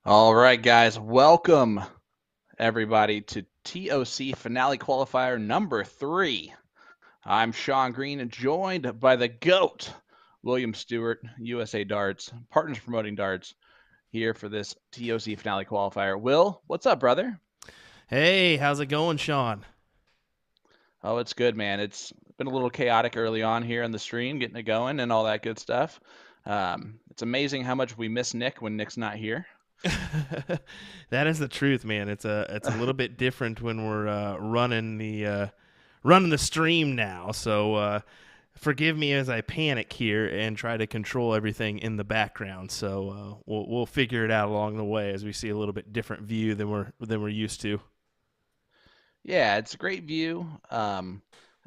All right, guys, welcome everybody to TOC Finale Qualifier number 3. I'm Sean Green, joined by the GOAT, William Stewart, USA Darts, Partners Promoting Darts, here for this TOC Finale Qualifier. Will, what's up, brother? Hey, how's it going, Sean? Oh, it's good, man. It's been a little chaotic early on here in the stream, getting it going and all that good stuff. It's amazing how much we miss Nick when Nick's not here. That is the truth, man. It's a little bit different when we're running the stream now. So forgive me as I panic here and try to control everything in the background. So we'll figure it out along the way as we see a little bit different view than we're used to. Yeah, it's a great view.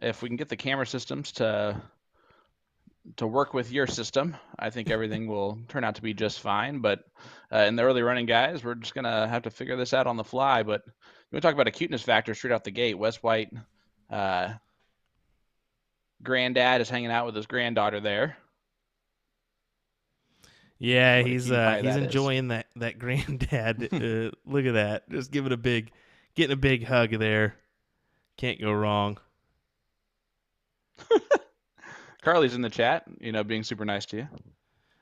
If we can get the camera systems to work with your system, I think everything will turn out to be just fine. But in the early running, guys, we're just gonna have to figure this out on the fly. But we talk about a cuteness factor straight out the gate. Wes White, uh, granddad is hanging out with his granddaughter there. Yeah, What a cutie pie he's that is. enjoying that granddad. Look at that, just getting a big hug there. Can't go wrong. Carly's in the chat, being super nice to you.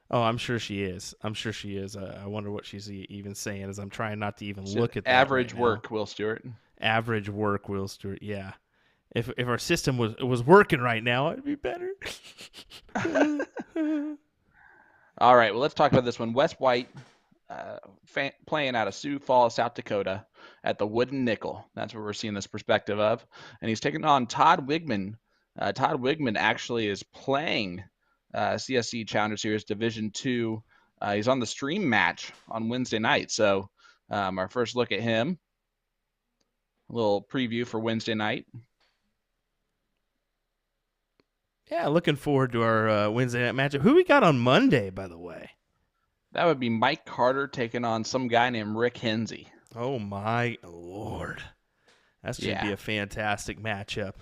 Oh, I'm sure she is. I'm sure she is. I wonder what she's even saying as I'm trying not to even Said look at that right average now. work, Will Stewart. Average work, Will Stewart. Yeah. If our system was working right now, it'd be better. All right, well, let's talk about this one. Wes White playing out of Sioux Falls, South Dakota at the Wooden Nickel. That's what we're seeing this perspective of. And he's taking on Todd Wigman. Todd Wigman actually is playing CSC Challenger Series Division 2. He's on the stream match on Wednesday night. So our first look at him, a little preview for Wednesday night. Yeah, looking forward to our Wednesday night matchup. Who we got on Monday, by the way? That would be Mike Carter taking on some guy named Rick Hensey. Oh my lord, that should be Yeah. a fantastic matchup.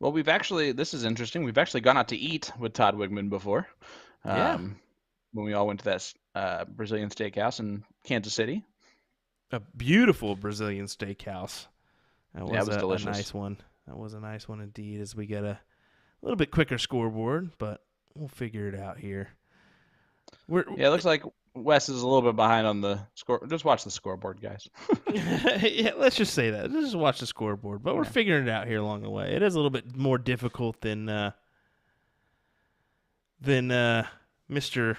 Well, this is interesting. We've actually gone out to eat with Todd Wigman before. Yeah, Um, when we all went to that Brazilian steakhouse in Kansas City. a beautiful Brazilian steakhouse. That Yeah, it was was a delicious. nice one. That was a nice one indeed. As we get a little bit quicker scoreboard, but we'll figure it out here. We're Yeah, it looks like Wes is a little bit behind on the score. Just watch the scoreboard, guys. yeah, let's just say that. Let's just watch the scoreboard, but we're Yeah. figuring it out here along the way. It is a little bit more difficult than Mr.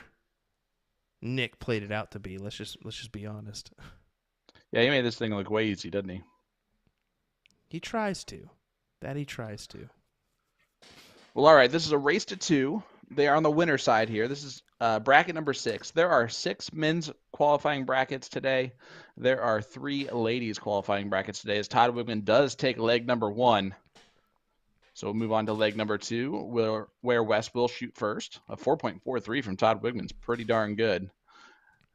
Nick played it out to be. Let's just be honest. Yeah, he made this thing look way easy, didn't he? He tries to. That he tries to. Well, all right. This is a race to 2. They are on the winner side here. This is bracket number 6. There are 6 men's qualifying brackets today. There are 3 ladies qualifying brackets today. As Todd Wigman does take leg number 1. So we'll move on to leg number 2, where Wes will shoot first. A 4.43 from Todd Wigman's pretty darn good.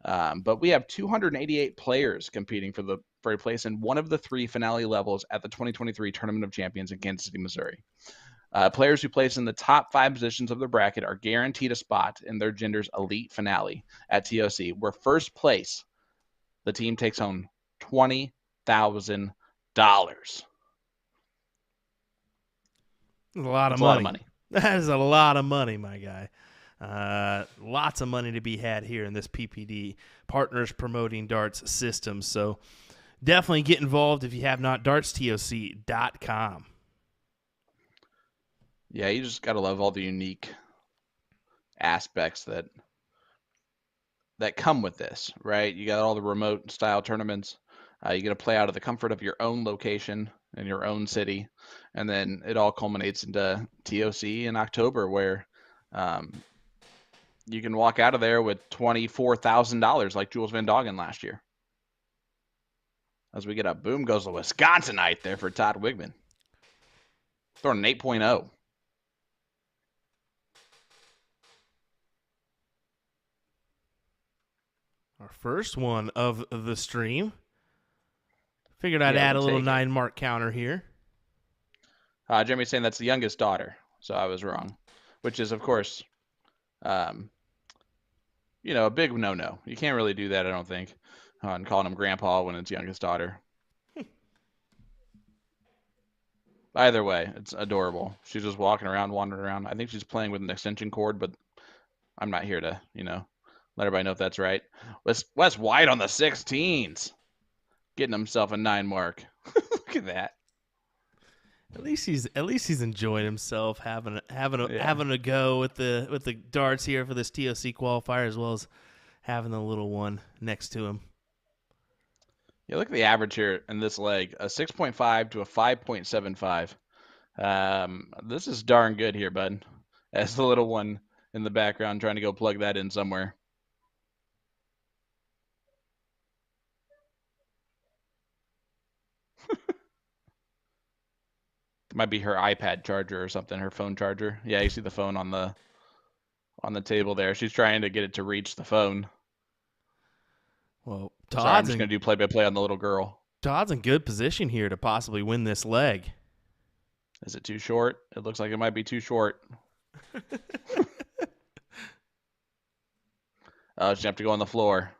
But we have 288 players competing for a place in one of the 3 finale levels at the 2023 Tournament of Champions in Kansas City, Missouri. Players who place in the top 5 positions of the bracket are guaranteed a spot in their gender's elite finale at TOC, where first place, the team takes home $20,000. A lot of That's a lot of money. money. That is a lot of money, my guy. Lots of money to be had here in this PPD Partners Promoting Darts system. So definitely get involved if you have not. DartsTOC.com. Yeah, you just gotta love all the unique aspects that come with this, right? You got all the remote style tournaments. You get to play out of the comfort of your own location in your own city, and then it all culminates into TOC in October, where um, you can walk out of there with $24,000 like Jules Van Doggen last year. As we get up, boom goes the Wisconsinite there for Todd Wigman, throwing an 8.0. Our first one of the stream. Figured I'd Yeah, add we'll a little take it. 9 mark counter here. Jeremy's saying that's the youngest daughter, so I was wrong, which is, of course, um, you know, a big no-no. You can't really do that, I don't think, and calling him grandpa when it's youngest daughter. Either way, it's adorable. She's just walking around, wandering around. I think she's playing with an extension cord, but I'm not here to, you know, let everybody know if that's right. Wes White on the 16s, getting himself a 9 mark. Look at that. At least he's enjoying himself, having Yeah. a go with the darts here for this TOC qualifier, as well as having the little one next to him. Yeah, look at the average here in this leg, a 6.5 to a 5.75. This is darn good here, bud. As the little one in the background trying to go plug that in somewhere. It might be her iPad charger or something, her phone charger. Yeah, you see the phone on the table there. She's trying to get it to reach the phone. Well, Sorry, I'm just gonna do play-by-play on the little girl. Todd's in good position here to possibly win this leg. Is it too short? It looks like it might be too short. Oh, she's gonna have to go on the floor.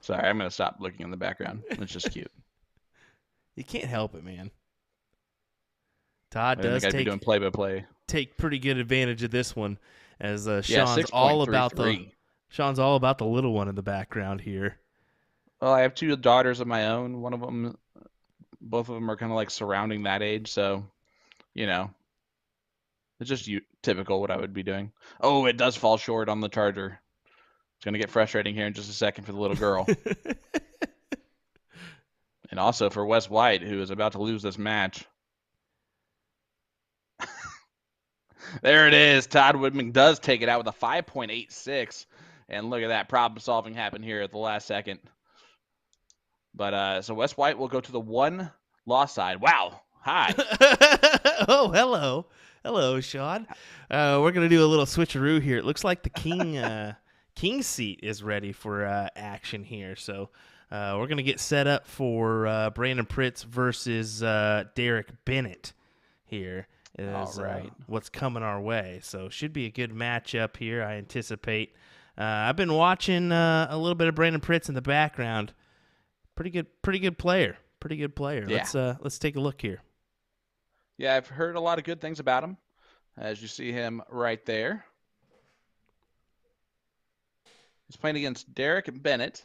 Sorry, I'm gonna stop looking in the background. It's just cute. You can't help it, man. Todd I didn't does think I'd be doing play-by-play. take pretty good advantage of this one, as Yeah, Sean's all about 6.33. the little one in the background here. Well, I have 2 daughters of my own. Both of them are kind of like surrounding that age, so you know, it's just typical what I would be doing. Oh, it does fall short on the charger. It's gonna get frustrating here in just a second for the little girl, and also for Wes White, who is about to lose this match. There it is. Todd Wigman does take it out with a 5.86, and look at that problem solving happen here at the last second. But so Wes White will go to the 1 loss side. Wow. Hi. Oh, hello, Sean. We're gonna do a little switcheroo here. It looks like the king seat is ready for action here. So we're gonna get set up for Brandon Pritz versus Derek Bennett here. Is what's coming our way. So should be a good matchup here, I anticipate. I've been watching a little bit of Brandon Pritz in the background. Pretty good player. Yeah. Let's take a look here. Yeah, I've heard a lot of good things about him. As you see him right there. He's playing against Derek Bennett.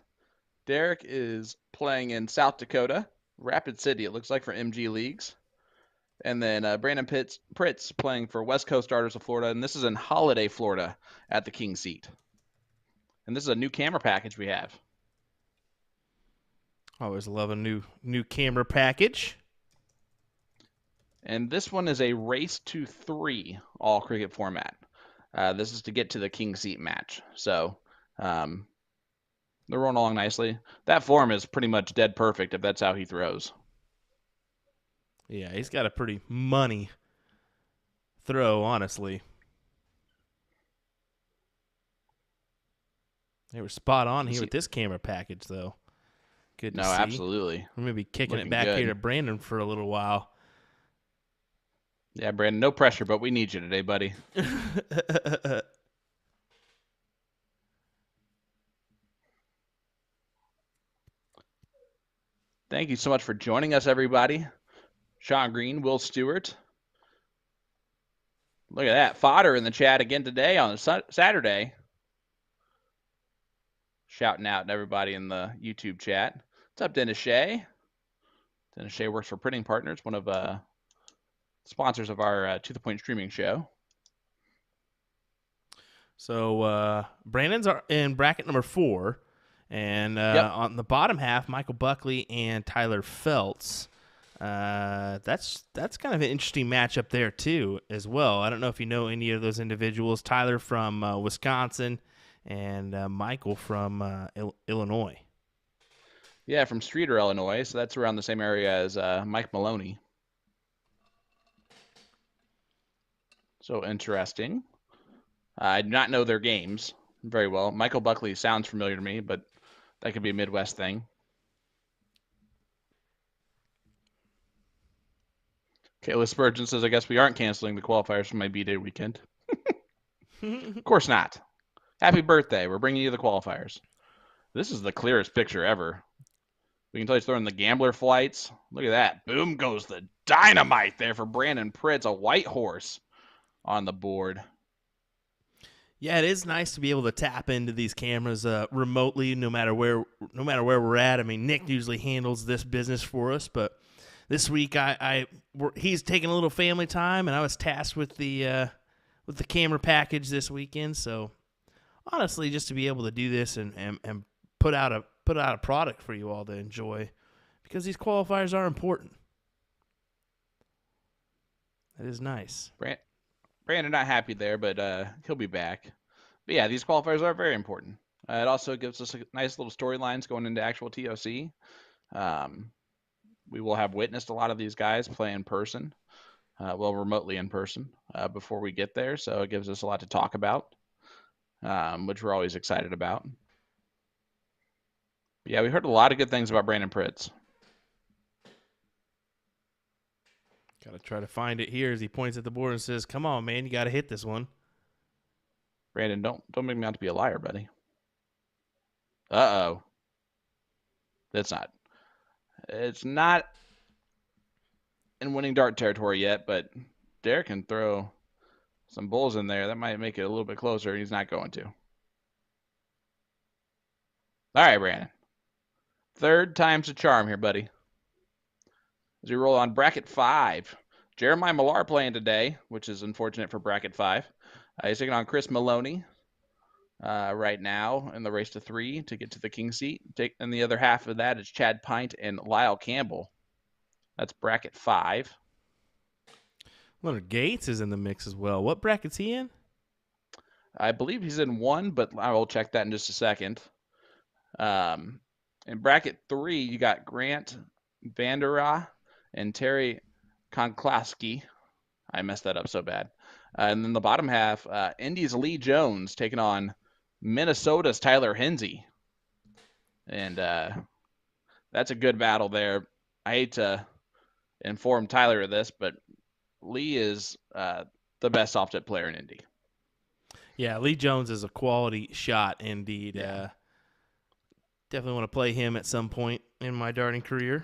Derek is playing in South Dakota, Rapid City, it looks like, for MG Leagues. And then Brandon Pritz playing for West Coast Starters of Florida, and this is in Holiday, Florida, at the King seat. And this is a new camera package we have. Always love a new camera package. And this one is a race to 3 all cricket format. This is to get to the King seat match. So they're rolling along nicely. That form is pretty much dead perfect if that's how he throws. Yeah, he's got a pretty money throw, honestly. They were spot on here with this camera package, though. Good to see. No, absolutely. We're going to be kicking Looking it back good. here to Brandon for a little while. Yeah, Brandon, no pressure, but we need you today, buddy. Thank you so much for joining us, everybody. Sean Green, Will Stewart. Look at that. Fodder in the chat again today on Saturday. Shouting out to everybody in the YouTube chat. What's up, Dennis Shea? Dennis Shea works for Printing Partners, one of sponsors of our To The Point streaming show. So Brandon's in bracket number 4. And on the bottom half, Michael Buckley and Tyler Feltz. That's kind of an interesting matchup there too, as well. I don't know if you know any of those individuals. Tyler from Wisconsin, and Michael from Illinois. Yeah, from Streeter, Illinois. So that's around the same area as Mike Maloney. So interesting. I do not know their games very well. Michael Buckley sounds familiar to me, but that could be a Midwest thing. Kayla Spurgeon says, I guess we aren't canceling the qualifiers for my B-Day weekend. Of course not. Happy birthday. We're bringing you the qualifiers. This is the clearest picture ever. We can tell he's throwing the gambler flights. Look at that. Boom goes the dynamite there for Brandon Pritz, a white horse on the board. Yeah, it is nice to be able to tap into these cameras remotely, no matter where we're at. I mean, Nick usually handles this business for us, but this week he's taking a little family time, and I was tasked with the camera package this weekend. So honestly, just to be able to do this and put out a product for you all to enjoy, because these qualifiers are important. That is nice. Brandon not happy there, but he'll be back. But yeah, these qualifiers are very important. It also gives us a nice little storylines going into actual TOC. We will have witnessed a lot of these guys play in person, remotely in person, before we get there. So it gives us a lot to talk about, which we're always excited about. But yeah, we heard a lot of good things about Brandon Pritz. Got to try to find it here as he points at the board and says, "Come on, man, you got to hit this one." Brandon, don't make me out to be a liar, buddy. Uh-oh. It's not in winning dart territory yet, but Derek can throw some bulls in there. That might make it a little bit closer. He's not going to. All right, Brandon. Third time's a charm here, buddy. As we roll on bracket 5, Jeremiah Millar playing today, which is unfortunate for bracket 5. He's taking on Chris Maloney right now in the race to 3 to get to the king seat. And the other half of that is Chad Pint and Lyle Campbell. That's bracket 5. Leonard Gates is in the mix as well. What bracket's he in? I believe he's in 1, but I will check that in just a second. In bracket 3, you got Grant Vandera and Terry Konklaski. I messed that up so bad. And then the bottom half, Indy's Lee Jones taking on Minnesota's Tyler Hinsey. And that's a good battle there. I hate to inform Tyler of this, but Lee is the best soft-hit player in Indy. Yeah, Lee Jones is a quality shot indeed. Yeah. Definitely want to play him at some point in my darting career.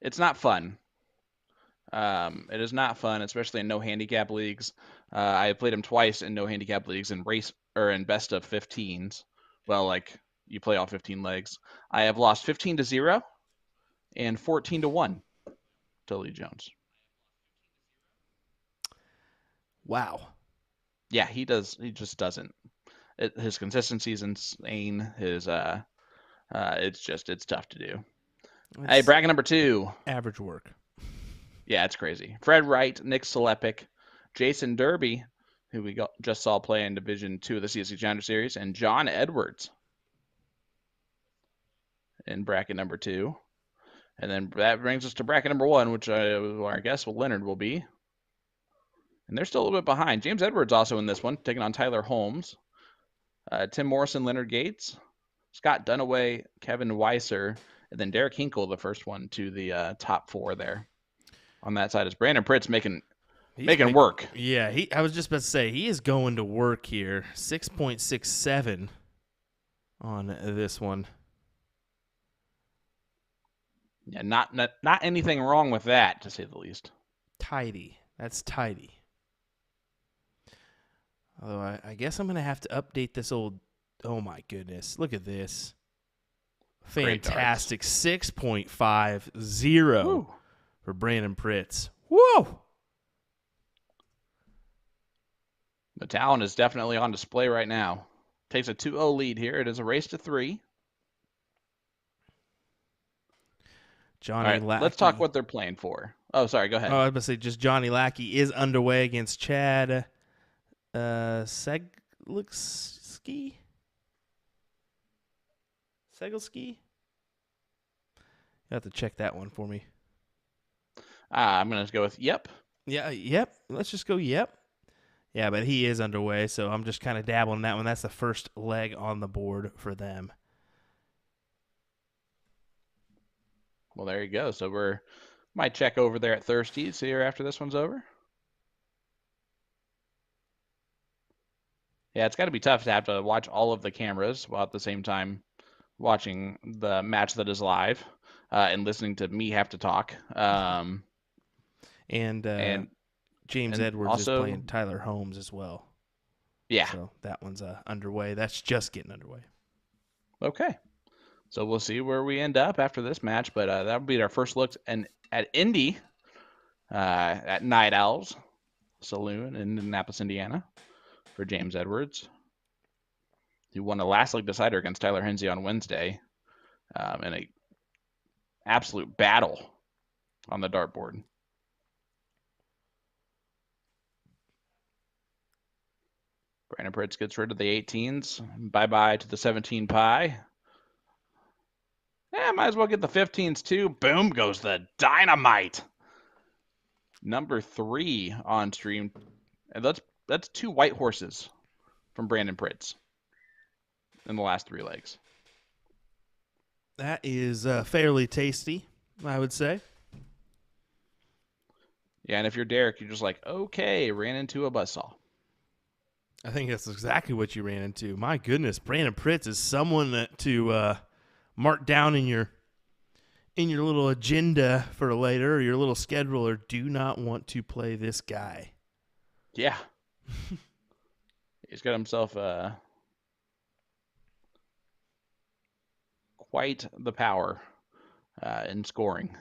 It's not fun. It is not fun, especially in no handicap leagues. I played him twice in no handicap leagues in in best of 15s. Well, like you play all 15 legs. I have lost 15-0 and 14-1 to Lee Jones. Wow. Yeah, he does. He just doesn't. His consistency is insane. It's tough to do. Hey, bracket number 2. Average work. Yeah, it's crazy. Fred Wright, Nick Selepic, Jason Derby, who we just saw play in Division 2 of the CSC Challenger Series, and John Edwards in bracket number 2. And then that brings us to bracket number 1, which I guess Leonard will be. And they're still a little bit behind. James Edwards also in this one, taking on Tyler Holmes. Tim Morrison, Leonard Gates, Scott Dunaway, Kevin Weiser, and then Derek Hinkle, the first one to the top 4 there. On that side is Brandon Pritz making work. Yeah, I was just about to say, he is going to work here. 6.67 on this one. Yeah, not anything wrong with that, to say the least. Tidy. That's tidy. Although I guess I'm going to have to update this old... Oh, my goodness. Look at this. Fantastic. 6.50 for Brandon Pritz. Whoa! The talent is definitely on display right now. Takes a 2-0 lead here. It is a race to 3. Johnny Lackey. Let's talk what they're playing for. Oh, sorry. Go ahead. Oh, I was about to say, just Johnny Lackey is underway against Chad Segelski. You have to check that one for me. I'm going to go with yep. Yeah, yep. Let's just go yep. Yeah, but he is underway, so I'm just kind of dabbling in that one. That's the first leg on the board for them. Well, there you go. So we're Might check over there at Thirsty, see her after this one's over. Yeah, it's got to be tough to have to watch all of the cameras while at the same time watching the match that is live and listening to me have to talk. And James and Edwards also, is playing Tyler Holmes as well. Yeah. So that one's underway. That's just getting underway. Okay. So we'll see where we end up after this match, but that'll be our first look at Indy at Night Owls Saloon in Indianapolis, Indiana, for James Edwards, who won a last leg decider against Tyler Hensey on Wednesday in a absolute battle on the dartboard. Brandon Pritz gets rid of the 18s. Bye-bye to the 17 pie. Yeah, might as well get the 15s too. Boom goes the dynamite. Number 3 on stream. And that's 2 white horses from Brandon Pritz in the last 3 legs. That is fairly tasty, I would say. Yeah, and if you're Derek, you're just like, okay, ran into a buzzsaw. I think that's exactly what you ran into. My goodness, Brandon Pritz is someone that to mark down in your little agenda for later, or your little scheduler. Do not want to play this guy. Yeah. He's got himself quite the power in scoring.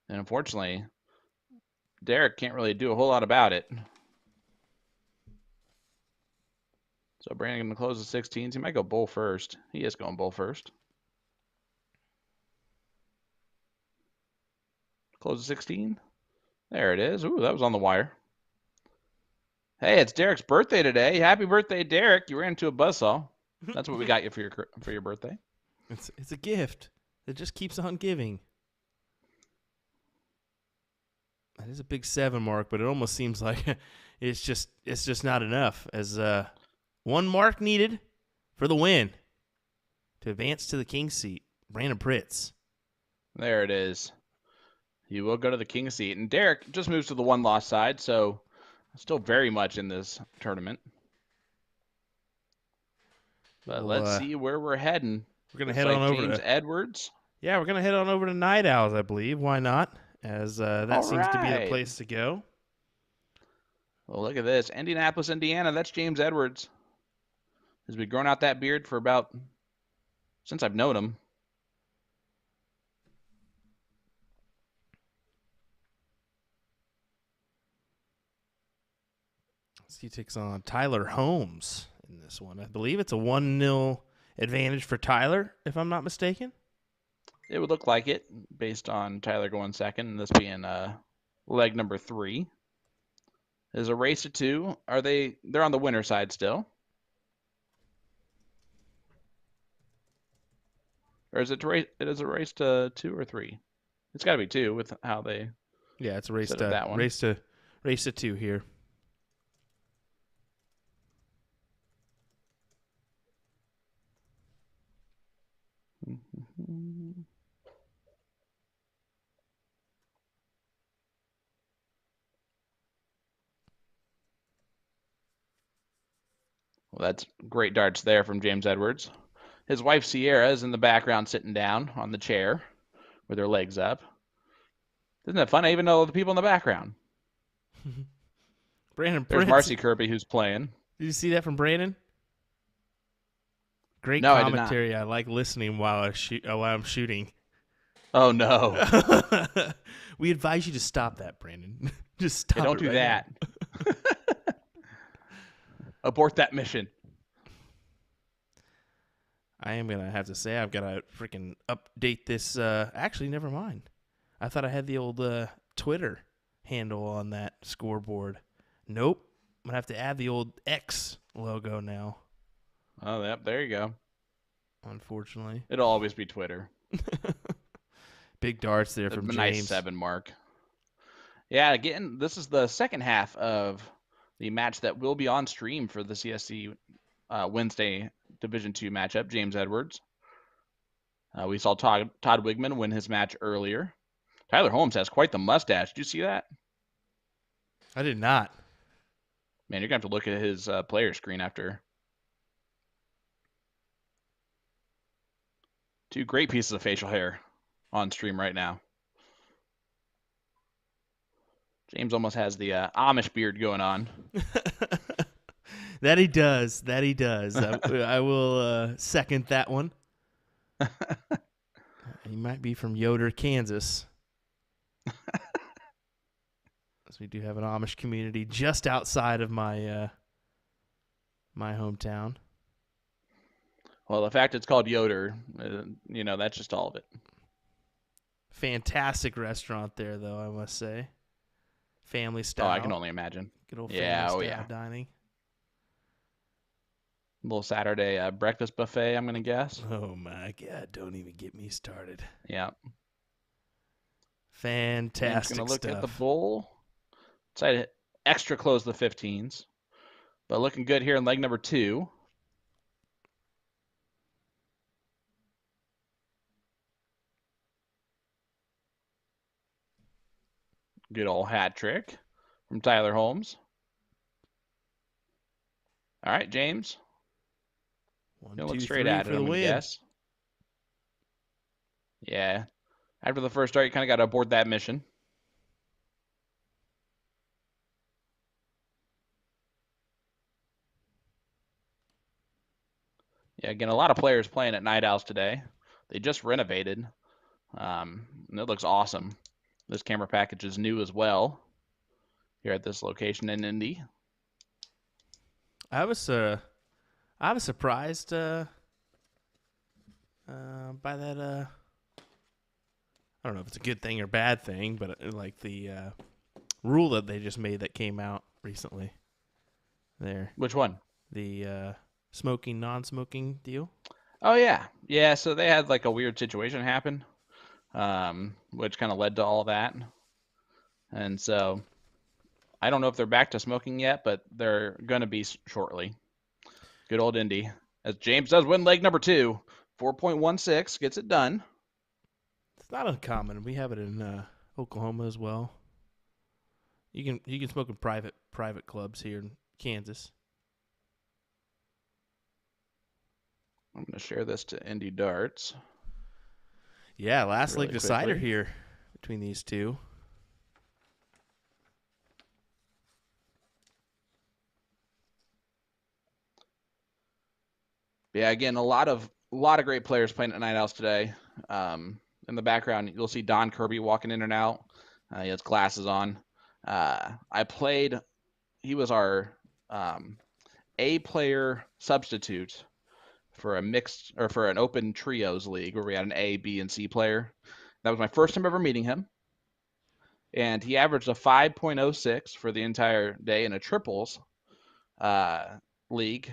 And unfortunately, Derek can't really do a whole lot about it. So Brandon going to close the 16s. He might go bull first. He is going bull first. Close the 16. There it is. Ooh, that was on the wire. Hey, it's Derek's birthday today. Happy birthday, Derek. You ran into a buzzsaw. That's what we got you for your birthday. It's a gift that just keeps on giving. That is a big 7 mark, but it almost seems like it's just not enough. As 1 mark needed for the win to advance to the King's seat. Brandon Pritz. There it is. He will go to the King's seat. And Derek just moves to the 1-loss side, so still very much in this tournament. But let's see where we're heading. We're going to head on over James Edwards. Yeah, we're going to head on over to Night Owls, I believe. Why not? As that seems to be the place to go. Well, look at this. Indianapolis, Indiana. That's James Edwards. Has been growing out that beard for since I've known him. He takes on Tyler Holmes in this one. I believe it's a 1-0 advantage for Tyler, if I'm not mistaken. It would look like it, based on Tyler going second, and this being leg number 3. There's a race to 2. They're on the winner side still? Or is it a race to 2 or 3? It's got to be 2 with how they. Yeah, it's a race to that one. race to 2 here. Well, that's great darts there from James Edwards. His wife Sierra is in the background sitting down on the chair with her legs up. Isn't that fun? I even know the people in the background. Brandon There's Pritz. Marcy Kirby who's playing. Did you see that from Brandon? Great No, commentary. I like listening while I'm shooting. Oh no. We advise you to stop that, Brandon. Just stop. Hey, don't do that. Abort that mission. I am going to have to say I've got to freaking update this. Actually, never mind. I thought I had the old Twitter handle on that scoreboard. Nope. I'm going to have to add the old X logo now. Oh, yep, there you go. Unfortunately. It'll always be Twitter. Big darts there from James. Nice 7 mark. Yeah, again, this is the second half of the match that will be on stream for the CSC Wednesday Division II matchup, James Edwards. We saw Todd Wigman win his match earlier. Tyler Holmes has quite the mustache. Did you see that? I did not. Man, you're going to have to look at his player screen after. Two great pieces of facial hair on stream right now. James almost has the Amish beard going on. That he does. That he does. I will second that one. He might be from Yoder, Kansas. So we do have an Amish community just outside of my my hometown. Well, the fact it's called Yoder, that's just all of it. Fantastic restaurant there, though, I must say. Family style. Oh, I can only imagine. Good old family style dining. Little Saturday breakfast buffet, I'm going to guess. Oh, my God. Don't even get me started. Yeah. Fantastic going to look stuff. at the bowl. Decided extra close the 15s. But looking good here in leg number 2. Good old hat trick from Tyler Holmes. All right, James. One, Don't two, look straight three at for it, the I'm going to win. guess. Yeah. After the first start, you kind of got to abort that mission. Yeah, again, a lot of players playing at Night Owls today. They just renovated, and it looks awesome. This camera package is new as well here at this location in Indy. I was surprised by that. I don't know if it's a good thing or bad thing, but like the rule that they just made that came out recently. There. Which one? The smoking, non-smoking deal. Oh yeah. So they had like a weird situation happen, which kind of led to all that, and so I don't know if they're back to smoking yet, but they're gonna be shortly. Good old Indy, as James does win leg number 2, 4.16 gets it done. It's not uncommon. We have it in Oklahoma as well. You can smoke in private clubs here in Kansas. I'm going to share this to Indy Darts. Yeah, last really leg decider quickly here between these two. Yeah, again, a lot of great players playing at Night Owls today. In the background, you'll see Don Kirby walking in and out. He has glasses on. He was our A player substitute for for an open trios league where we had an A, B, and C player. That was my first time ever meeting him. And he averaged a 5.06 for the entire day in a triples league.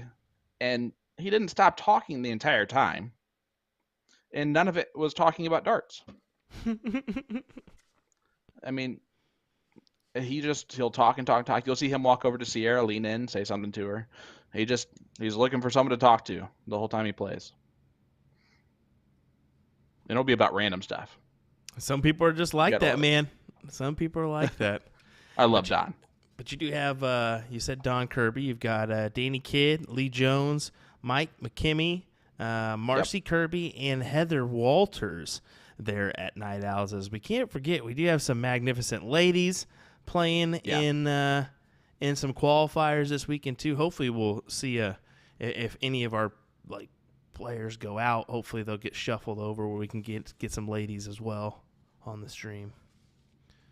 And he didn't stop talking the entire time. And none of it was talking about darts. I mean, he'll talk and talk. You'll see him walk over to Sierra, lean in, say something to her. He's looking for someone to talk to the whole time he plays. And it'll be about random stuff. Some people are just like that, man. Some people are like that. I love Don. But you do have, you said Don Kirby. You've got Danny Kidd, Lee Jones, Mike McKimmey, Marcy Kirby, and Heather Walters there at Night Owls. As we can't forget, we do have some magnificent ladies playing in some qualifiers this weekend too. Hopefully, we'll see if any of our players go out. Hopefully, they'll get shuffled over where we can get some ladies as well on the stream.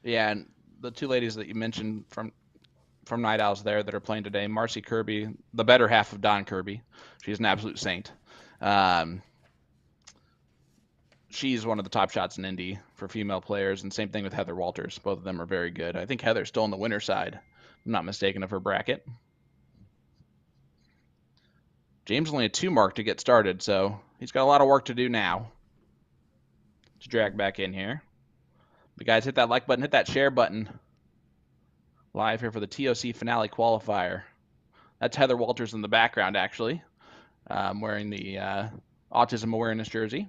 Yeah, and the two ladies that you mentioned from Night Owls there that are playing today, Marcy Kirby, the better half of Don Kirby. She's an absolute saint. She's one of the top shots in Indy for female players, and same thing with Heather Walters. Both of them are very good. I think Heather's still on the winner's side, if I'm not mistaken, of her bracket. James only a 2 mark to get started, so he's got a lot of work to do now to drag back in here. But guys, hit that like button, hit that share button. Live here for the TOC finale qualifier. That's Heather Walters in the background, actually, wearing the autism awareness jersey.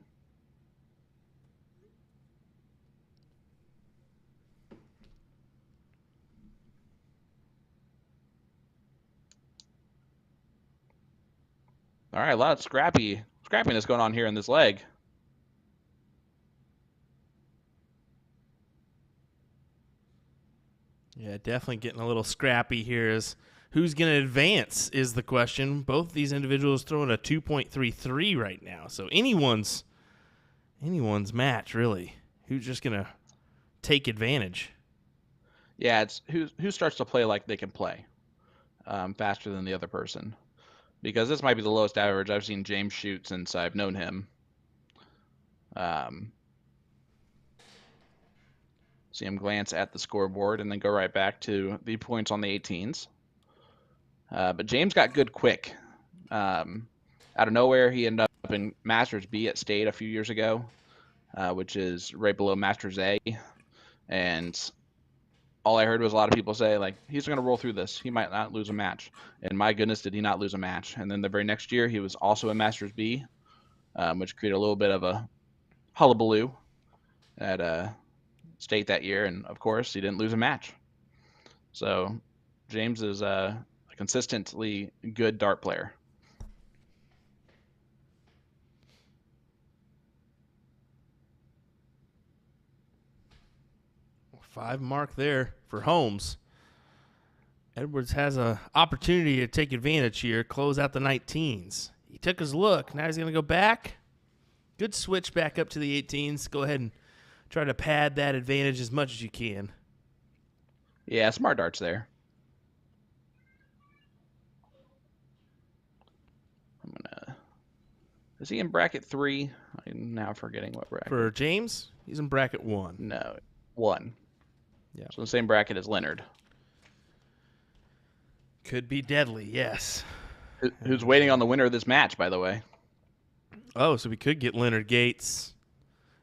All right, a lot of scrappiness going on here in this leg. Yeah, definitely getting a little scrappy here. Is who's going to advance is the question. Both of these individuals throwing a 2.33 right now, so anyone's match really. Who's just going to take advantage? Yeah, it's who starts to play like they can play faster than the other person. Because this might be the lowest average I've seen James shoot since I've known him. See him glance at the scoreboard and then go right back to the points on the 18s. But James got good quick. Out of nowhere, he ended up in Masters B at State a few years ago, which is right below Masters A. And all I heard was a lot of people say, like, he's going to roll through this. He might not lose a match. And my goodness, did he not lose a match. And then the very next year, he was also in Masters B, which created a little bit of a hullabaloo at State that year. And, of course, he didn't lose a match. So James is a consistently good dart player. Five mark there for Holmes. Edwards has an opportunity to take advantage here, close out the 19s. He took his look. Now he's going to go back. Good switch back up to the 18s. Go ahead and try to pad that advantage as much as you can. Yeah, smart darts there. Is he in bracket 3? I'm now forgetting what bracket. For James, he's in bracket 1. No, 1. Yeah. So the same bracket as Leonard. Could be deadly, yes. Who's waiting on the winner of this match, by the way. Oh, so we could get Leonard Gates,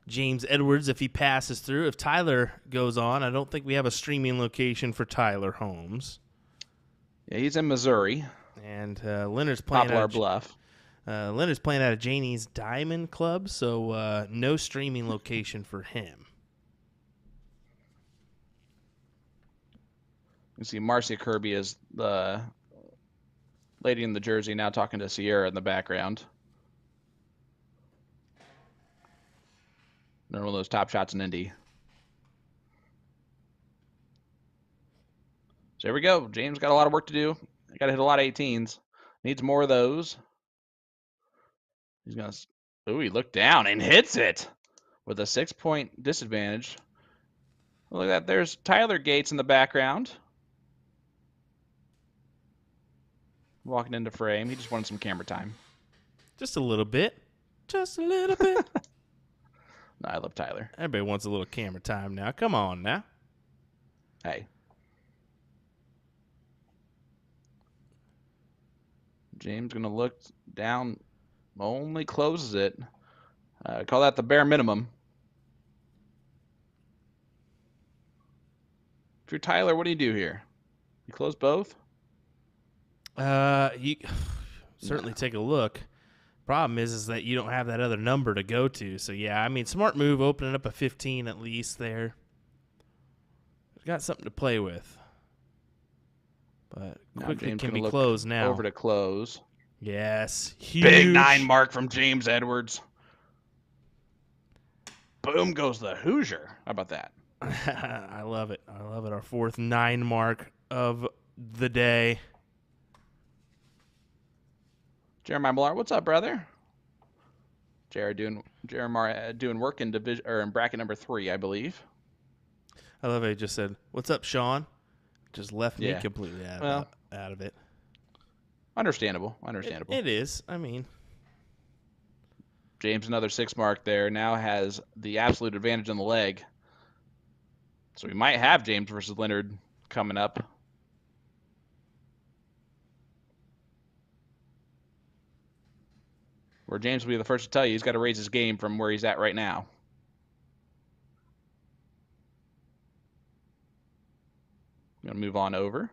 James Edwards if he passes through. If Tyler goes on, I don't think we have a streaming location for Tyler Holmes. Yeah, he's in Missouri. And Leonard's playing Poplar Bluff. Leonard's playing out of Janie's Diamond Club, so no streaming location for him. You see Marcia Kirby is the lady in the jersey now talking to Sierra in the background. Another one of those top shots in Indy. So here we go. James got a lot of work to do. Got to hit a lot of 18s. Needs more of those. He's going to... Ooh, he looked down and hits it with a 6-point disadvantage. Look at that. There's Tyler Gates in the background. Walking into frame. He just wanted some camera time. Just a little bit. Just a little bit. No, I love Tyler. Everybody wants a little camera time now. Come on now. Hey. James going to look down. Only closes it. Call that the bare minimum. If you're Tyler, what do you do here? You close both? You certainly take a look. Problem is that you don't have that other number to go to. So, yeah, I mean, smart move, opening up a 15 at least there. Got something to play with. But quickly can be closed now. Over to close. Yes. Huge. Big 9 mark from James Edwards. Boom goes the Hoosier. How about that? I love it. I love it. Our fourth 9 mark of the day. Jeremiah Millar, what's up, brother? Jeremiah doing work in division or in bracket number 3, I believe. I love it. He just said, "What's up, Sean?" Just left me completely out of it. Understandable. It is. I mean, James, another 6 mark there. Now has the absolute advantage on the leg. So we might have James versus Leonard coming up. Where James will be the first to tell you he's got to raise his game from where he's at right now. I'm going to move on over.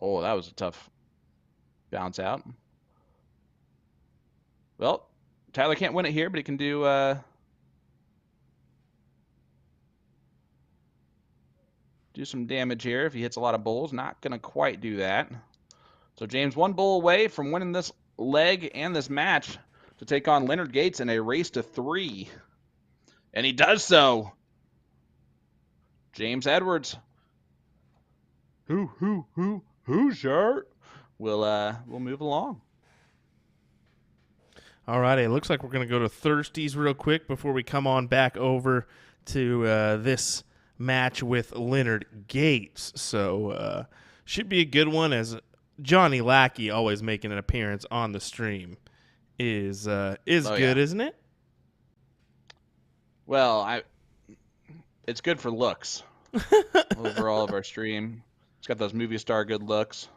Oh, that was a tough bounce out. Well, Tyler can't win it here, but he can do some damage here if he hits a lot of bowls. Not going to quite do that. So James one bull away from winning this leg and this match to take on Leonard Gates in a race to 3. And he does so. James Edwards. Who, shirt? We'll move along. All righty, it looks like we're going to go to Thirsties real quick before we come on back over to this match with Leonard Gates. So should be a good one, as Johnny Lackey, always making an appearance on the stream, is good, yeah. isn't it? Well, it's good for looks. Over all of our stream. It's got those movie star good looks.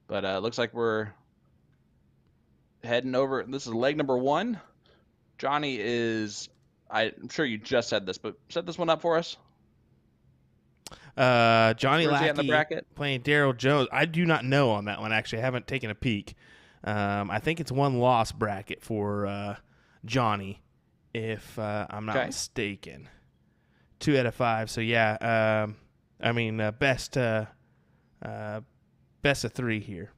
But it looks like we're heading over. This is leg number 1. Johnny is, I'm sure you just said this, but set this one up for us. Johnny Where's he at in the Lackey bracket? playing Daryl Jones. I do not know on that one, actually. I haven't taken a peek. I think it's 1-loss bracket for Johnny, if I'm not mistaken. 2 out of 5. So, yeah, I mean, best of 3 here.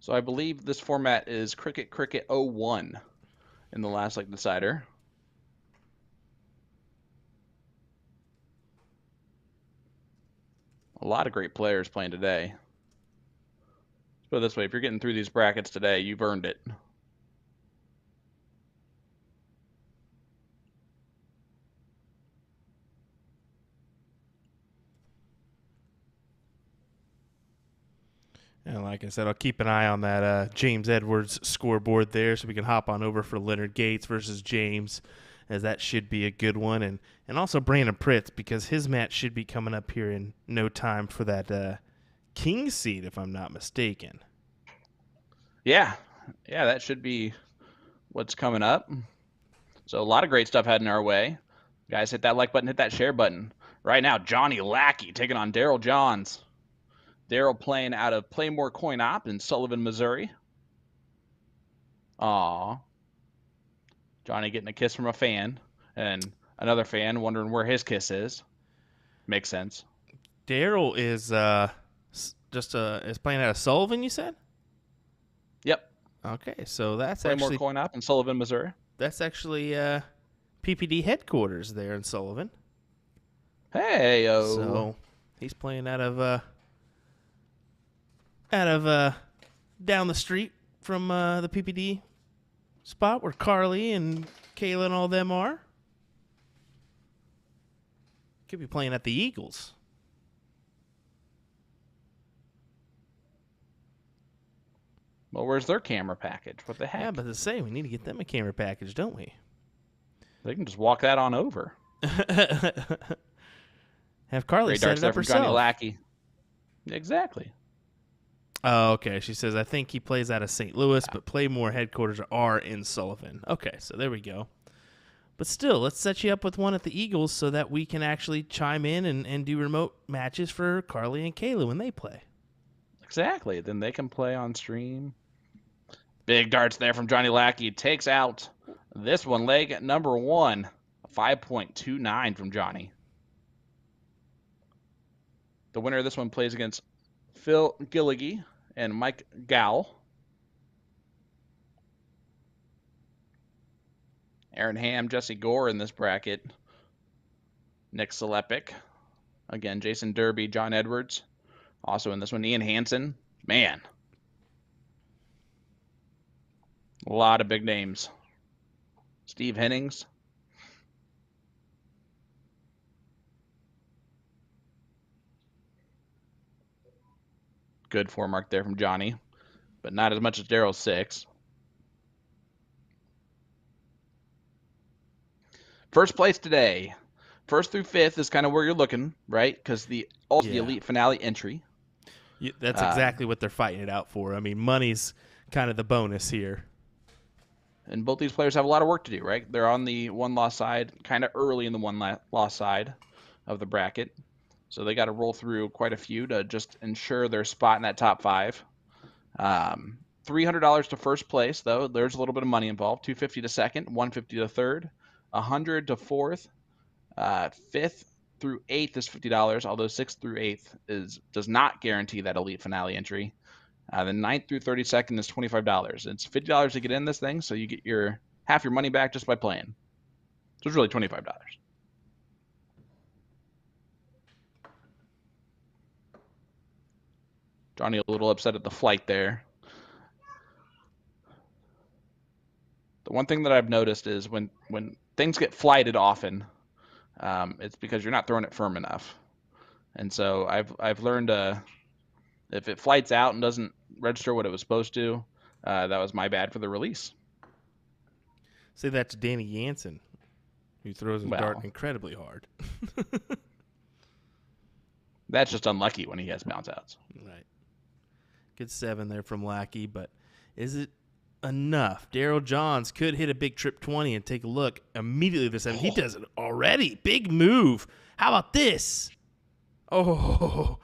So I believe this format is Cricket 01 in the last leg decider. A lot of great players playing today. Let's put it this way, if you're getting through these brackets today, you've earned it. And like I said, I'll keep an eye on that James Edwards scoreboard there, so we can hop on over for Leonard Gates versus James, as that should be a good one. And also Brandon Pritz, because his match should be coming up here in no time for that king seat, if I'm not mistaken. Yeah, that should be what's coming up. So a lot of great stuff heading our way. Guys, hit that like button, hit that share button. Right now, Johnny Lackey taking on Daryl Johns. Daryl playing out of Playmore Coin Op in Sullivan, Missouri. Aw. Johnny getting a kiss from a fan, and another fan wondering where his kiss is. Makes sense. Daryl is is playing out of Sullivan, you said? Yep. Okay, so that's Playmore actually Coin Op in Sullivan, Missouri. That's actually PPD headquarters there in Sullivan. Hey-o. So he's playing out of down the street from the PPD spot where Carly and Kayla and all them are. Could be playing at the Eagles. Well, where's their camera package? What the heck? Yeah, but to say, we need to get them a camera package, don't we? They can just walk that on over. Have Carly set it up herself. Johnny Lackey. Exactly. Oh, okay. She says, I think he plays out of St. Louis, but Playmore headquarters are in Sullivan. Okay, so there we go. But still, let's set you up with one at the Eagles so that we can actually chime in and do remote matches for Carly and Kayla when they play. Exactly. Then they can play on stream. Big darts there from Johnny Lackey. Takes out this one, leg number 1. 5.29 from Johnny. The winner of this one plays against Phil Gilligy and Mike Gow. Aaron Ham, Jesse Gore in this bracket. Nick Selepic. Again, Jason Derby, John Edwards. Also in this one, Ian Hansen. Man. A lot of big names. Steve Hennings. Good 4 mark there from Johnny, but not as much as Daryl's 6. First place today. 1st through 5th is kind of where you're looking, right? Because the Elite Finale entry. Yeah, that's exactly what they're fighting it out for. I mean, money's kind of the bonus here. And both these players have a lot of work to do, right? They're on the 1-loss side, kind of early in the 1-loss side of the bracket. So they got to roll through quite a few to just ensure their spot in that top 5. $300 to first place, though. There's a little bit of money involved. $250 to second, $150 to third, $100 to fourth, fifth, through 8th is $50, although 6th through 8th does not guarantee that elite finale entry. The 9th through 32nd is $25. It's $50 to get in this thing, so you get half your money back just by playing. So it's really $25. Johnny a little upset at the flight there. The one thing that I've noticed is when things get flighted often, it's because you're not throwing it firm enough. And so I've learned if it flights out and doesn't register what it was supposed to, that was my bad for the release. Say that to Danny Hansen, who throws his dart incredibly hard. That's just unlucky when he has bounce outs. Right. Good 7 there from Lackey, but is it enough? Daryl Johns could hit a big trip 20 and take a look immediately this 7. He does it already. Big move. How about this? Oh,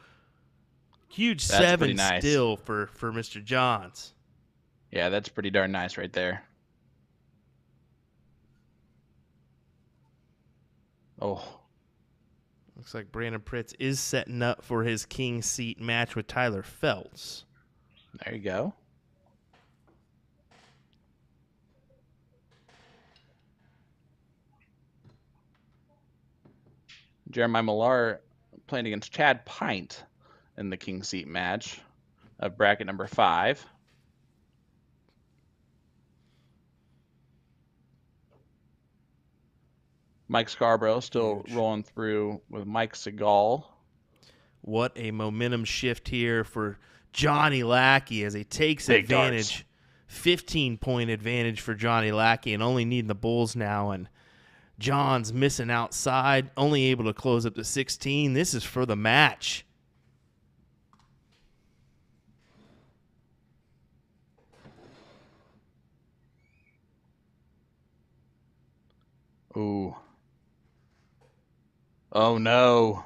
huge that's 7 nice. Still for Mr. Johns. Yeah, that's pretty darn nice right there. Oh. Looks like Brandon Pritz is setting up for his king seat match with Tyler Feltz. There you go. Jeremiah Millar playing against Chad Pint in the king seat match of bracket number 5. Mike Scarborough still rolling through with Mike Segal. What a momentum shift here for Johnny Lackey as he takes Big advantage. Darts. 15-point advantage for Johnny Lackey and only needing the bulls now. And John's missing outside, only able to close up to 16. This is for the match. Ooh. Oh, no.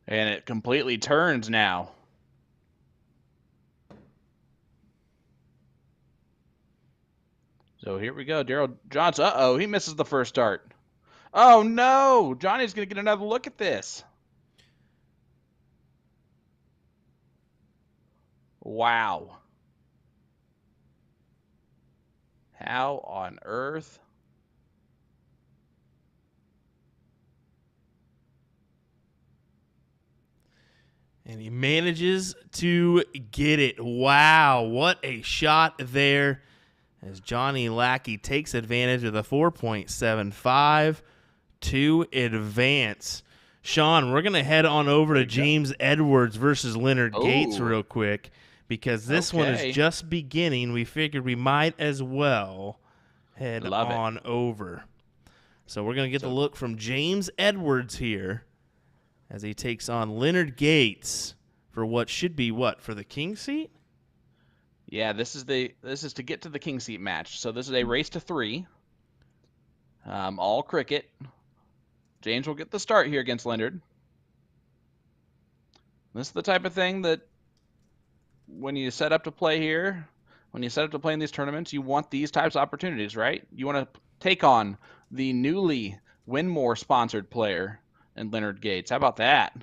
And it completely turns now. So here we go. Daryl Johns. Uh-oh, he misses the first dart. Oh, no. Johnny's going to get another look at this. Wow. How on earth? And he manages to get it. Wow, what a shot there as Johnny Lackey takes advantage of the 4.75 to advance. Sean, we're going to head on over to James Edwards versus Leonard Gates real quick because this one is just beginning. We figured we might as well head on over. So we're going to get the look from James Edwards here as he takes on Leonard Gates for what should be for the king seat? Yeah, this is to get to the king seat match. So this is a race to 3. All cricket. James will get the start here against Leonard. This is the type of thing that when you set up to play here, when you set up to play in these tournaments, you want these types of opportunities, right? You want to take on the newly Winmore sponsored player and Leonard Gates. How about that?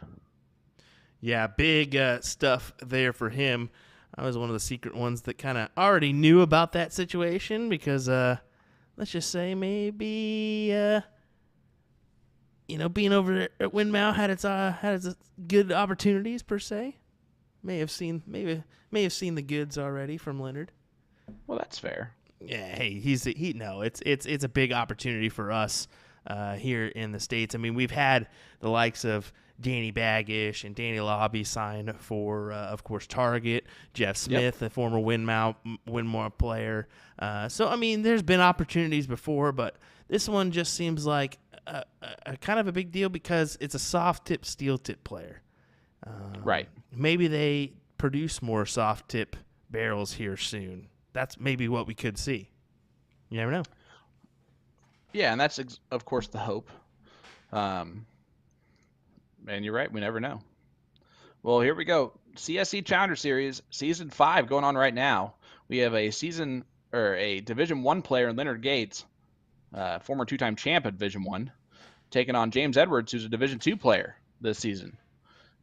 Yeah, big stuff there for him. I was one of the secret ones that kind of already knew about that situation because, let's just say maybe, being over there at Windmill had its good opportunities per se. May have seen the goods already from Leonard. Well, that's fair. Yeah, hey, it's a big opportunity for us here in the States. I mean, we've had the likes of Danny Baggish and Danny Lobby sign for, of course, Target. Jeff Smith, a former Winmore player. So, I mean, there's been opportunities before, but this one just seems like a kind of a big deal because it's a soft-tip, steel-tip player. Right. Maybe they produce more soft-tip barrels here soon. That's maybe what we could see. You never know. Yeah, and that's, of course, the hope. And you're right, we never know. Well, here we go. CSC Challenger Series, Season 5 going on right now. We have a Division 1 player, Leonard Gates, former 2-time champ at Division 1, taking on James Edwards, who's a Division II player this season.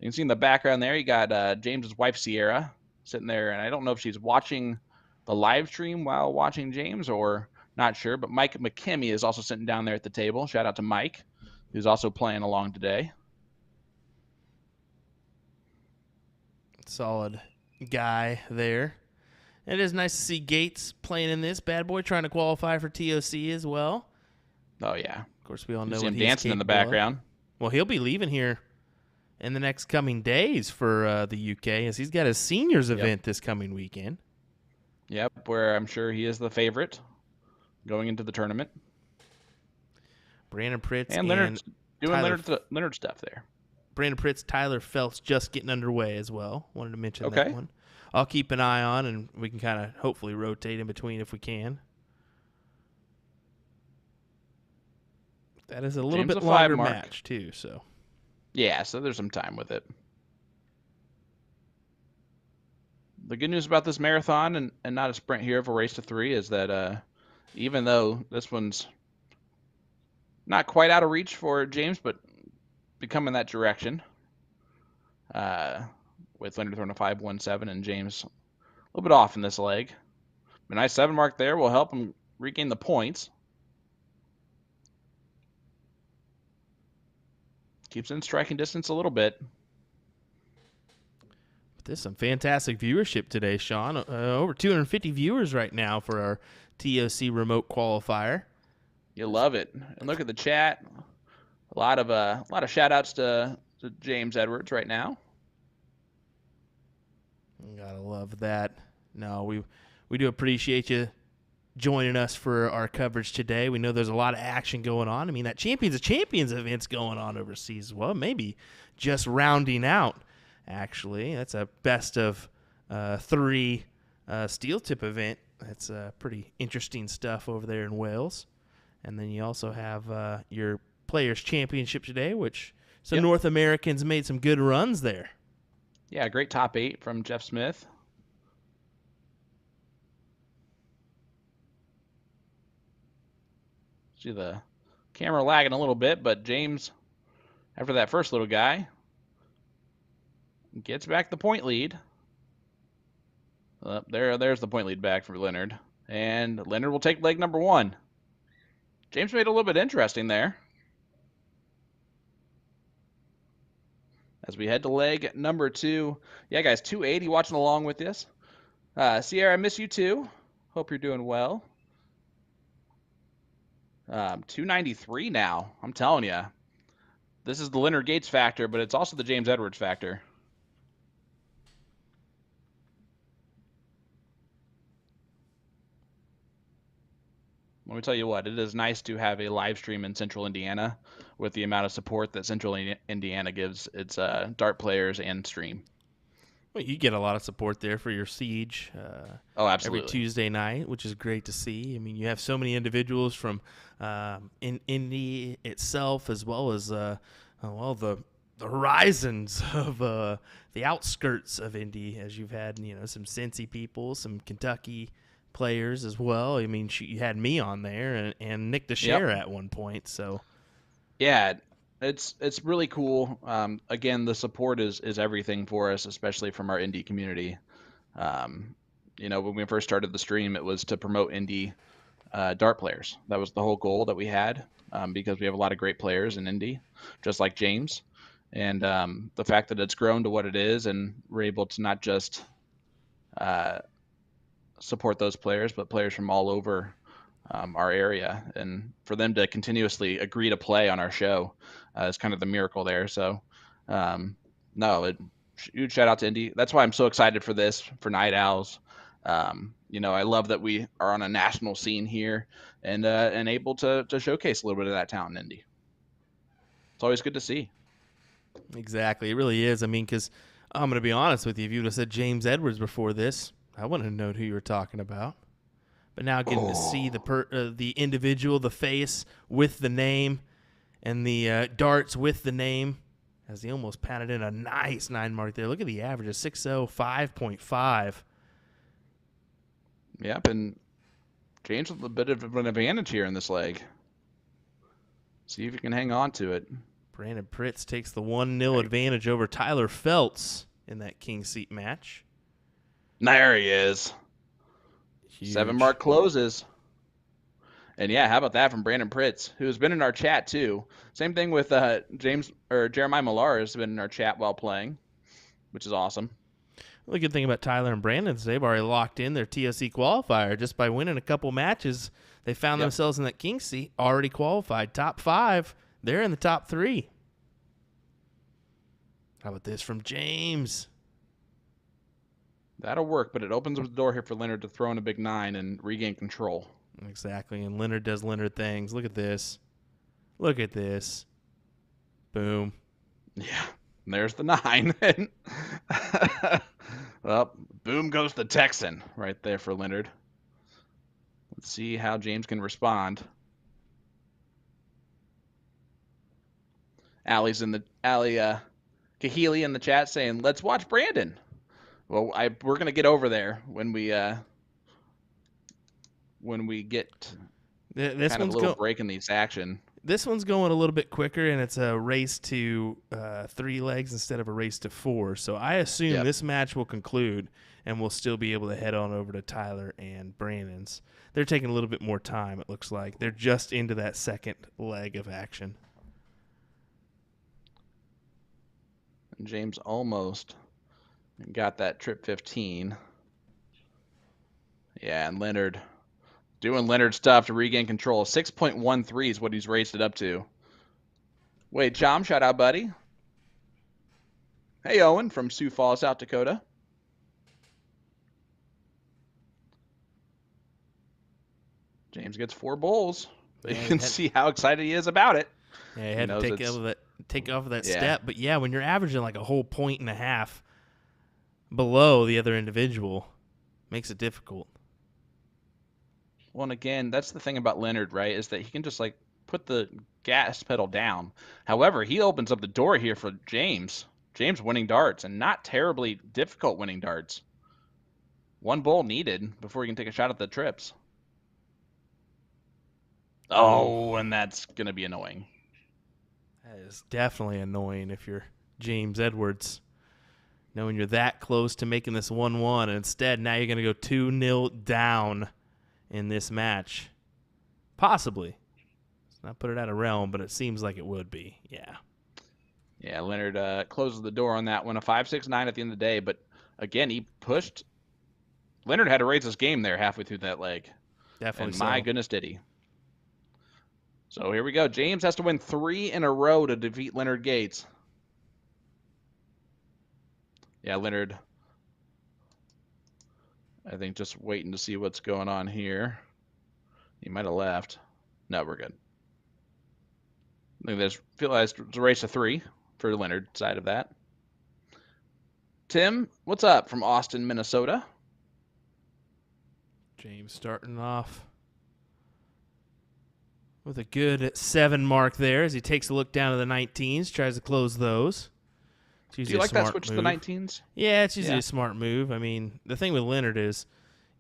You can see in the background there, you got James's wife, Sierra, sitting there. And I don't know if she's watching the live stream while watching James or not sure. But Mike McKimmey is also sitting down there at the table. Shout out to Mike, who's also playing along today. Solid guy there. It is nice to see Gates playing in this bad boy, trying to qualify for TOC as well. Oh, yeah. Of course, we all know what he's dancing in the background. Well, he'll be leaving here in the next coming days for the UK, as he's got his seniors event this coming weekend. Yep, where I'm sure he is the favorite going into the tournament. Brandon Pritz and Leonard doing Leonard stuff there. Brandon Pritz, Tyler Phelps just getting underway as well. Wanted to mention that one. I'll keep an eye on, and we can kind of hopefully rotate in between if we can. That is a little bit longer match, too. So, yeah, so there's some time with it. The good news about this marathon and not a sprint here of a race to 3 is that even though this one's not quite out of reach for James, but becoming that direction with Leonard throwing a 5.17 and James a little bit off in this leg. A nice 7 mark there will help him regain the points. Keeps in striking distance a little bit. There's some fantastic viewership today, Sean. Over 250 viewers right now for our TOC remote qualifier. You love it. And look at the chat. A lot of shout outs to James Edwards right now. Gotta love that. No, we do appreciate you joining us for our coverage today. We know there's a lot of action going on. I mean, that Champions of Champions event's going on overseas as well. Maybe just rounding out, actually. That's a best of 3 steel tip event. That's pretty interesting stuff over there in Wales. And then you also have your Players' Championship today, which some North Americans made some good runs there. Yeah, great top 8 from Jeff Smith. See the camera lagging a little bit, but James, after that first little guy, gets back the point lead. There's the point lead back for Leonard. And Leonard will take leg number 1. James made it a little bit interesting there. As we head to leg number 2. Yeah, guys, 280 watching along with this. Sierra, I miss you too. Hope you're doing well. 293 now. I'm telling you. This is the Leonard Gates factor, but it's also the James Edwards factor. Let me tell you what, it is nice to have a live stream in Central Indiana with the amount of support that Central Indiana gives its dart players and stream. Well, you get a lot of support there for your Siege absolutely. Every Tuesday night, which is great to see. I mean, you have so many individuals from in Indy itself, as well as the horizons of the outskirts of Indy, as you've had some Cincy people, some Kentucky players as well. I mean, you had me on there and Nick DeShare at one point. So, yeah, it's really cool. Again, the support is everything for us, especially from our indie community. When we first started the stream, it was to promote indie dart players. That was the whole goal that we had, because we have a lot of great players in indie, just like James. And the fact that it's grown to what it is, and we're able to not just support those players, but players from all over our area, and for them to continuously agree to play on our show is kind of the miracle there. So huge shout out to Indy. That's why I'm so excited for this, for Night Owls. I love that we are on a national scene here and able to showcase a little bit of that talent in Indy. It's always good to see. Exactly. It really is. I mean, because I'm going to be honest with you, if you would have said James Edwards before this, I wouldn't have known who you were talking about. But now getting to see the individual, the face with the name, and the darts with the name, as he almost pounded in a nice 9 mark there. Look at the average of 6.0, 5.5. Yep, and James with a bit of an advantage here in this leg. See if you can hang on to it. Brandon Pritz takes the 1-0 advantage over Tyler Feltz in that king seat match. There he is. Huge. 7 mark closes. And yeah, how about that from Brandon Pritz, who's been in our chat too. Same thing with Jeremiah Millar has been in our chat while playing, which is awesome. Well, the good thing about Tyler and Brandon is they've already locked in their TOC qualifier just by winning a couple matches. They found themselves in that king seat, already qualified. Top 5. They're in the top 3. How about this from James? That'll work, but it opens up the door here for Leonard to throw in a big 9 and regain control. Exactly, and Leonard does Leonard things. Look at this. Look at this. Boom. Yeah, there's the 9. Well, boom goes the Texan right there for Leonard. Let's see how James can respond. Allie's in the Kahili in the chat saying, "Let's watch Brandon." Well, we're gonna get over there when we get This kind of a little break in these action. This one's going a little bit quicker, and it's a race to 3 legs instead of a race to 4. So I assume this match will conclude, and we'll still be able to head on over to Tyler and Brandon's. They're taking a little bit more time, it looks like. They're just into that second leg of action. And James almost got that trip 15. Yeah, and Leonard doing Leonard stuff to regain control. 6.13 is what he's raised it up to. Wait, Chom, shout out, buddy. Hey, Owen from Sioux Falls, South Dakota. James gets 4 bowls. You can see how excited he is about it. Yeah, he had to take off of that step. But yeah, when you're averaging like a whole 1.5 below the other individual, makes it difficult. Well, and again, that's the thing about Leonard, right, is that he can just, like, put the gas pedal down. However, he opens up the door here for James. James winning darts, and not terribly difficult winning darts. 1 bowl needed before he can take a shot at the trips. Oh, and that's going to be annoying. That is definitely annoying if you're James Edwards, knowing you're that close to making this 1-1, and instead now you're going to go 2-0 down in this match. Possibly. Let's not put it out of realm, but it seems like it would be. Yeah. Yeah, Leonard closes the door on that one. A 5-6-9 at the end of the day, but again, he pushed. Leonard had to raise his game there halfway through that leg. Definitely. And my goodness, did he. So here we go. James has to win 3 in a row to defeat Leonard Gates. Yeah, Leonard, I think just waiting to see what's going on here. He might have left. No, we're good. I think there's feel like it's a race of 3 for Leonard side of that. Tim, what's up from Austin, Minnesota? James starting off with a good 7 mark there as he takes a look down to the 19s, tries to close those. Do you like that switch to the 19s? Yeah, it's usually a smart move. I mean, the thing with Leonard is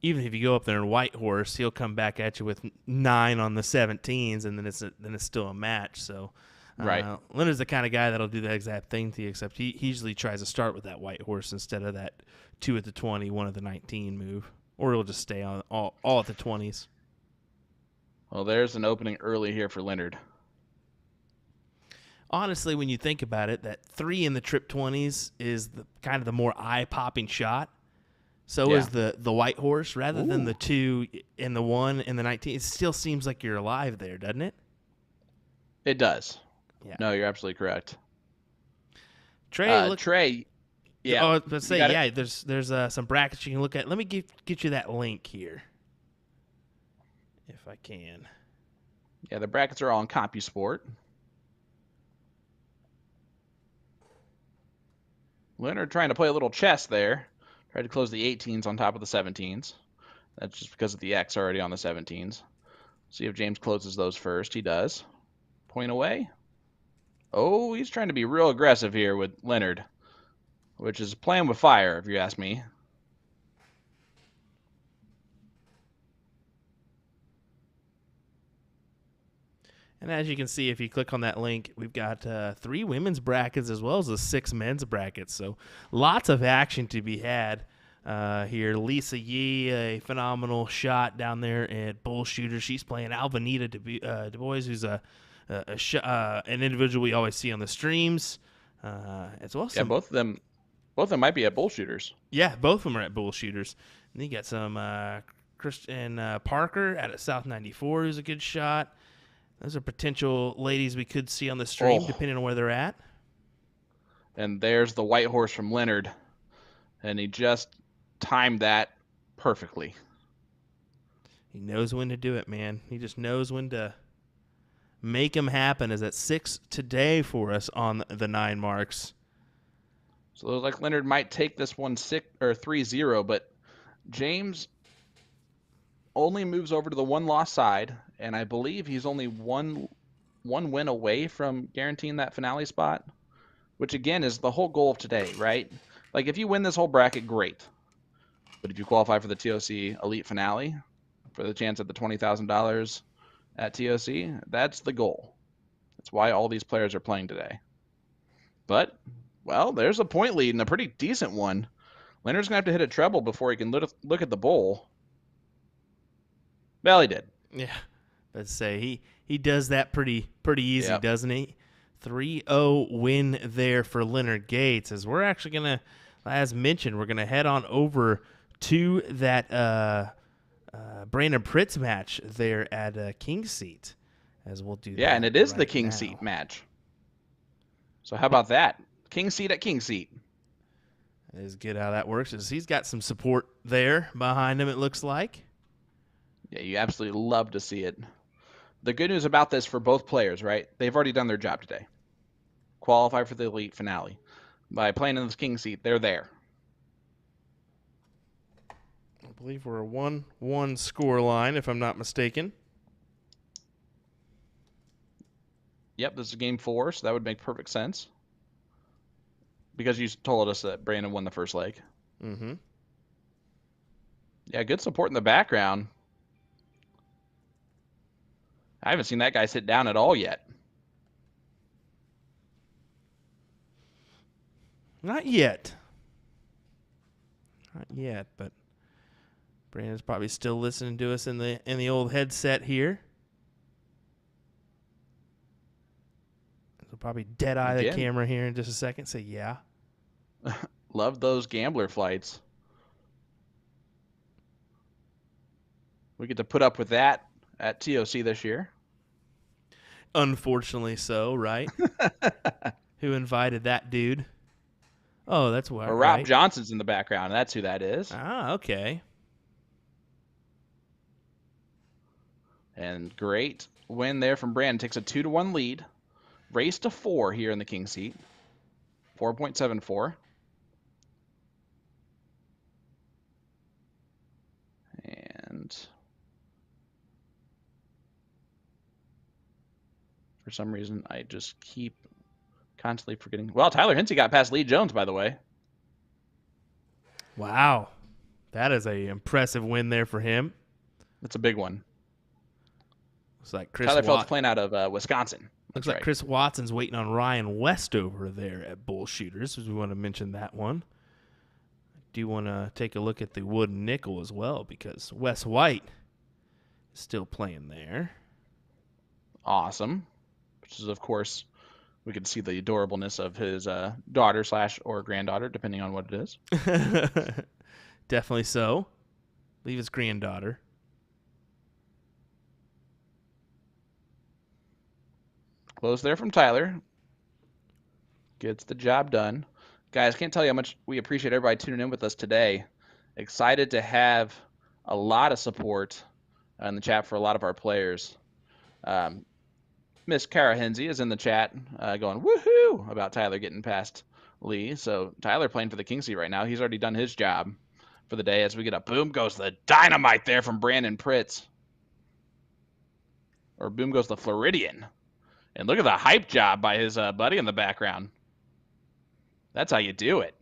even if you go up there in white horse, he'll come back at you with 9 on the 17s, and then it's still a match. So, right. Leonard's the kind of guy that'll do that exact thing to you, except he usually tries to start with that white horse instead of that 2 at the 20, 1 at the 19 move, or he'll just stay on all at the 20s. Well, there's an opening early here for Leonard. Honestly, when you think about it, that 3 in the trip 20s is the kind of the more eye-popping shot. So is the white horse rather than the 2 and the 1 and the 19. It still seems like you're alive there, doesn't it? It does. Yeah. No, you're absolutely correct. Trey, Trey. Yeah. Oh, let's say yeah. There's some brackets you can look at. Let me get you that link here, if I can. Yeah, the brackets are all on CompuSport. Leonard trying to play a little chess there. Tried to close the 18s on top of the 17s. That's just because of the X already on the 17s. See if James closes those first. He does. Point away. Oh, he's trying to be real aggressive here with Leonard, which is playing with fire, if you ask me. And as you can see, if you click on that link, we've got 3 women's brackets as well as a 6 men's brackets. So lots of action to be had here. Lisa Yee, a phenomenal shot down there at Bull Shooter. She's playing Alvanita Du Bois, who's an individual we always see on the streams. As well. Yeah, both of them might be at Bull Shooters. Yeah, both of them are at Bull Shooters. And then you got some Christian Parker at South 94, who's a good shot. Those are potential ladies we could see on the stream, depending on where they're at. And there's the white horse from Leonard. And he just timed that perfectly. He knows when to do it, man. He just knows when to make them happen. Is at 6 today for us on the 9 marks. So it looks like Leonard might take this one 3-0, but James only moves over to the 1-loss side, and I believe he's only one win away from guaranteeing that finale spot, which again is the whole goal of today, right? Like if you win this whole bracket, great. But if you qualify for the TOC Elite Finale for the chance at the $20,000 at TOC, that's the goal. That's why all these players are playing today. But, well, there's a point lead and a pretty decent one. Leonard's going to have to hit a treble before he can look at the bowl. Well, he did. Yeah, let's say he does that pretty easy, doesn't he? 3-0 win there for Leonard Gates. As we're actually going to, as mentioned, we're going to head on over to that Brandon Pritz match there at King Seat, as we'll do that. Yeah, and it is the King Seat match. So how about that? King Seat at King Seat. That is good how that works. As he's got some support there behind him, it looks like. Yeah, you absolutely love to see it. The good news about this for both players, right? They've already done their job today. Qualify for the Elite Finale. By playing in this King Seat, they're there. I believe we're a 1-1 score line, if I'm not mistaken. Yep, this is game 4, so that would make perfect sense. Because you told us that Brandon won the first leg. Mm-hmm. Yeah, good support in the background. I haven't seen that guy sit down at all yet. Not yet. Not yet, but Brandon's probably still listening to us in the old headset here. He'll probably dead-eye the camera here in just a second. Say, yeah. Love those gambler flights. We get to put up with that at TOC this year. Unfortunately so, right? Who invited that dude? Oh, that's why. Or Rob Johnson's in the background. That's who that is. Ah, okay. And great win there from Brandon. Takes a 2-1 lead. Race to 4 here in the King Seat. 4.74. And for some reason, I just keep constantly forgetting. Well, Tyler Hinsey got past Lee Jones, by the way. Wow. That is a impressive win there for him. That's a big one. Looks like Tyler Feld's playing out of Wisconsin. Looks like Chris Watson's waiting on Ryan Westover there at Bull Shooters, as we want to mention that one. I do want to take a look at the Wood and Nickel as well, because Wes White is still playing there. Awesome. Which is, of course, we can see the adorableness of his daughter / or granddaughter, depending on what it is. Definitely so. I believe it's granddaughter. Close there from Tyler. Gets the job done. Guys, can't tell you how much we appreciate everybody tuning in with us today. Excited to have a lot of support in the chat for a lot of our players. Miss Kara Hensey is in the chat going, woohoo, about Tyler getting past Lee. So Tyler playing for the King Seat right now. He's already done his job for the day as we get a boom goes the dynamite there from Brandon Pritz. Or boom goes the Floridian. And look at the hype job by his buddy in the background. That's how you do it.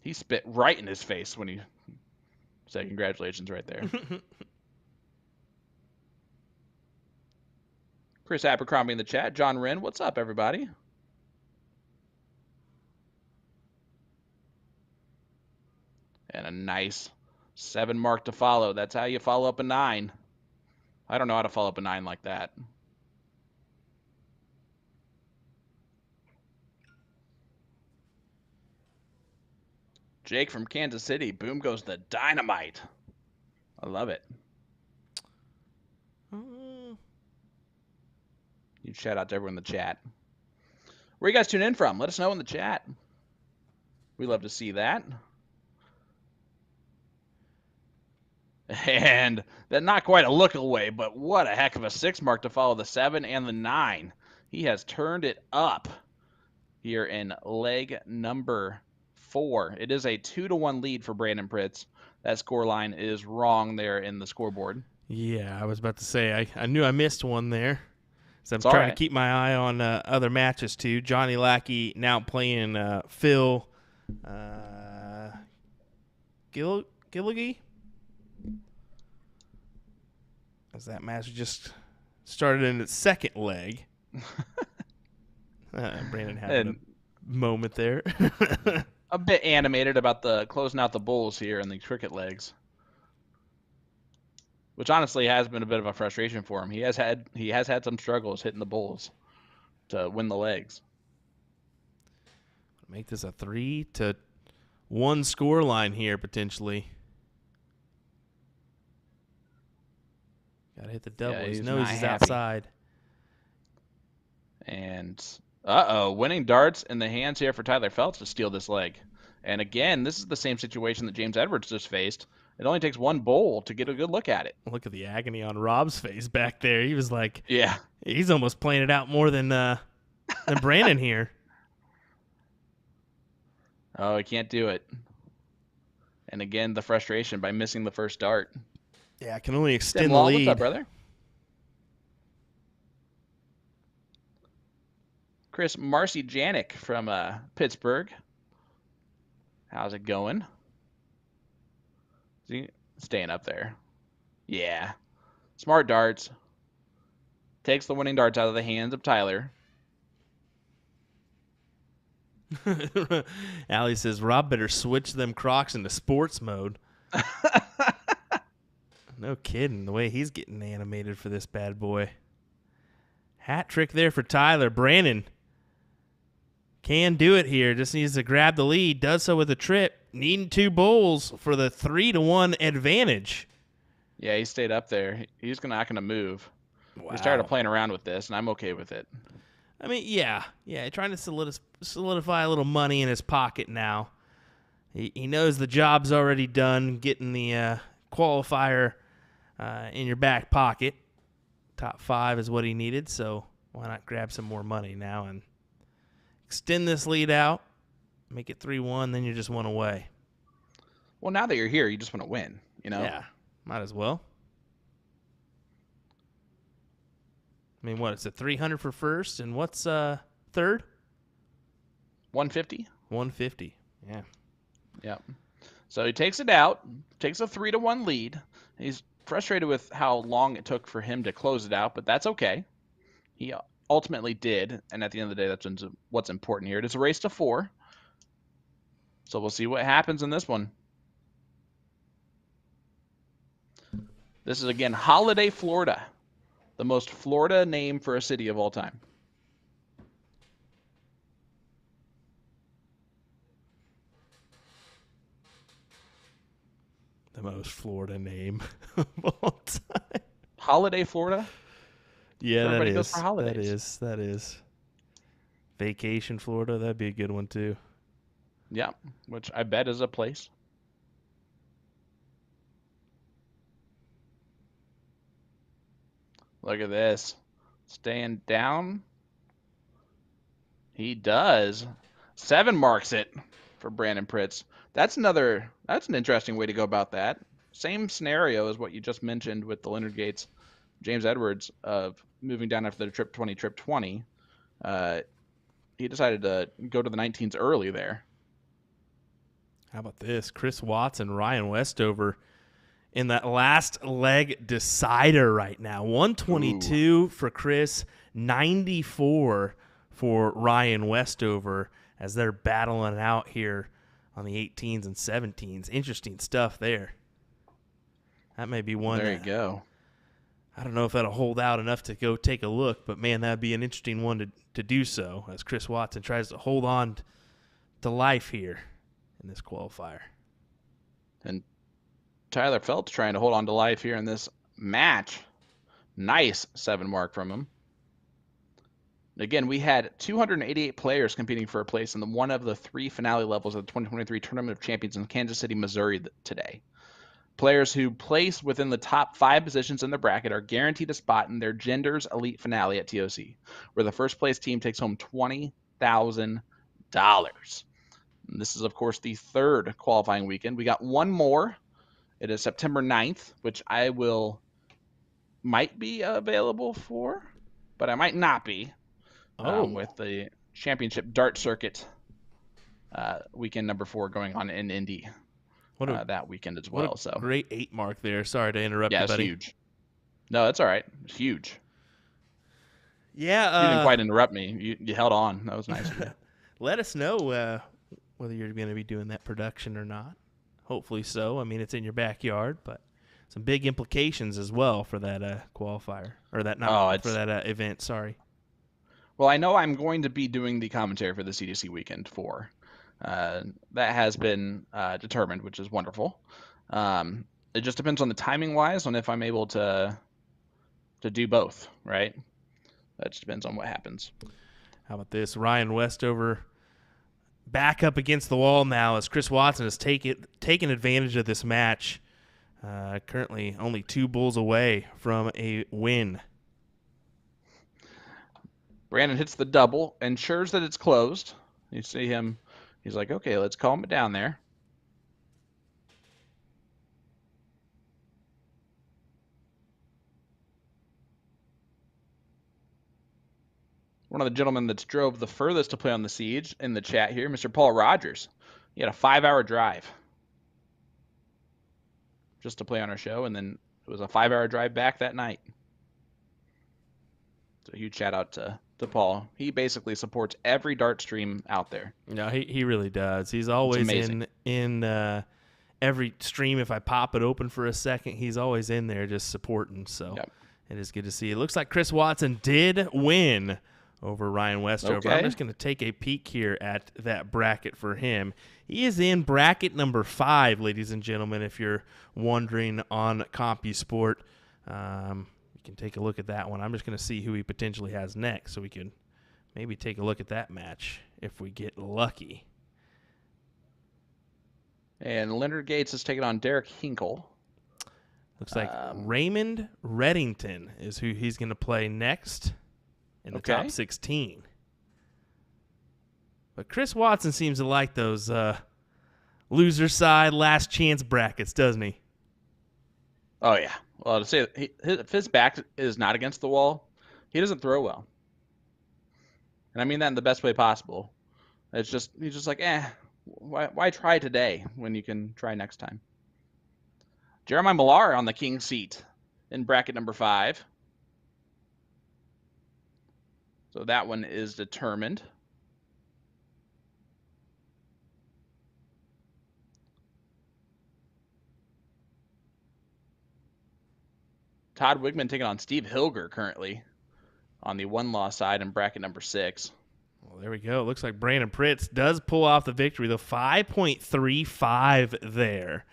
He spit right in his face when he said congratulations right there. Chris Abercrombie in the chat. John Wren, what's up, everybody? And a nice 7 mark to follow. That's how you follow up a 9. I don't know how to follow up a 9 like that. Jake from Kansas City. Boom goes the dynamite. I love it. You shout out to everyone in the chat. Where you guys tune in from? Let us know in the chat. We love to see that. And that not quite a look away, but what a heck of a 6 mark to follow the 7 and the 9. He has turned it up here in leg number 4. It is a 2-1 lead for Brandon Pritz. That score line is wrong there in the scoreboard. Yeah, I was about to say, I knew I missed one there. So I'm trying to keep my eye on other matches, too. Johnny Lackey now playing Phil Gilligy. As that match just started in its second leg. Brandon had a moment there. A bit animated about the closing out the bulls here in the cricket legs, which honestly has been a bit of a frustration for him. He has had some struggles hitting the bulls to win the legs. Make this a 3-1 score line here potentially. Gotta hit the double. Yeah, His nose is outside. And winning darts in the hands here for Tyler Phelps to steal this leg. And again, this is the same situation that James Edwards just faced. It only takes one bowl to get a good look at it. Look at the agony on Rob's face back there. He was like, yeah, he's almost playing it out more than Brandon here. Oh, he can't do it. And again, the frustration by missing the first dart. Yeah, I can only extend the lead. What's up, brother? Chris Marcy Janik from Pittsburgh. How's it going? Is he staying up there? Yeah. Smart darts. Takes the winning darts out of the hands of Tyler. Allie says, Rob better switch them Crocs into sports mode. No kidding, the way he's getting animated for this bad boy. Hat trick there for Tyler. Brandon can do it here. Just needs to grab the lead. Does so with a trip. Needing 2 bowls for the 3-1 advantage. Yeah, he stayed up there. He's not going to move. Wow. He started playing around with this, and I'm okay with it. I mean, yeah, trying to solidify a little money in his pocket now. He knows the job's already done, getting the qualifier in your back pocket. Top 5 is what he needed, so why not grab some more money now and extend this lead out, make it 3-1, then you're just 1 away. Well, now that you're here, you just want to win, you know? Yeah, might as well. I mean, what? It's a 300 for first, and what's third? 150. 150. Yeah. Yeah. So he takes it out, takes a 3-1 lead. He's frustrated with how long it took for him to close it out, but that's okay. He ultimately did, and at the end of the day, that's what's important here. It is a race to 4. So we'll see what happens in this one. This is, again, Holiday, Florida. The most Florida name for a city of all time. The most Florida name of all time. Holiday, Florida? Yeah, Everybody goes for holidays. That is. Vacation, Florida, that'd be a good one, too. Yeah, which I bet is a place. Look at this. Staying down. He does. 7 marks it for Brandon Pritz. That's an interesting way to go about that. Same scenario as what you just mentioned with the Leonard Gates, James Edwards of moving down after the trip 20. He decided to go to the 19s early there. How about this? Chris Watts and Ryan Westover in that last leg decider right now. 122 for Chris, 94 for Ryan Westover as they're battling it out here on the 18s and 17s. Interesting stuff there. That may be one. There you go. I don't know if that'll hold out enough to go take a look, but, man, that would be an interesting one to do so as Chris Watson tries to hold on to life here in this qualifier. And Tyler Phelps trying to hold on to life here in this match. Nice 7 mark from him. Again, we had 288 players competing for a place in one of the 3 finale levels of the 2023 Tournament of Champions in Kansas City, Missouri today. Players who place within the top 5 positions in the bracket are guaranteed a spot in their Genders Elite Finale at TOC, where the first place team takes home $20,000. This is, of course, the 3rd qualifying weekend. We got one more. It is September 9th, which I might be available for, but I might not be with the Championship Dart Circuit weekend number 4 going on in Indy. That weekend as well. What a great 8 mark there. Sorry to interrupt you, buddy. Yeah, it's huge. No, that's all right. It's huge. Yeah. You didn't quite interrupt me. You held on. That was nice of you. Let us know whether you're going to be doing that production or not. Hopefully so. I mean, it's in your backyard, but some big implications as well for that qualifier. Or that for that event, sorry. Well, I know I'm going to be doing the commentary for the CDC weekend 4. That has been determined, which is wonderful. It just depends on the timing wise on if I'm able to do both, right? That just depends on what happens. How about this? Ryan Westover back up against the wall now as Chris Watson has taken advantage of this match. Currently only 2 bulls away from a win. Brandon hits the double, ensures that it's closed. You see him. He's like, okay, let's calm it down there. One of the gentlemen that's drove the furthest to play on the Siege in the chat here, Mr. Paul Rogers. He had a 5-hour drive just to play on our show, and then it was a 5-hour drive back that night. So a huge shout out to Paul. He basically supports every dart stream out there. No, he really does. He's always in every stream. If I pop it open for a second, he's always in there just supporting. So It is good to see. It looks like Chris Watson did win over Ryan Westover. Okay. I'm just going to take a peek here at that bracket for him. He is in bracket number 5, ladies and gentlemen, if you're wondering on CompuSport. You can take a look at that one. I'm just going to see who he potentially has next so we can maybe take a look at that match if we get lucky. And Leonard Gates is taking on Derek Hinkle. Looks like Raymond Reddington is who he's going to play next in the top 16. But Chris Watson seems to like those loser side last chance brackets, doesn't he? Oh, yeah. Well, to say if his back is not against the wall, he doesn't throw well. And I mean that in the best way possible. He's just like, why try today when you can try next time? Jeremiah Millar on the king seat in bracket number 5. So that one is determined. Todd Wigman taking on Steve Hilger currently on the 1-loss side in bracket number 6. Well, there we go. It looks like Brandon Pritz does pull off the victory, though. 5.35 there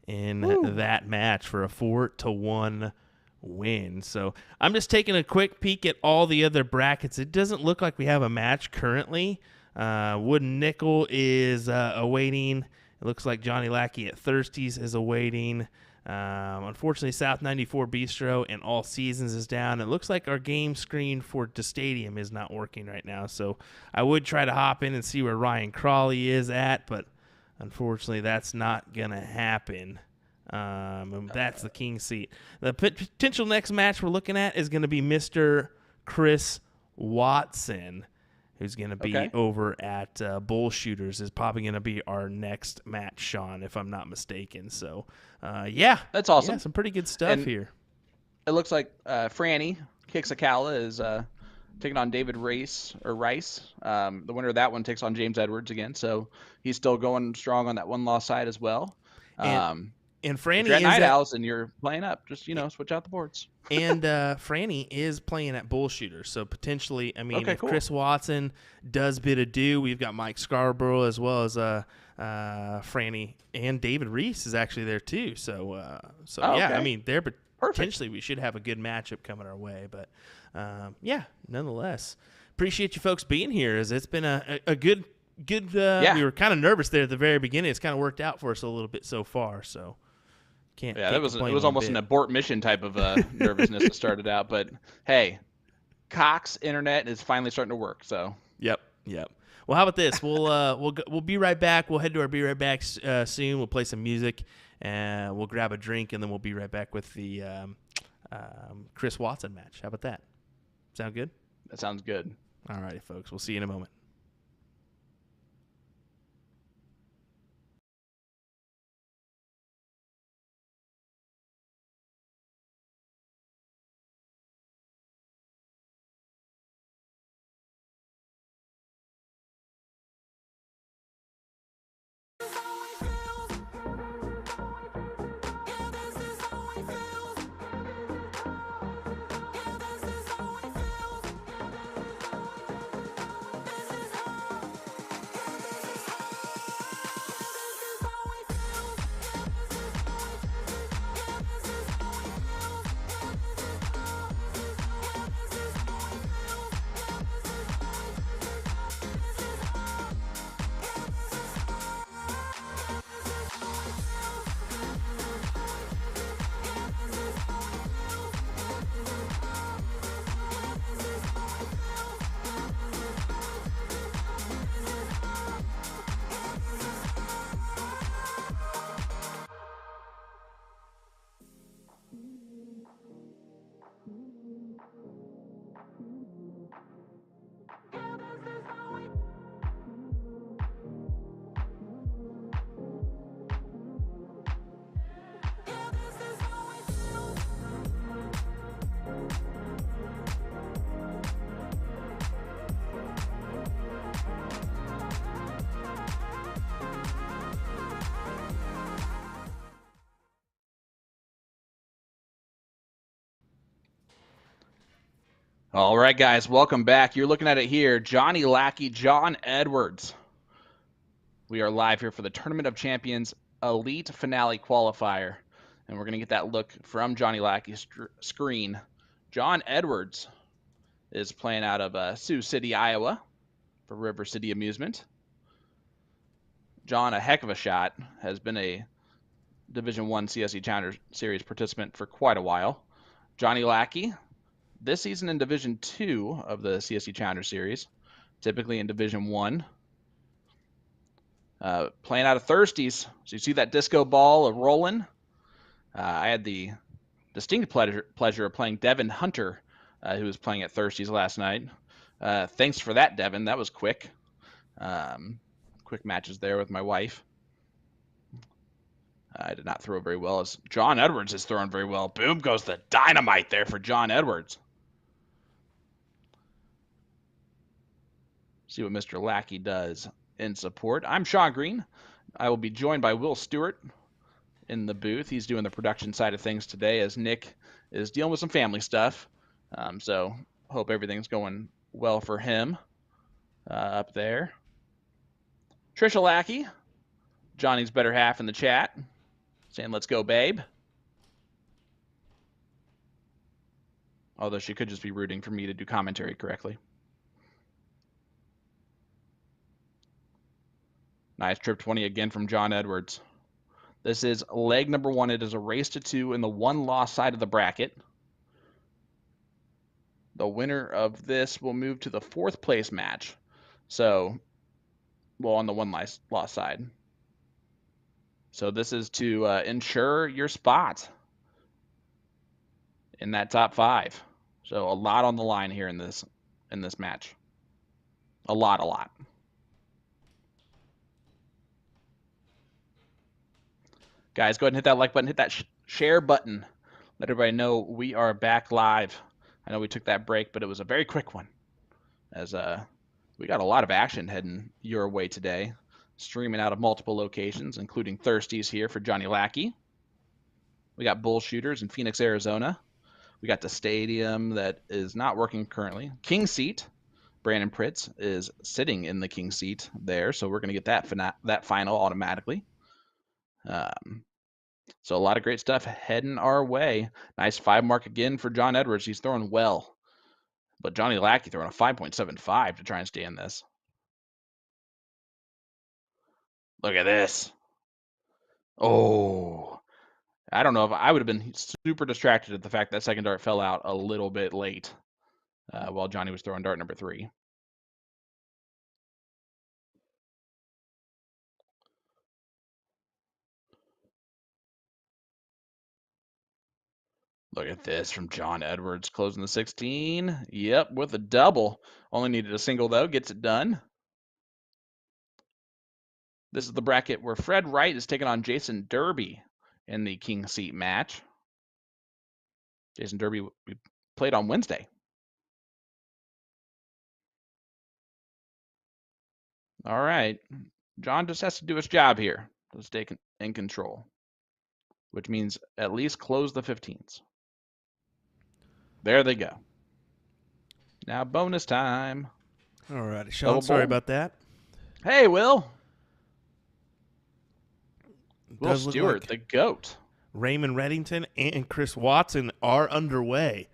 in that match for a 4-1 win. So I'm just taking a quick peek at all the other brackets. It doesn't look like we have a match currently. Wooden Nickel is awaiting. It looks like Johnny Lackey at Thirsties is awaiting. Unfortunately, South 94 Bistro and All Seasons is down. It looks like our game screen for the stadium is not working right now. So I would try to hop in and see where Ryan Crawley is at, but unfortunately that's not going to happen. And that's the king seat. The potential next match we're looking at is going to be Mr. Chris Watson who's going to be Okay. over at Bull Shooters, is probably going to be our next match, Sean, if I'm not mistaken. So, yeah. That's awesome. Yeah, some pretty good stuff And here. it looks like Franny Kixakala is taking on David Rice. The winner of that one takes on James Edwards again. So he's still going strong on that one-loss side as well. And Franny if you're at is Night Owls and you're playing up, just switch out the boards. And Franny is playing at Bull Shooters, so potentially, I mean, Okay, if cool. Chris Watson does bid adieu, we've got Mike Scarborough as well as Franny, and David Reese is actually there too. So, yeah, okay. I mean, there Perfect. potentially we should have a good matchup coming our way. But yeah, nonetheless, appreciate you folks being here. As it's been a good. Yeah. We were kind of nervous there at the very beginning. It's kind of worked out for us a little bit so far. So. It was almost an abort mission type of nervousness that started out, but hey, Cox internet is finally starting to work. So yep. Well, how about this? We'll be right back. We'll head to our be right back soon. We'll play some music and we'll grab a drink, and then we'll be right back with the Chris Watson match. How about that? Sound good? That sounds good. All righty, folks. We'll see you in a moment. All right, guys, welcome back. You're looking at it here. Johnny Lackey, John Edwards. We are live here for the Tournament of Champions Elite Finale Qualifier. And we're going to get that look from Johnny Lackey's screen. John Edwards is playing out of Sioux City, Iowa for River City Amusement. John, a heck of a shot, has been a Division I CSE Challenger Series participant for quite a while. Johnny Lackey, this season in Division II of the CSE Challenger Series, typically in Division I. Playing out of Thirsties. So you see that disco ball rolling? I had the distinct pleasure of playing Devin Hunter, who was playing at Thirsties last night. Thanks for that, Devin. That was quick. Quick matches there with my wife. I did not throw very well, as John Edwards is throwing very well. Boom goes the dynamite there for John Edwards. See what Mr. Lackey does in support. I'm Sean Green. I will be joined by Will Stewart in the booth. He's doing the production side of things today, as Nick is dealing with some family stuff. So hope everything's going well for him up there. Trisha Lackey, Johnny's better half in the chat, saying let's go, babe. Although she could just be rooting for me to do commentary correctly. Nice trip 20 again from John Edwards. This is leg number 1. It is a race to 2 in the one-loss side of the bracket. The winner of this will move to the 4th place match. So, well, on the one-loss side. So this is to ensure your spot in that top 5. So a lot on the line here in this match. A lot. Guys, go ahead and hit that like button, hit that share button. Let everybody know we are back live. I know we took that break, but it was a very quick one, as we got a lot of action heading your way today, streaming out of multiple locations, including Thirsties here for Johnny Lackey. We got Bull Shooters in Phoenix, Arizona. We got the stadium that is not working currently. King Seat. Brandon Pritz is sitting in the king seat there, so we're going to get that final automatically. So a lot of great stuff heading our way. Nice 5 mark again for John Edwards. He's throwing well. But Johnny Lackey throwing a 5.75 to try and stay in this. Look at this. Oh, I don't know if I would have been super distracted at the fact that second dart fell out a little bit late while Johnny was throwing dart number 3. Look at this from John Edwards, closing the 16. Yep, with a double. Only needed a single, though. Gets it done. This is the bracket where Fred Wright is taking on Jason Derby in the king seat match. Jason Derby, we played on Wednesday. All right. John just has to do his job here to stay in control, which means at least close the 15s. There they go. Now bonus time. All right, Sean, sorry about that. Hey, Will. Will Does look Stewart, like the GOAT. Raymond Reddington and Chris Watson are underway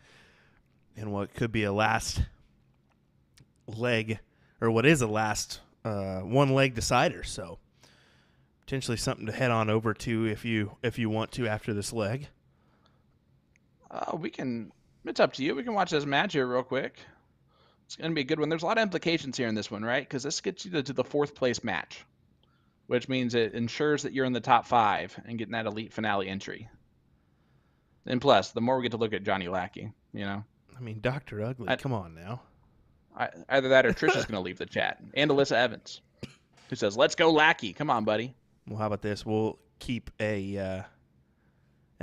in what could be a last leg, or what is a last one-leg decider. So potentially something to head on over to if you want to after this leg. We can. It's up to you. We can watch this match here real quick. It's going to be a good one. There's a lot of implications here in this one, right? Because this gets you to the 4th place match, which means it ensures that you're in the top 5 and getting that elite finale entry. And plus, the more we get to look at Johnny Lackey, you know. I mean, Dr. Ugly, come on now. Either that or Trisha's going to leave the chat. And Alyssa Evans, who says, "Let's go Lackey. Come on, buddy." Well, how about this? We'll keep an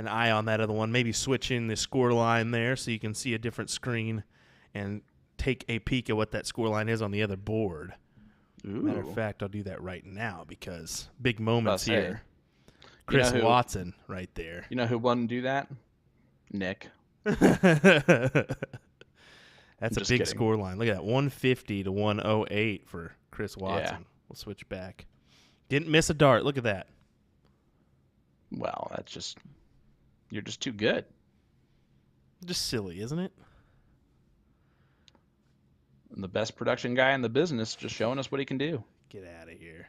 eye on that other one. Maybe switch in the score line there so you can see a different screen and take a peek at what that score line is on the other board. Ooh. Matter of fact, I'll do that right now because big moments here. Chris Watson right there. You know who wouldn't do that? Nick. That's a big score line. Look at that, 150 to 108 for Chris Watson. Yeah. We'll switch back. Didn't miss a dart. Look at that. Well, you're just too good. Just silly, isn't it? And the best production guy in the business, just showing us what he can do. Get out of here.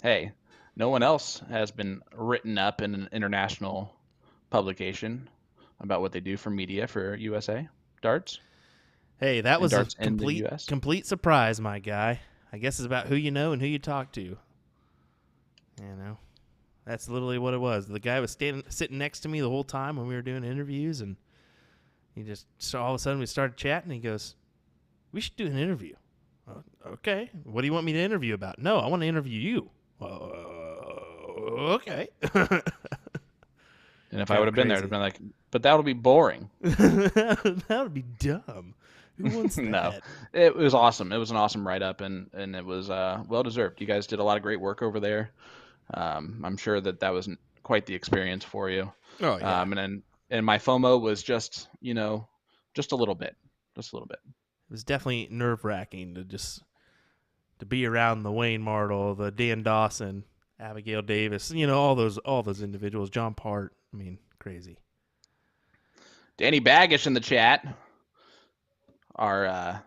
Hey, no one else has been written up in an international publication about what they do for media for USA darts. Hey, that was a complete surprise, my guy. I guess it's about who you know and who you talk to. You know, that's literally what it was. The guy was sitting next to me the whole time when we were doing interviews, and he just all of a sudden we started chatting. And he goes, "We should do an interview." Okay, what do you want me to interview about? No, I want to interview you. Okay. And if I would have been there, I'd have been like, "But that would be boring." That would be dumb. Who wants that? No, it was awesome. It was an awesome write-up, and it was well-deserved. You guys did a lot of great work over there. I'm sure that was quite the experience for you. Oh, yeah. And my FOMO was just a little bit. Just a little bit. It was definitely nerve-wracking to be around the Wayne Martle, the Dan Dawson, Abigail Davis, all those individuals, John Part. I mean, crazy. Danny Baggish in the chat. Our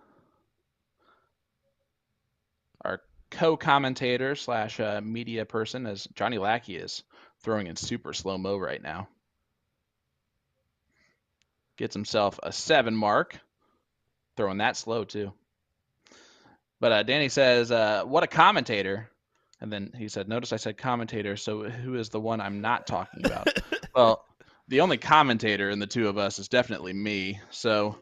co-commentator / media person, as Johnny Lackey is throwing in super slow-mo right now. Gets himself a 7 mark. Throwing that slow, too. But Danny says, what a commentator. And then he said, notice I said commentator, so who is the one I'm not talking about? Well, the only commentator in the two of us is definitely me. So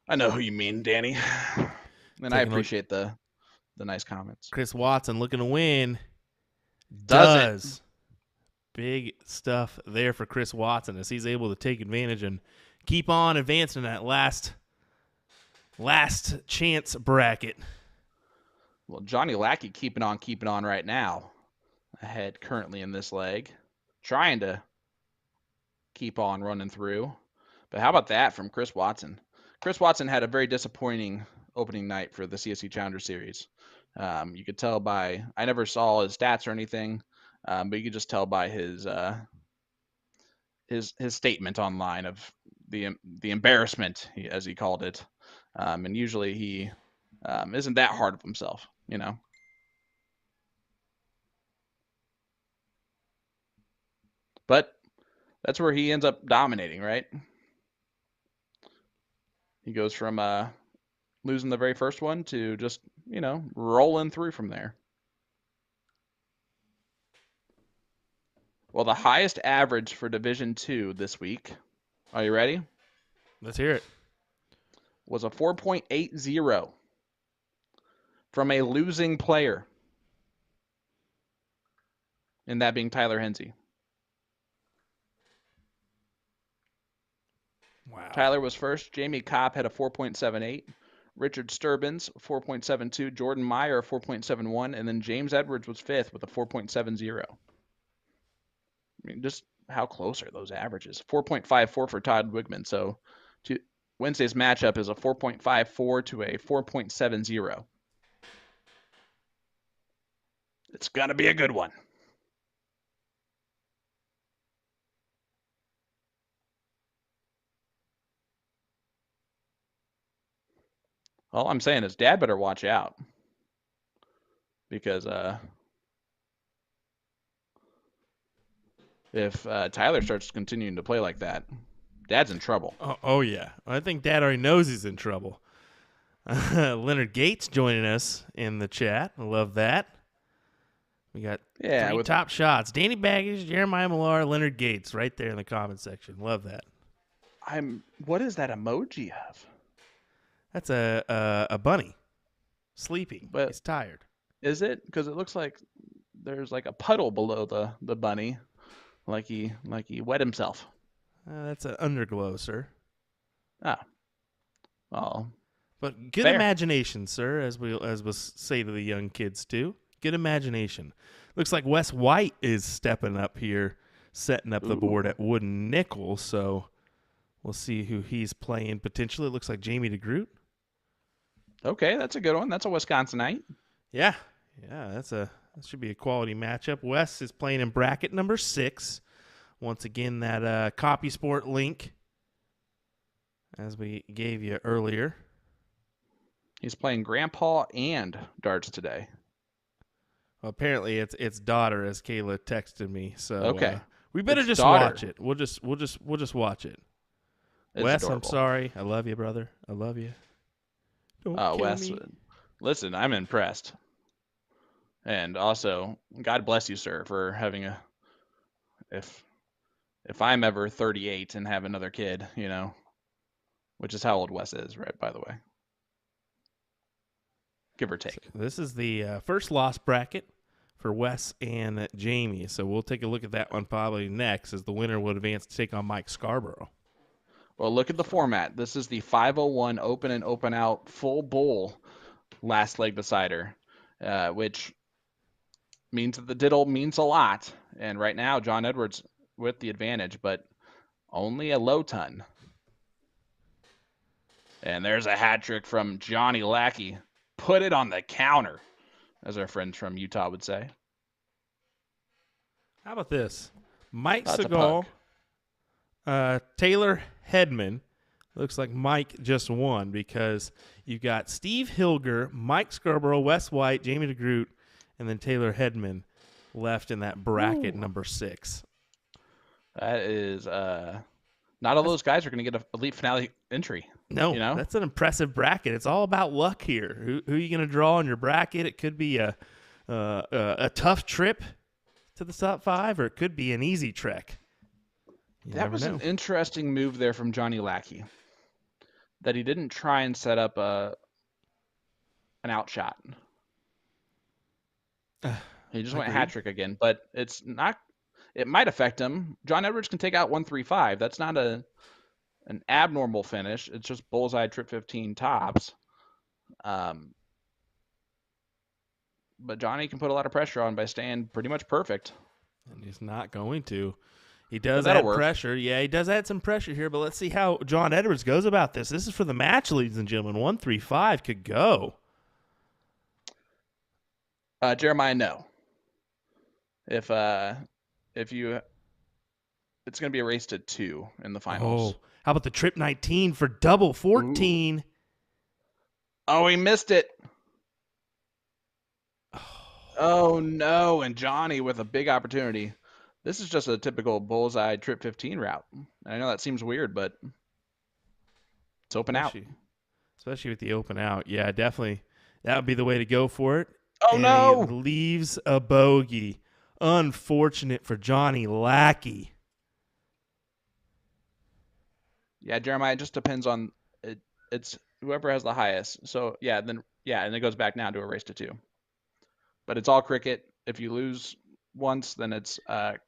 I know who you mean, Danny. And I Taking a look. appreciate the nice comments. Chris Watson looking to win. Does it? Does. Big stuff there for Chris Watson as he's able to take advantage and keep on advancing that last chance bracket. Well, Johnny Lackey keeping on right now. Ahead currently in this leg. Trying to keep on running through. But how about that from Chris Watson? Chris Watson had a very disappointing opening night for the CSC Challenger Series. You could tell by, I never saw his stats or anything, but you could just tell by his statement online of the embarrassment, as he called it. And usually he isn't that hard of himself, you know. But that's where he ends up dominating, right? He goes from losing the very first one to just, rolling through from there. Well, the highest average for Division II this week, are you ready? Let's hear it. Was a 4.80 from a losing player. And that being Tyler Hensey. Wow. Tyler was first. Jamie Kopp had a 4.78. Richard Sturbins, 4.72. Jordan Meyer, 4.71. And then James Edwards was fifth with a 4.70. I mean, just how close are those averages? 4.54 for Todd Wigman. So Wednesday's matchup is a 4.54 to a 4.70. It's going to be a good one. All I'm saying is Dad better watch out. Because if Tyler starts continuing to play like that, Dad's in trouble. Oh yeah. I think Dad already knows he's in trouble. Leonard Gates joining us in the chat. I love that. We got three top shots. Danny Baggage, Jeremiah Millar, Leonard Gates right there in the comment section. Love that. What is that emoji of? That's a bunny sleeping. But he's tired. Is it? Because it looks like there's like a puddle below the bunny, like he wet himself. That's an underglow, sir. Ah. Oh. But good imagination, sir, as we say to the young kids too. Good imagination. Looks like Wes White is stepping up here, setting up the board at Wooden Nickel. So we'll see who he's playing potentially. It looks like Jamie DeGroot. Okay, that's a good one. That's a Wisconsinite. Yeah, that should be a quality matchup. Wes is playing in bracket number 6. Once again, that Copy Sport link, as we gave you earlier. He's playing Grandpa and darts today. Well, apparently, it's daughter, as Kayla texted me. So okay, we better just watch it. We'll just watch it. It's Wes, adorable. I'm sorry. I love you, brother. I love you. Don't kill Wes, me. Listen, I'm impressed. And also, God bless you, sir, for having if I'm ever 38 and have another kid, which is how old Wes is, right, by the way. Give or take. So this is the first loss bracket for Wes and Jamie. So we'll take a look at that one probably next, as the winner will advance to take on Mike Scarborough. Well, look at the format. This is the 501 open and open out full bowl last leg decider, which means that the diddle means a lot. And right now, John Edwards with the advantage, but only a low ton. And there's a hat trick from Johnny Lackey. Put it on the counter, as our friends from Utah would say. How about this? Mike Segal, Taylor Hedman. Looks like Mike just won, because you've got Steve Hilger, Mike Scarborough, Wes White, Jamie DeGroot, and then Taylor Hedman left in that bracket number 6. That is not all those guys are going to get a elite finale entry. No, that's an impressive bracket. It's all about luck here. Who are you going to draw in your bracket? It could be a tough trip to the top 5, or it could be an easy trek. That was an interesting move there from Johnny Lackey. that he didn't try and set up an outshot. He just went hat trick again, but it's not. It might affect him. John Edwards can take out 135. That's not an abnormal finish. It's just bullseye trip 15 tops. But Johnny can put a lot of pressure on by staying pretty much perfect. And he's not going to. He does that'll add work. pressure. Yeah, he does add some pressure here, but let's see how John Edwards goes about this. This is for the match, ladies and gentlemen. 135 could go. Jeremiah, no. If you, it's going to be a race to 2 in the finals. Oh, how about the trip 19 for double 14? Ooh. Oh, he missed it. Oh, no. And Johnny with a big opportunity. This is just a typical bullseye trip 15 route. I know that seems weird, but it's open out. Especially with the open out. Yeah, definitely. That would be the way to go for it. Oh, no. He leaves a bogey. Unfortunate for Johnny Lackey. Yeah, Jeremiah, it just depends on it. It's whoever has the highest. So, and it goes back now to a race to 2. But it's all cricket. If you lose once, then it's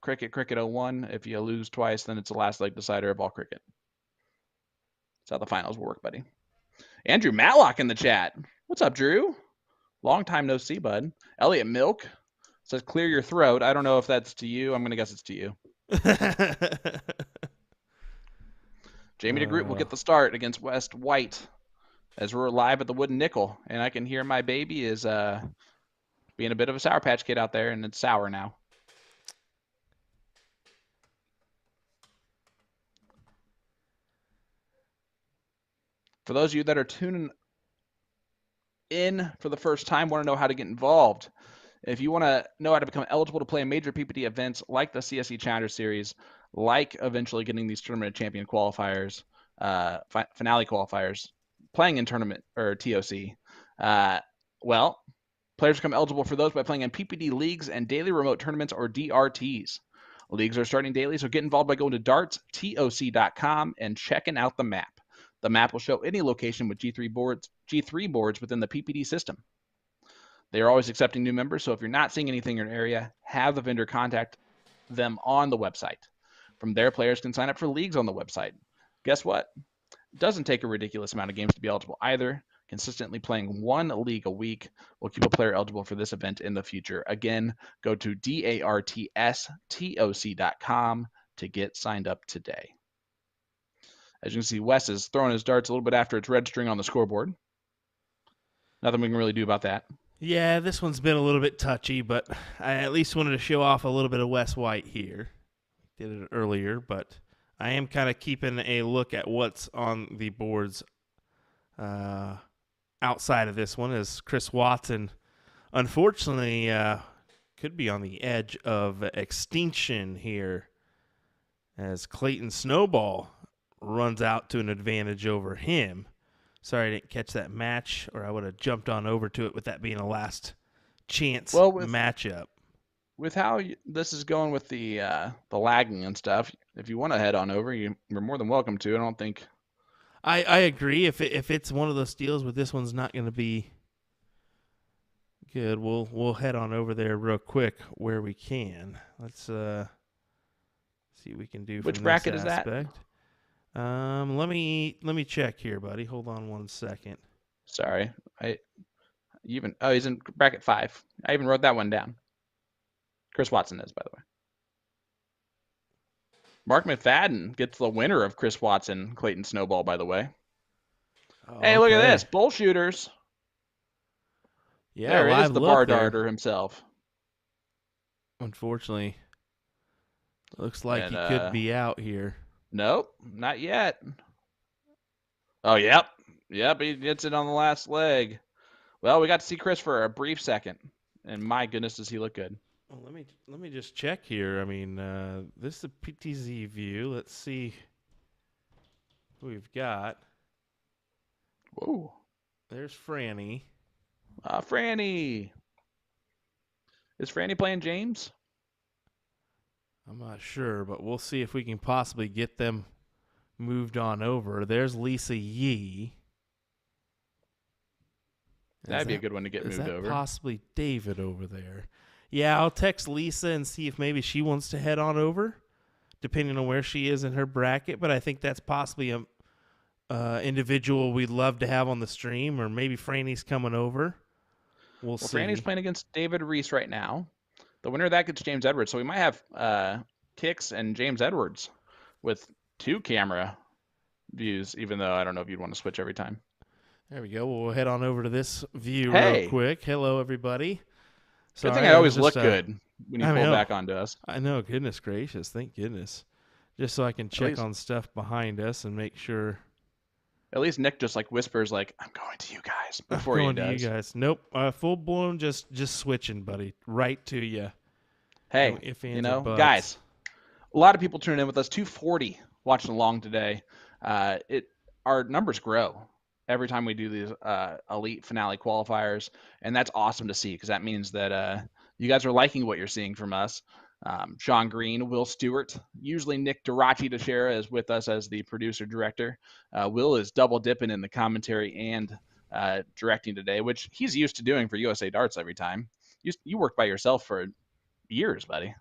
cricket 01. If you lose twice, then it's the last leg decider of all cricket. That's how the finals will work, buddy. Andrew Matlock in the chat. What's up, Drew? Long time no see, bud. Elliot Milk says, clear your throat. I don't know if that's to you. I'm going to guess it's to you. Jamie DeGroot will get the start against West White as we're live at the Wooden Nickel. And I can hear my baby is being a bit of a Sour Patch Kid out there, and it's sour now. For those of you that are tuning in for the first time, want to know how to get involved. If you want to know how to become eligible to play in major PPD events like the CSE Challenger Series, like eventually getting these Tournament of Champion qualifiers, finale qualifiers, playing in tournament or TOC, players become eligible for those by playing in PPD leagues and daily remote tournaments, or DRTs. Leagues are starting daily, so get involved by going to dartstoc.com and checking out the map. The map will show any location with G3 boards within the PPD system. They are always accepting new members, so if you're not seeing anything in your area, have the vendor contact them on the website. From there, players can sign up for leagues on the website. Guess what? It doesn't take a ridiculous amount of games to be eligible either. Consistently playing one league a week will keep a player eligible for this event in the future. Again, go to dartstoc.com to get signed up today. As you can see, Wes is throwing his darts a little bit after it's registering on the scoreboard. Nothing we can really do about that. Yeah, this one's been a little bit touchy, but I at least wanted to show off a little bit of Wes White here. Did it earlier, but I am kind of keeping a look at what's on the boards outside of this one, as Chris Watson, unfortunately, could be on the edge of extinction here as Clayton Snowball runs out to an advantage over him. Sorry I didn't catch that match, or I would have jumped on over to it with that being a last chance matchup. With how this is going with the lagging and stuff, if you want to head on over, you're more than welcome to. I don't think... I agree. If it's one of those deals where this one's not going to be good, we'll head on over there real quick where we can. Let's see what we can do. Which bracket is that? Let me check here, buddy. Hold on one second. Sorry, he's in bracket 5. I even wrote that one down. Chris Watson is, by the way. Mark McFadden gets the winner of Chris Watson, Clayton Snowball, by the way. Oh, hey, look at this. Bull shooters. Yeah, there is the bar darter himself. Unfortunately, looks like he could be out here. Nope, not yet. Oh, yep. Yep, he gets it on the last leg. Well, we got to see Chris for a brief second, and my goodness, does he look good. Well, let me just check here. I mean, this is a PTZ view. Let's see who we've got. Whoa. There's Franny. Franny. Is Franny playing James? I'm not sure, but we'll see if we can possibly get them moved on over. There's Lisa Yee. That'd be a good one to get moved over. Possibly David over there? Yeah, I'll text Lisa and see if maybe she wants to head on over, depending on where she is in her bracket. But I think that's possibly a individual we'd love to have on the stream, or maybe Franny's coming over. We'll see. Franny's playing against David Reese right now. The winner of that gets James Edwards. So we might have Kicks and James Edwards with 2 camera views, even though I don't know if you'd want to switch every time. There we go. We'll head on over to this view real quick. Hello, everybody. Good thing I always look good when you pull back onto us. I know. Goodness gracious. Thank goodness. Just so I can check on stuff behind us and make sure. At least Nick just like whispers like, I'm going to you guys before he does. To you guys. Nope. Full blown just switching, buddy. Right to you. Hey, guys, a lot of people tuning in with us. 240 watching along today. Our numbers grow every time we do these elite finale qualifiers, and that's awesome to see because that means that you guys are liking what you're seeing from us. Sean Green, Will Stewart, usually Nick Dirachi Teixeira is with us as the producer director. Will is double dipping in the commentary and directing today, which he's used to doing for USA Darts every time. You worked by yourself for years, buddy.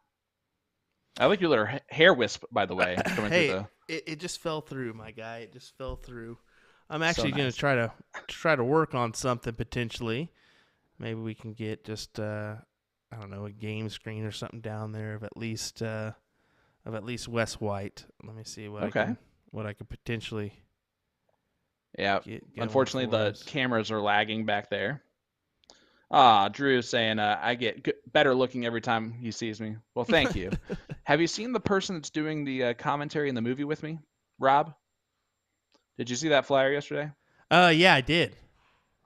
I like your little hair wisp, by the way. Hey, it just fell through, my guy. It just fell through. I'm actually going to try to work on something potentially. Maybe we can get just I don't know, a game screen or something down there of at least Wes White. Let me see what I could potentially. Yeah, get unfortunately the cameras are lagging back there. Drew is saying I get better looking every time he sees me. Well, thank you. Have you seen the person that's doing the commentary in the movie with me, Rob? Did you see that flyer yesterday? Yeah, I did.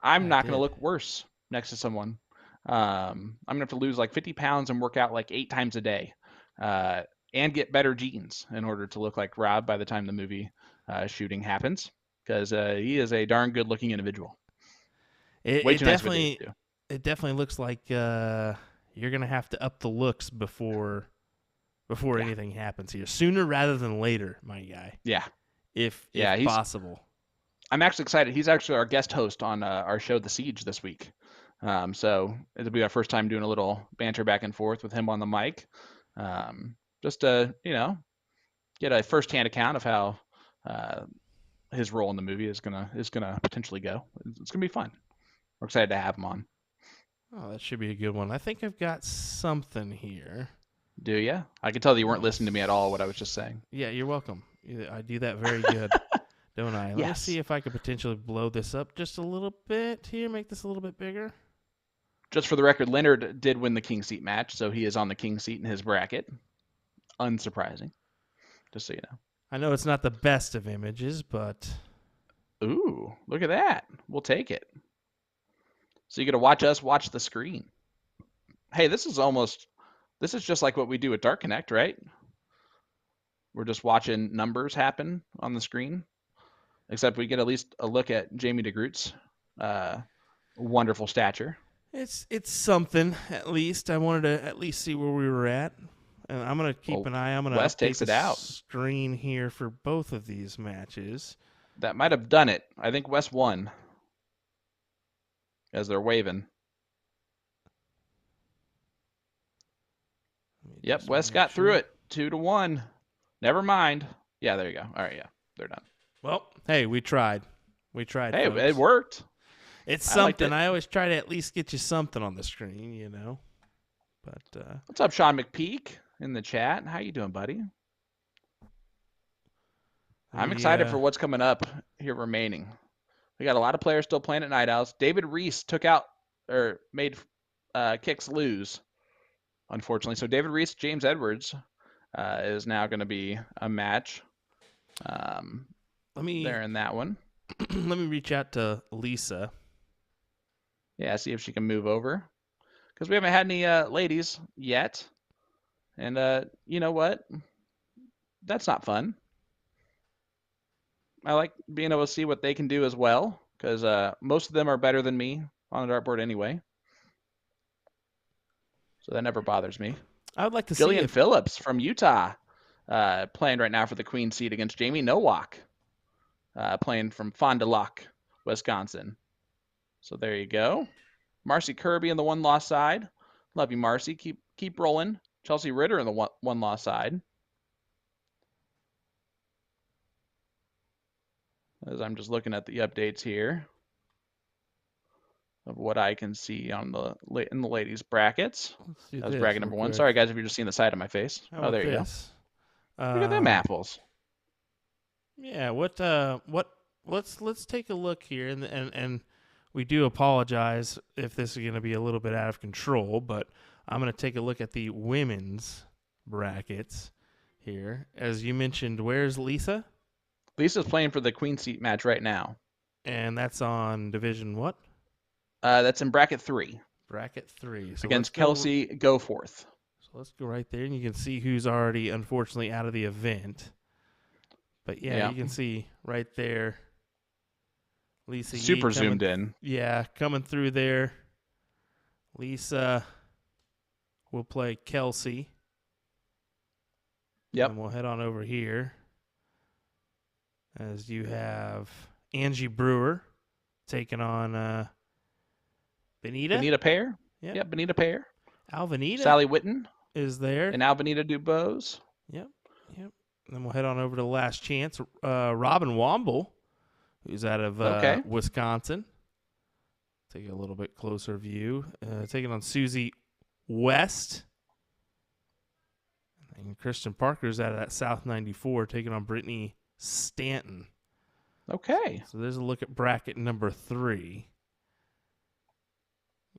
I'm not going to look worse next to someone. I'm going to have to lose like 50 pounds and work out like 8 times a day and get better genes in order to look like Rob by the time the movie shooting happens, because he is a darn good looking individual. It definitely looks like you're going to have to up the looks before anything happens here. Sooner rather than later, my guy. Yeah. If possible. I'm actually excited. He's actually our guest host on our show, The Siege, this week. So it'll be our first time doing a little banter back and forth with him on the mic. Just to, get a firsthand account of how his role in the movie is gonna potentially go. It's gonna be fun. We're excited to have him on. Oh, that should be a good one. I think I've got something here. Do you? I can tell that you weren't listening to me at all, what I was just saying. Yeah, you're welcome. I do that very good, don't I? Let me see if I could potentially blow this up just a little bit here, make this a little bit bigger. Just for the record, Leonard did win the king seat match, so he is on the king seat in his bracket. Unsurprising, just so you know. I know it's not the best of images, but... Ooh, look at that. We'll take it. So you got to watch us watch the screen. Hey, this is just like what we do at Dark Connect, right? We're just watching numbers happen on the screen, except we get at least a look at Jamie DeGroot's wonderful stature. It's something, at least. I wanted to at least see where we were at. And I'm going to keep an eye. I'm going to update the screen here for both of these matches. That might have done it. I think Wes won as they're waving. Yep, Wes got through it 2-1. Never mind. Yeah, there you go. All right, yeah, they're done. Well, hey, we tried. Hey, folks. It worked. It's something. I always try to at least get you something on the screen, But what's up, Sean McPeak in the chat? How you doing, buddy? I'm excited for what's coming up here remaining. We got a lot of players still playing at Night Owls. David Reese made Kicks lose, unfortunately. So David Reese, James Edwards is now going to be a match. They're in that one. Let me reach out to Lisa. Yeah, see if she can move over. Because we haven't had any ladies yet. And you know what? That's not fun. I like being able to see what they can do as well. Because most of them are better than me on the dartboard anyway. So that never bothers me. I would like to see Phillips from Utah playing right now for the queen seat against Jamie Nowak, playing from Fond du Lac, Wisconsin. So there you go. Marcy Kirby on the one-loss side. Love you, Marcy. Keep rolling. Chelsea Ritter on the one-loss side. As I'm just looking at the updates here of what I can see on in the ladies' brackets. That was bracket number 1. Sorry, guys, if you're just seeing the side of my face. Oh, there you go. Look at them apples. Yeah. Let's take a look here, and we do apologize if this is going to be a little bit out of control, but I'm going to take a look at the women's brackets here. As you mentioned, where's Lisa? Lisa's playing for the queen seat match right now. And that's on division what? That's in bracket 3. Bracket 3. So against Kelsey Goforth. So let's go right there, and you can see who's already, unfortunately, out of the event. But, yeah. You can see right there. Lisa super zoomed in. Yeah, coming through there. Lisa will play Kelsey. Yep. And we'll head on over here. As you have Angie Brewer taking on Benita. Benita Pair. Yep, Benita Pair. Alvanita. Sally Witten is there. And Alvanita Dubose. Yep. And then we'll head on over to Last Chance. Robin Womble, who's out of Wisconsin. Take a little bit closer view. Taking on Susie West. And Christian Parker's out of that South 94, taking on Brittany Stanton. Okay. So there's a look at bracket number 3.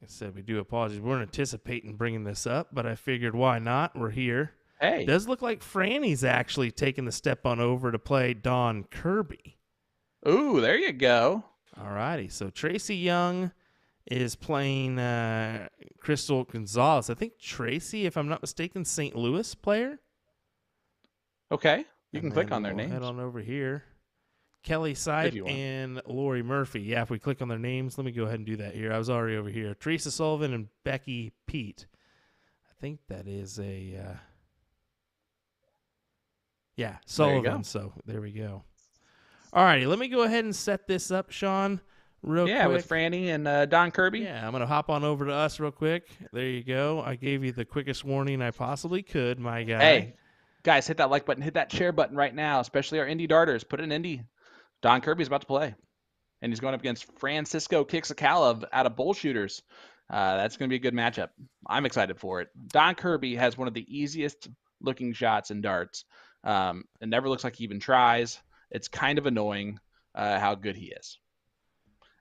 Like I said, we do apologize. We weren't anticipating bringing this up, but I figured why not? We're here. Hey. It does look like Franny's actually taking the step on over to play Dawn Kirby. Ooh, there you go. All righty. So Tracy Young is playing Crystal Gonzalez. I think Tracy, if I'm not mistaken, St. Louis player. Okay. You can click on their names. Head on over here. Kelly Seid and Lori Murphy. Yeah, if we click on their names, let me go ahead and do that here. I was already over here. Teresa Sullivan and Becky Pete. I think that is a Sullivan. So there we go. All righty, let me go ahead and set this up, Sean, real quick. Yeah, with Franny and Don Kirby. Yeah, I'm going to hop on over to us real quick. There you go. I gave you the quickest warning I possibly could, my guy. Hey, guys, hit that like button. Hit that share button right now, especially our indie darters. Put an indie. Don Kirby's about to play. And he's going up against Francisco Kixakalov out of Bull Shooters. That's going to be a good matchup. I'm excited for it. Don Kirby has one of the easiest looking shots in darts. It never looks like he even tries. It's kind of annoying how good he is.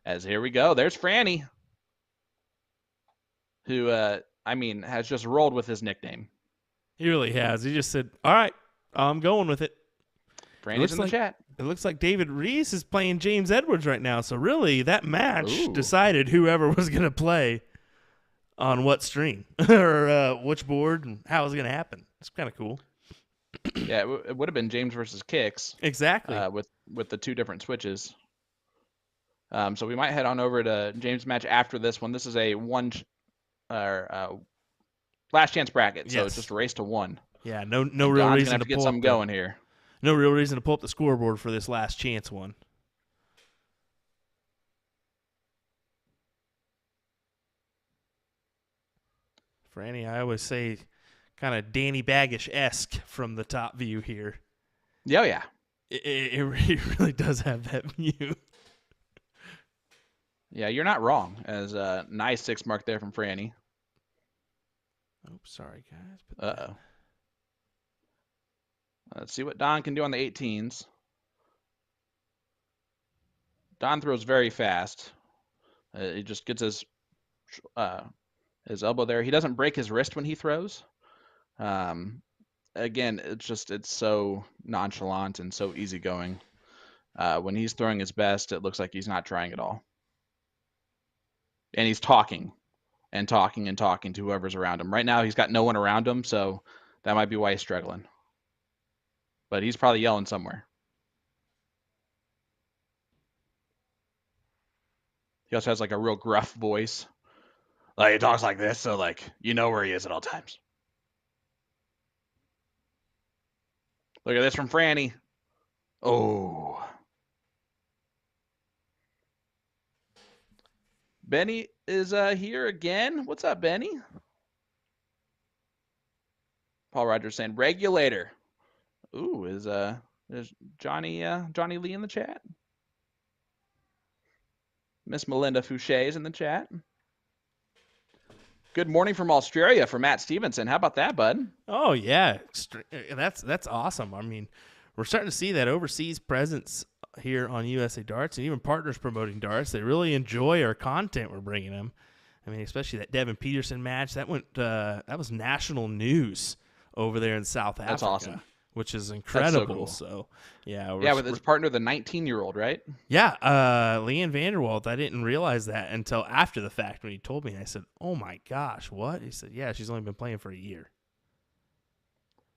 As here we go. There's Franny, who, has just rolled with his nickname. He really has. He just said, all right, I'm going with it. Franny's in the chat. It looks like David Reese is playing James Edwards right now. So really, that match decided whoever was going to play on what stream or which board and how it was going to happen. It's kind of cool. Yeah, it would have been James versus Kicks. Exactly. With the 2 different switches. So we might head on over to James' match after this one. This is a last chance bracket, so it's just a race to 1. Yeah, no real reason to get something going here. No real reason to pull up the scoreboard for this last chance one. Franny, I always say kind of Danny Baggish-esque from the top view here. Yeah. It really does have that view. Yeah, you're not wrong. As a nice 6 mark there from Franny. Oops, sorry, guys. Uh-oh. Let's see what Don can do on the 18s. Don throws very fast. He just gets his elbow there. He doesn't break his wrist when he throws. Again, it's so nonchalant and so easygoing. When he's throwing his best, it looks like he's not trying at all. And he's talking and talking and talking to whoever's around him. Right now, he's got no one around him, so that might be why he's struggling. But he's probably yelling somewhere. He also has like a real gruff voice. Like he talks like this, so like you know where he is at all times. Look at this from Franny. Oh. Benny is here again. What's up, Benny? Paul Rogers saying regulator. Ooh, is Johnny Lee in the chat? Miss Melinda Fouché is in the chat. Good morning from Australia for Matt Stevenson. How about that, bud? Oh yeah, that's awesome. I mean, we're starting to see that overseas presence here on USA Darts, and even partners promoting darts. They really enjoy our content we're bringing them. I mean, especially that Devin Peterson match. That was national news over there in South Africa. That's awesome. Which is incredible. So cool. Yeah, with his partner, the 19-year-old, right? Yeah, Leanne Vanderwalt. I didn't realize that until after the fact when he told me. I said, "Oh my gosh, what?" He said, "Yeah, she's only been playing for a year."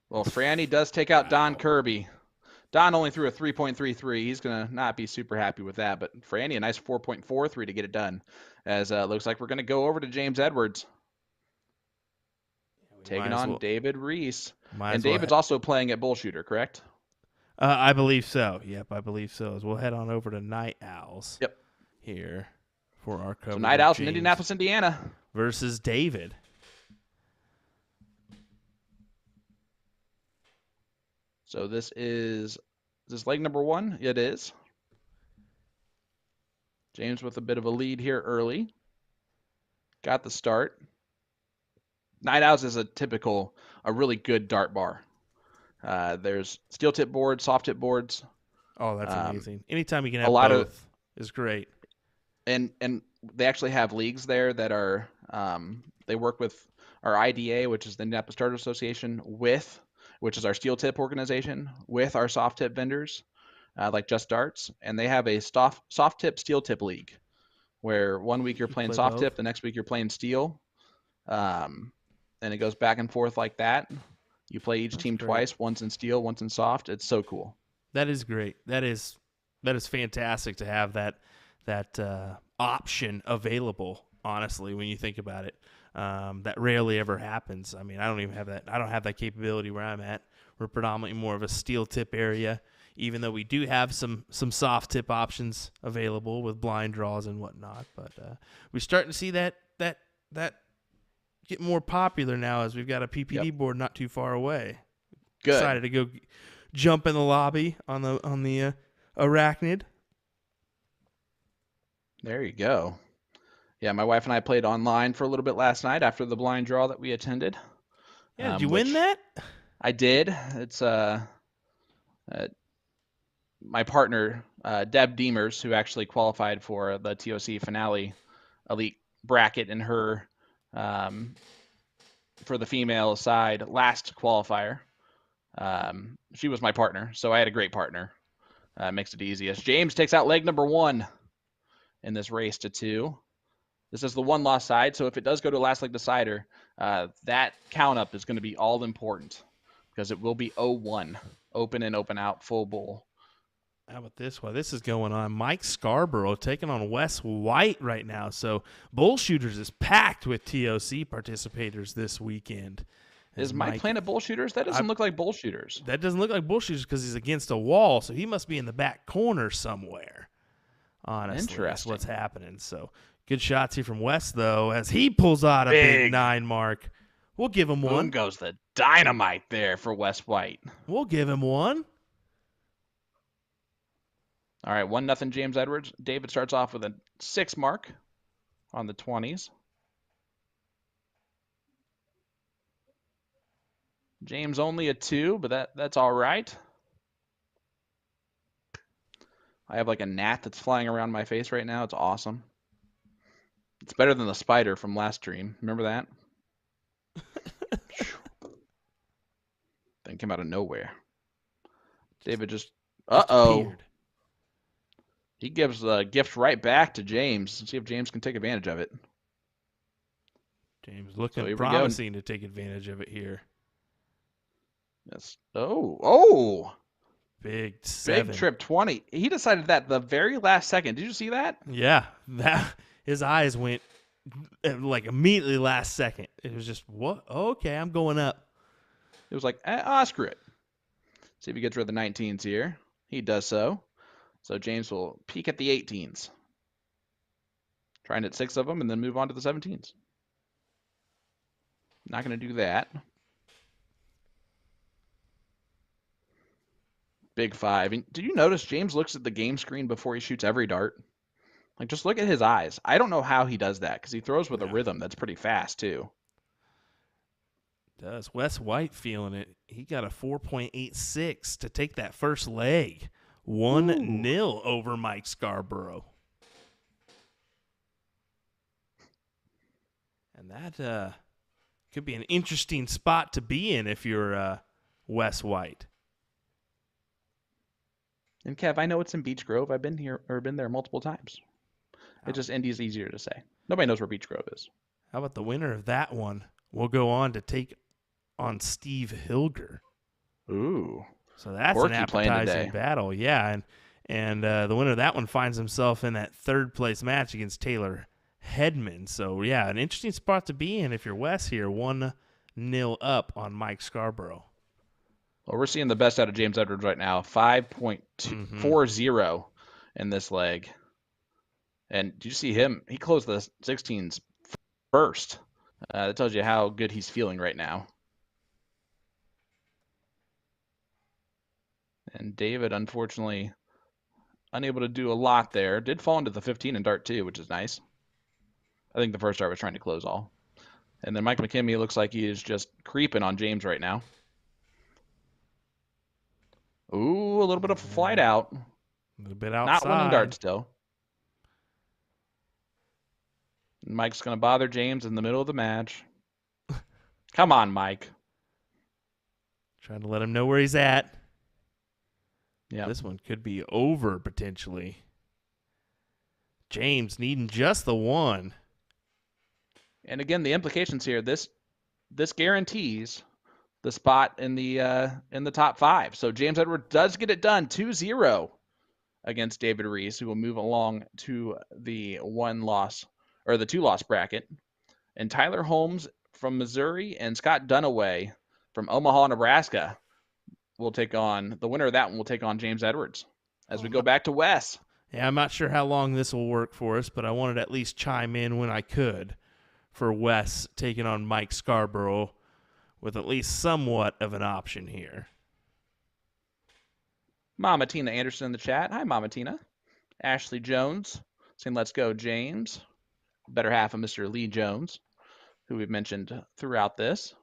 Well, Franny does take out Don Kirby. Don only threw a 3.33. He's gonna not be super happy with that, but Franny a nice 4.43 to get it done. As looks like we're gonna go over to James Edwards. Taking on David Reese. And David's also playing at Bullshooter, correct? I believe so. Yep, I believe so. As we'll head on over to Night Owls. Yep. Here for our coverage. So Night Owls in Indianapolis, Indiana. Versus David. So is this leg number 1? It is. James with a bit of a lead here early. Got the start. Night Owls is a really good dart bar. There's steel tip boards, soft tip boards. Oh, that's amazing. Anytime you can have both is great. And they actually have leagues there that are they work with our IDA, which is the Indianapolis Dart Association, which is our steel tip organization, with our soft tip vendors, like Just Darts, and they have a soft tip steel tip league, where one week you're playing soft tip, the next week you're playing steel, and it goes back and forth like that. You play each team twice, once in steel, once in soft. It's so cool. That is great. That is fantastic to have that option available. Honestly, when you think about it, that rarely ever happens. I mean, I don't even have that. I don't have that capability where I'm at. We're predominantly more of a steel tip area, even though we do have some soft tip options available with blind draws and whatnot. But we're starting to see that get more popular now as we've got a PPD board not too far away. Good. Decided to go jump in the lobby on the Arachnid. There you go. Yeah, my wife and I played online for a little bit last night after the blind draw that we attended. Yeah, did you win that? I did. It's my partner, Deb Deemers, who actually qualified for the TOC finale elite bracket in her for the female side last qualifier. She was my partner, so I had a great partner. Makes it easiest. James takes out leg number 1 in this race to 2. This is the 1-loss side, so if it does go to a last leg decider, that count up is going to be all important because it will be 0-1, open and open out, full bull. How about this? While this is going on, Mike Scarborough taking on Wes White right now. So Bullshooters is packed with TOC participators this weekend. Is Mike playing at Bullshooters? That doesn't look like Bullshooters. That doesn't look like Bullshooters because he's against a wall, so he must be in the back corner somewhere. Honestly, interesting. That's what's happening. So good shots here from Wes, though, as he pulls out a big 9 mark. We'll give him one. Boom goes the dynamite there for Wes White. We'll give him one. All right, 1-0 James Edwards. David starts off with a 6 mark on the 20s. James only a 2, but that's all right. I have like a gnat that's flying around my face right now. It's awesome. It's better than the spider from last stream. Remember that? Thing came out of nowhere. David just appeared. He gives the gift right back to James. Let's see if James can take advantage of it. James looking promising to take advantage of it here. Yes. Oh. Big 7. Big trip 20. He decided that the very last second. Did you see that? Yeah. His eyes went like immediately last second. It was just, what? Okay, I'm going up. It was like, screw it. See if he gets rid of the 19s here. He does so. So James will peek at the 18s. Try and hit 6 of them and then move on to the 17s. Not going to do that. Big 5. And did you notice James looks at the game screen before he shoots every dart? Like, just look at his eyes. I don't know how he does that because he throws with a rhythm that's pretty fast, too. Does. Wes White feeling it. He got a 4.86 to take that first leg. 1-0 over Mike Scarborough. And that could be an interesting spot to be in if you're Wes White. And Kev, I know it's in Beech Grove. I've been here or been there multiple times. Oh. It just Indy's easier to say. Nobody knows where Beech Grove is. How about the winner of that one will go on to take on Steve Hilger. Ooh. So that's Porky an appetizing battle. Yeah, and the winner of that one finds himself in that third-place match against Taylor Hedman. So, yeah, an interesting spot to be in if you're Wes here. 1-0 up on Mike Scarborough. Well, we're seeing the best out of James Edwards right now. 5.40 in this leg. And did you see him? He closed the 16s first. That tells you how good he's feeling right now. And David, unfortunately, unable to do a lot there. Did fall into the 15 and dart too, which is nice. I think the first dart was trying to close all. And then Mike McKinney looks like he is just creeping on James right now. Ooh, a little bit of a flight out. A little bit outside. Not winning dart still. Mike's going to bother James in the middle of the match. Come on, Mike. Trying to let him know where he's at. Yeah. This one could be over potentially. James needing just the one. And again, the implications here, this guarantees the spot in the top 5. So James Edwards does get it done 2-0 against David Reese, who will move along to the 2-loss bracket. And Tyler Holmes from Missouri and Scott Dunaway from Omaha, Nebraska will take on the winner of that one will take on James Edwards as we go back to Wes. Yeah, I'm not sure how long this will work for us, but I wanted to at least chime in when I could for Wes taking on Mike Scarborough with at least somewhat of an option here. Mama Tina Anderson in the chat. Hi, Mama Tina. Ashley Jones saying, let's go, James. Better half of Mr. Lee Jones, who we've mentioned throughout this.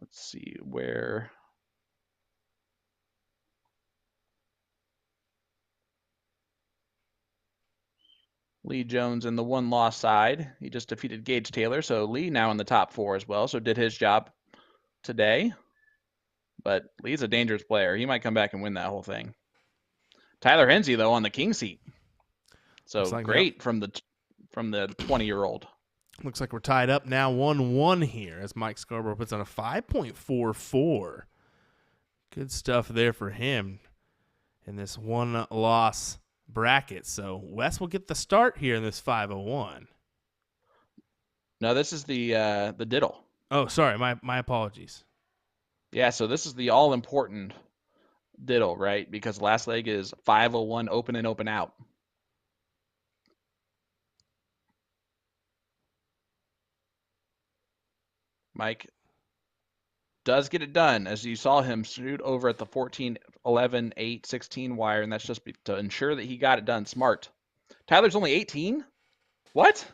Let's see where. Lee Jones in the 1-loss side. He just defeated Gage Taylor, so Lee now in the top 4 as well, so did his job today. But Lee's a dangerous player. He might come back and win that whole thing. Tyler Hensey, though, on the king seat. So like great from the 20-year-old. Looks like we're tied up now 1-1 here as Mike Scarborough puts on a 5.44. Good stuff there for him in this 1-loss bracket. So Wes will get the start here in this 501. No, this is the diddle. Oh, sorry. My apologies. Yeah, so this is the all-important diddle, right? Because last leg is 501 open and open out. Mike does get it done, as you saw him shoot over at the 14, 11, 8, 16 wire, and that's just to ensure that he got it done smart. Tyler's only 18? What?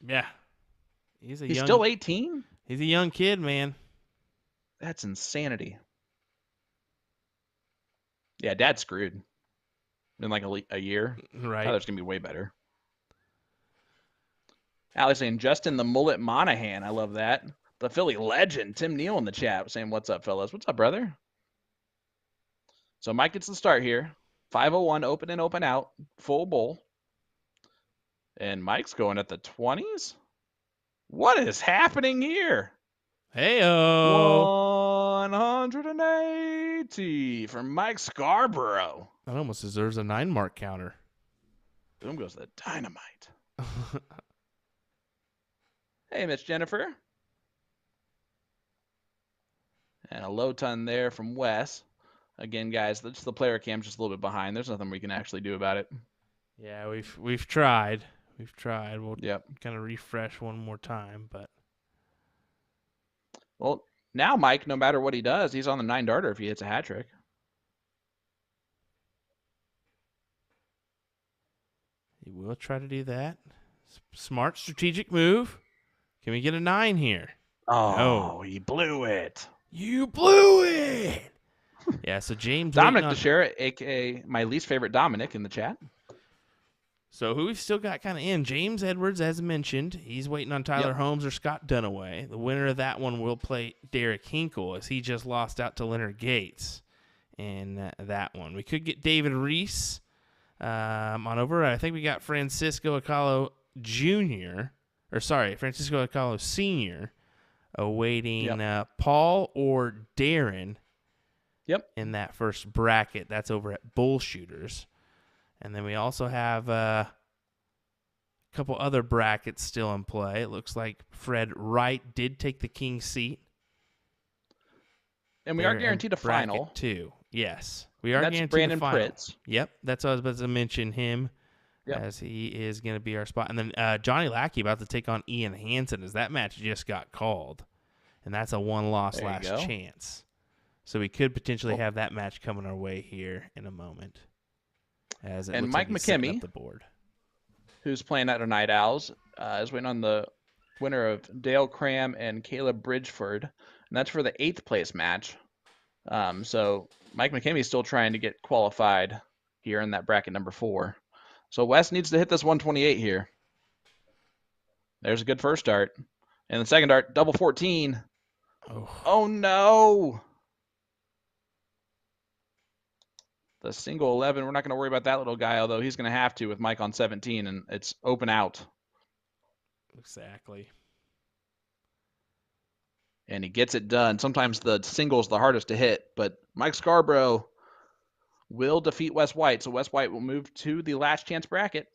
Yeah. He's still 18? He's a young kid, man. That's insanity. Yeah, Dad's screwed. In like a year. Right. Tyler's going to be way better. Alex saying, Justin the Mullet Monahan. I love that. The Philly legend, Tim Neal in the chat saying, what's up, fellas? What's up, brother? So Mike gets the start here. 501, open and open out, full bowl. And Mike's going at the 20s? What is happening here? Hey-o. 180 from Mike Scarborough. That almost deserves a 9-mark counter. Boom goes the dynamite. Hey, Miss Jennifer. And a low ton there from Wes. Again, guys, the player cam's just a little bit behind. There's nothing we can actually do about it. Yeah, we've tried. We've tried. We'll Yep. kind of refresh one more time, but Well, now Mike, no matter what he does, he's on the 9-darter if he hits a hat trick. he will try to do that. Smart strategic move. Can we get a 9 here? Oh, No. he blew it. You blew it. Yeah, so James Dominic on... DeShera, a.k.a. my least favorite Dominic in the chat. So who we've still got kind of in, James Edwards, as mentioned. He's waiting on Tyler Holmes or Scott Dunaway. The winner of that one will play Derek Hinkle, as he just lost out to Leonard Gates in that one. We could get David Reese on over. I think we got Francisco Acalo Jr. Francisco Acalo Sr. awaiting Paul or Darren in that first bracket. That's over at Bullshooters. And then we also have a couple other brackets still in play. It looks like Fred Wright did take the king seat. And we are guaranteed a final. Two. Yes. We are guaranteed Brandon a final. Pritz. Yep. That's what I was about to mention him as he is going to be our spot. And then Johnny Lackey about to take on Ian Hansen, as that match just got called. And that's a one-loss last chance. So we could potentially have that match coming our way here in a moment. And Mike McKimmey, the board, who's playing at our Night Owls, is waiting on the winner of Dale Cram and Caleb Bridgeford, and that's for the 8th place match. So Mike McKimmey is still trying to get qualified here in that bracket number 4. So Wes needs to hit this 128 here. There's a good first dart. And the second dart, double 14. Oh no! The single 11, we're not going to worry about that little guy, although he's going to have to with Mike on 17, and it's open out. Exactly. And he gets it done. Sometimes the single's the hardest to hit, but Mike Scarborough will defeat Wes White, so Wes White will move to the last chance bracket.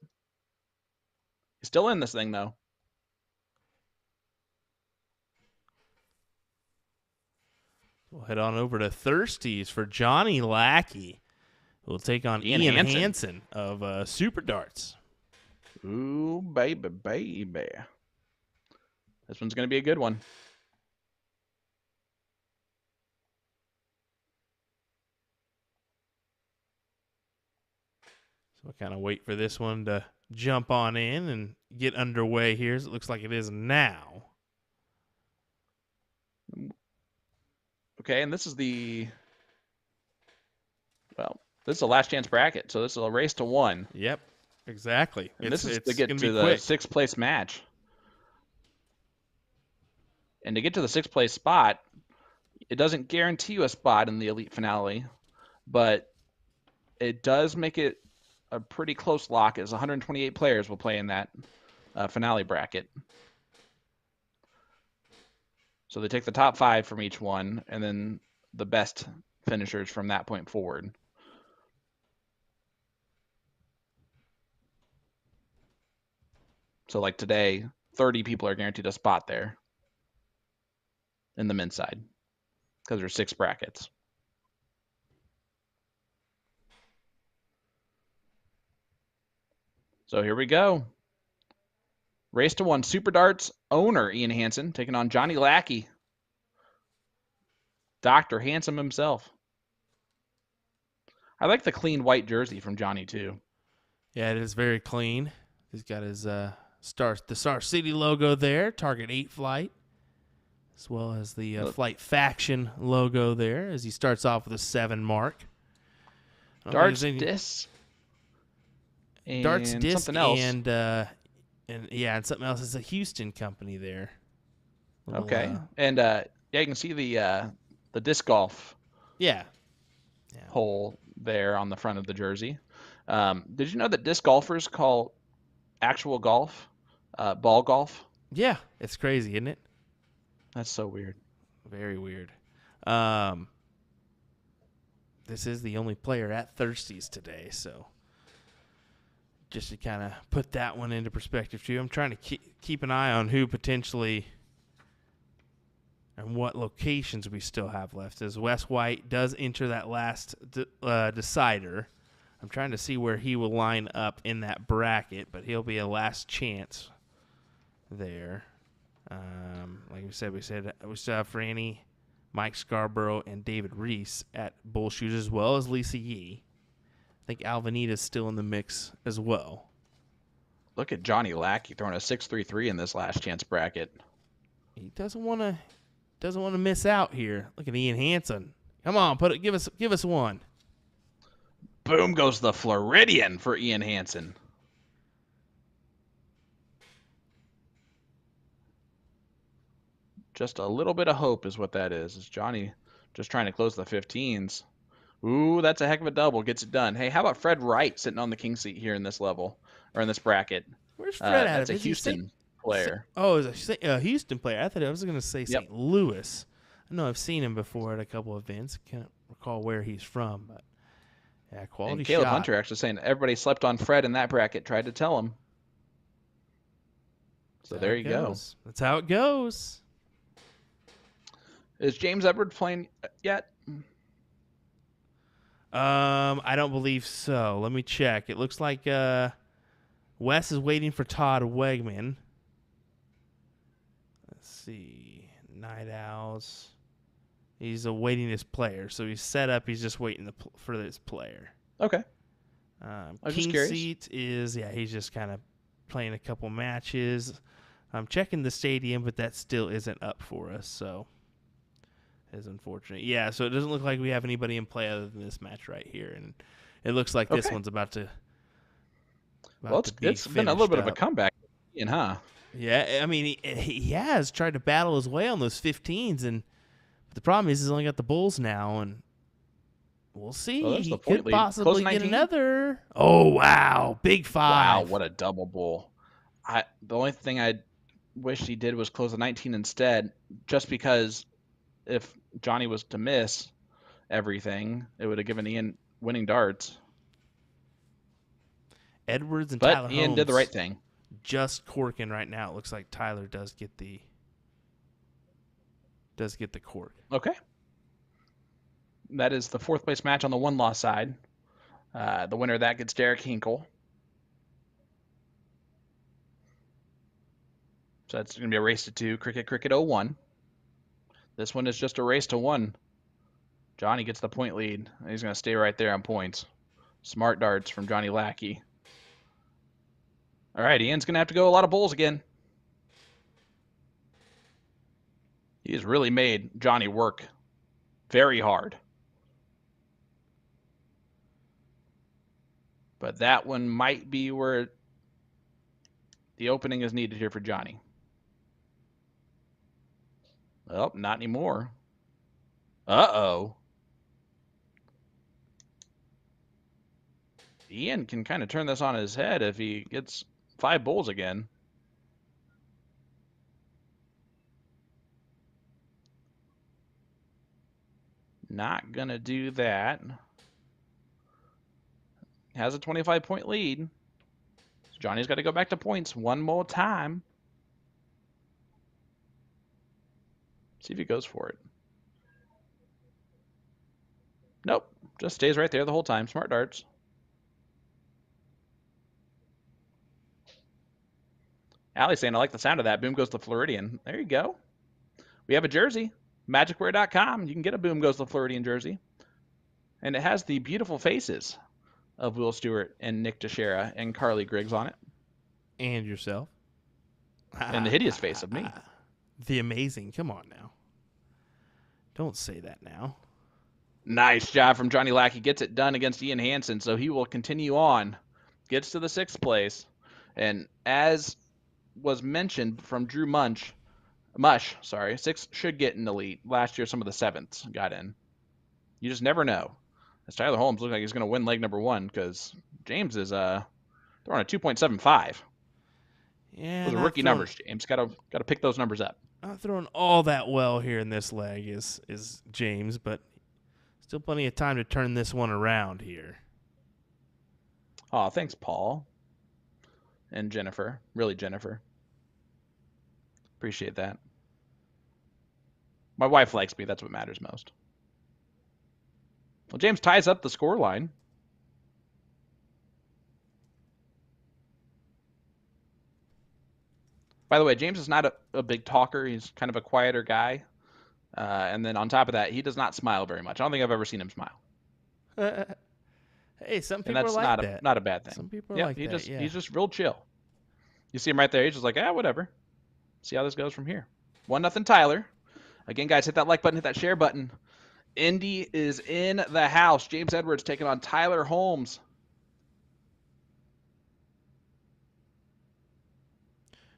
He's still in this thing, though. We'll head on over to Thirsties for Johnny Lackey. We'll take on Ian Hansen of Super Darts. Ooh, baby, baby. This one's going to be a good one. So we'll kind of wait for this one to jump on in and get underway here, as it looks like it is now. Okay, and this is the... Well... This is a last chance bracket, so this is a race to 1. Yep, exactly. And this is to get to the 6th place match. And to get to the 6th place spot, it doesn't guarantee you a spot in the elite finale, but it does make it a pretty close lock, as 128 players will play in that finale bracket. So they take the top 5 from each one, and then the best finishers from that point forward. So like today, 30 people are guaranteed a spot there in the men's side because there's 6 brackets. So here we go. Race to 1. Super Darts owner Ian Hansen taking on Johnny Lackey. Dr. Handsome himself. I like the clean white jersey from Johnny too. Yeah, it is very clean. He's got his the Star City logo there, Target 8 flight, as well as the Flight Faction logo there, as he starts off with a 7 mark. Darts disc. Darts disc something else. and something else. It's a Houston company there. Okay. And you can see the disc golf hole there on the front of the jersey. Did you know that disc golfers call actual golf ball golf? Yeah, it's crazy, isn't it? That's so weird. Very weird. This is the only player at Thirsties today, so just to kind of put that one into perspective too, I'm trying to keep an eye on who potentially and what locations we still have left. As Wes White does enter that last decider. I'm trying to see where he will line up in that bracket, but he'll be a last chance there. Like we said, we still have Franny, Mike Scarborough, and David Reese at bull shoes, as well as Lisa Yee. I think Alvanita's still in the mix as well. Look at Johnny Lackey throwing a 6-3-3 in this last chance bracket. He doesn't want to miss out here. Look at Ian Hansen. Come on, give us one. Boom goes the Floridian for Ian Hansen. Just a little bit of hope is what that is. Is Johnny just trying to close the 15s. Ooh, that's a heck of a double. Gets it done. Hey, how about Fred Wright sitting on the king seat here in this level, or in this bracket? Where's Fred at? That's a Houston player. Is a Houston player. I thought I was going to say St. Louis. I know I've seen him before at a couple of events. Can't recall where he's from, but yeah, quality and Caleb shot. Hunter actually saying everybody slept on Fred in that bracket. Tried to tell him. So there you go. That's how it goes. Is James Edwards playing yet? I don't believe so. Let me check. It looks like Wes is waiting for Todd Wigman. Let's see. Night Owls. He's awaiting his player, so he's set up. He's just waiting for this player. Okay. King seat is, he's just kind of playing a couple matches. I'm checking the stadium, but that still isn't up for us, so it's unfortunate. Yeah, so it doesn't look like we have anybody in play other than this match right here, and it looks like this one's about to. It's been a little bit of a comeback, huh? Yeah, I mean he has tried to battle his way on those 15s, and the problem is he's only got the bulls now, and we'll see. He could possibly get another. Oh wow, big 5! Wow, what a double bull! The only thing I wish he did was close the 19 instead, just because if Johnny was to miss everything, it would have given Ian winning darts. Edwards and Tyler Ian Holmes did the right thing. Just corking right now. It looks like Tyler does get the cork. Okay. That is the 4th place match on the 1-loss side. The winner of that gets Derek Hinkle. So that's going to be a race to 2. Cricket 01. This one is just a race to 1. Johnny gets the point lead. He's going to stay right there on points. Smart darts from Johnny Lackey. All right, Ian's going to have to go a lot of bulls again. He has really made Johnny work very hard. But that one might be where the opening is needed here for Johnny. Well, not anymore. Uh-oh. Ian can kind of turn this on his head if he gets 5 bulls again. Not going to do that. Has a 25-point lead. So Johnny's got to go back to points one more time. See if he goes for it. Nope. Just stays right there the whole time. Smart darts. Allie's saying, I like the sound of that. Boom goes the Floridian. There you go. We have a jersey. Magicwear.com. You can get a Boom goes the Floridian jersey. And it has the beautiful faces of Will Stewart and Nick Teixeira and Carly Griggs on it. And yourself. And the hideous face of me. The amazing. Come on now. Don't say that now. Nice job from Johnny Lackey. Gets it done against Ian Hansen, so he will continue on. Gets to the 6th place. And as was mentioned from Drew Mush, 6 should get in the lead. Last year, some of the 7ths got in. You just never know. As Tyler Holmes looks like he's going to win leg number 1 because James is throwing a 2.75. Yeah, those are rookie numbers, James. Got to pick those numbers up. Not throwing all that well here in this leg is James, but still plenty of time to turn this one around here. Oh, thanks, Paul. And Jennifer. Really, Jennifer. Appreciate that. My wife likes me. That's what matters most. Well, James ties up the score line. By the way, James is not a big talker. He's kind of a quieter guy. And then on top of that, he does not smile very much. I don't think I've ever seen him smile. Hey, some And people are that's like that. not a bad thing. Some people are Yep, like that. Yeah. He's just real chill. You see him right there. He's just like, whatever. See how this goes from here. 1-0 Tyler. Again, guys, hit that like button, hit that share button. Indy is in the house. James Edwards taking on Tyler Holmes.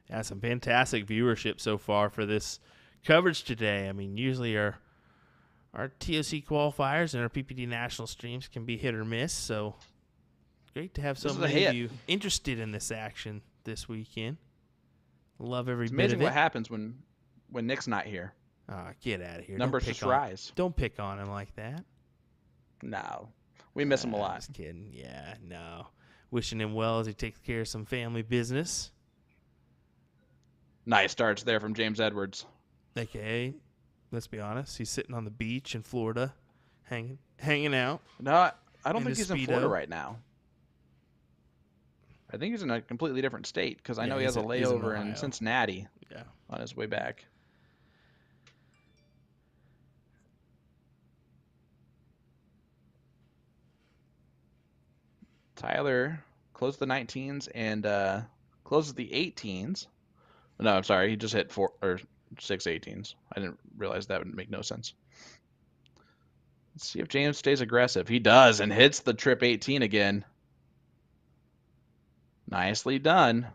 Yeah, some fantastic viewership so far for this coverage today. I mean, usually our TOC qualifiers and our PPD national streams can be hit or miss, so great to have so many of you interested in this action this weekend. Love every bit of it. It's amazing what happens when Nick's not here. Get out of here. Numbers just rise. Don't pick on him like that. No. We miss him a lot. Just kidding. Yeah, no. Wishing him well as he takes care of some family business. Nice starts there from James Edwards. Okay, let's be honest. He's sitting on the beach in Florida, hanging out. No, I don't think he's in Florida right now. I think he's in a completely different state because I know he has a layover in Cincinnati on his way back. Tyler closed the 19s and closes the 18s. No, I'm sorry. He just hit 6 18s. I didn't realize that would make no sense. Let's see if James stays aggressive. He does and hits the trip 18 again. Nicely done.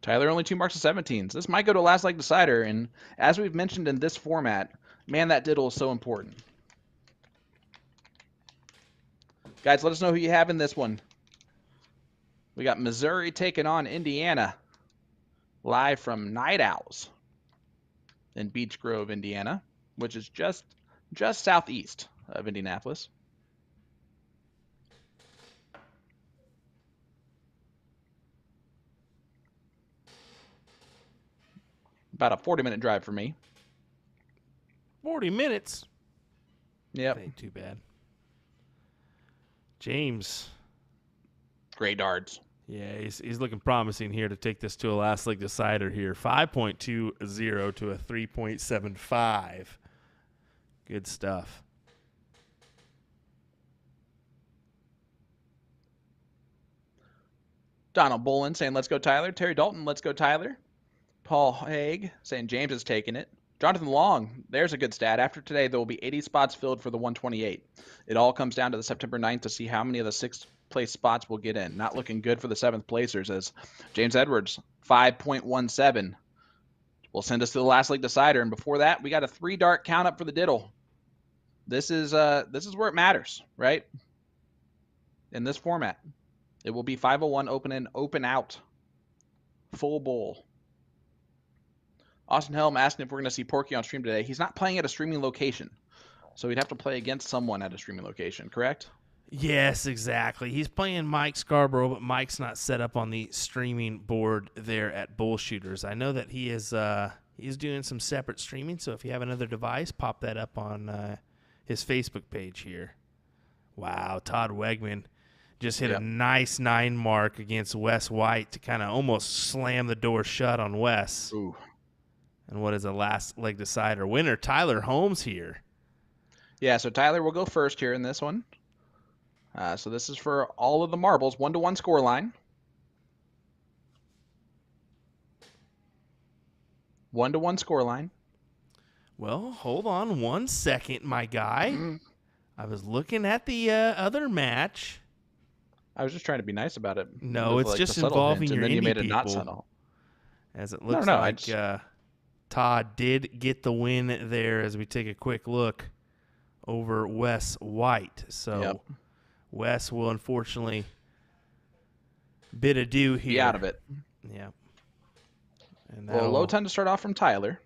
Tyler only 2 marks of 17s. This might go to last leg decider, and as we've mentioned in this format, man, that diddle is so important. Guys, let us know who you have in this one. We got Missouri taking on Indiana, live from Night Owls in Beech Grove, Indiana, which is just southeast of Indianapolis. About a 40-minute drive for me. 40 minutes? Yep. That ain't too bad. James. Great darts. Yeah, he's looking promising here to take this to a last leg decider here. 5.20 to a 3.75. Good stuff. Donald Bolin saying, let's go Tyler. Terry Dalton, let's go Tyler. Paul Haig saying James is taking it. Jonathan Long, there's a good stat. After today, there will be 80 spots filled for the 128. It all comes down to the September 9th to see how many of the 6th place spots will get in. Not looking good for the 7th placers as James Edwards, 5.17, will send us to the last leg decider. And before that, we got a 3-dart count up for the diddle. This is where it matters, right? In this format, it will be 501 open in, open out, full bowl. Austin Helm asking if we're going to see Porky on stream today. He's not playing at a streaming location, so he'd have to play against someone at a streaming location, correct? Yes, exactly. He's playing Mike Scarborough, but Mike's not set up on the streaming board there at Bullshooters. I know that he is he's doing some separate streaming, so if you have another device, pop that up on his Facebook page here. Wow, Todd Wigman just hit a nice 9 mark against Wes White to kind of almost slam the door shut on Wes. Ooh. And what is a last leg decider? Winner, Tyler Holmes here. Yeah, so Tyler will go first here in this one. So this is for all of the marbles, 1-1 score line. 1-1 score line. Well, hold on 1 second, my guy. I was looking at the other match. I was just trying to be nice about it. No, it's just involving your indie you made it people. not subtle. As it looks like Todd did get the win there as we take a quick look over Wes White. So Wes will unfortunately bid adieu here. Be out of it. Yeah. And well, low 10 to start off from Tyler.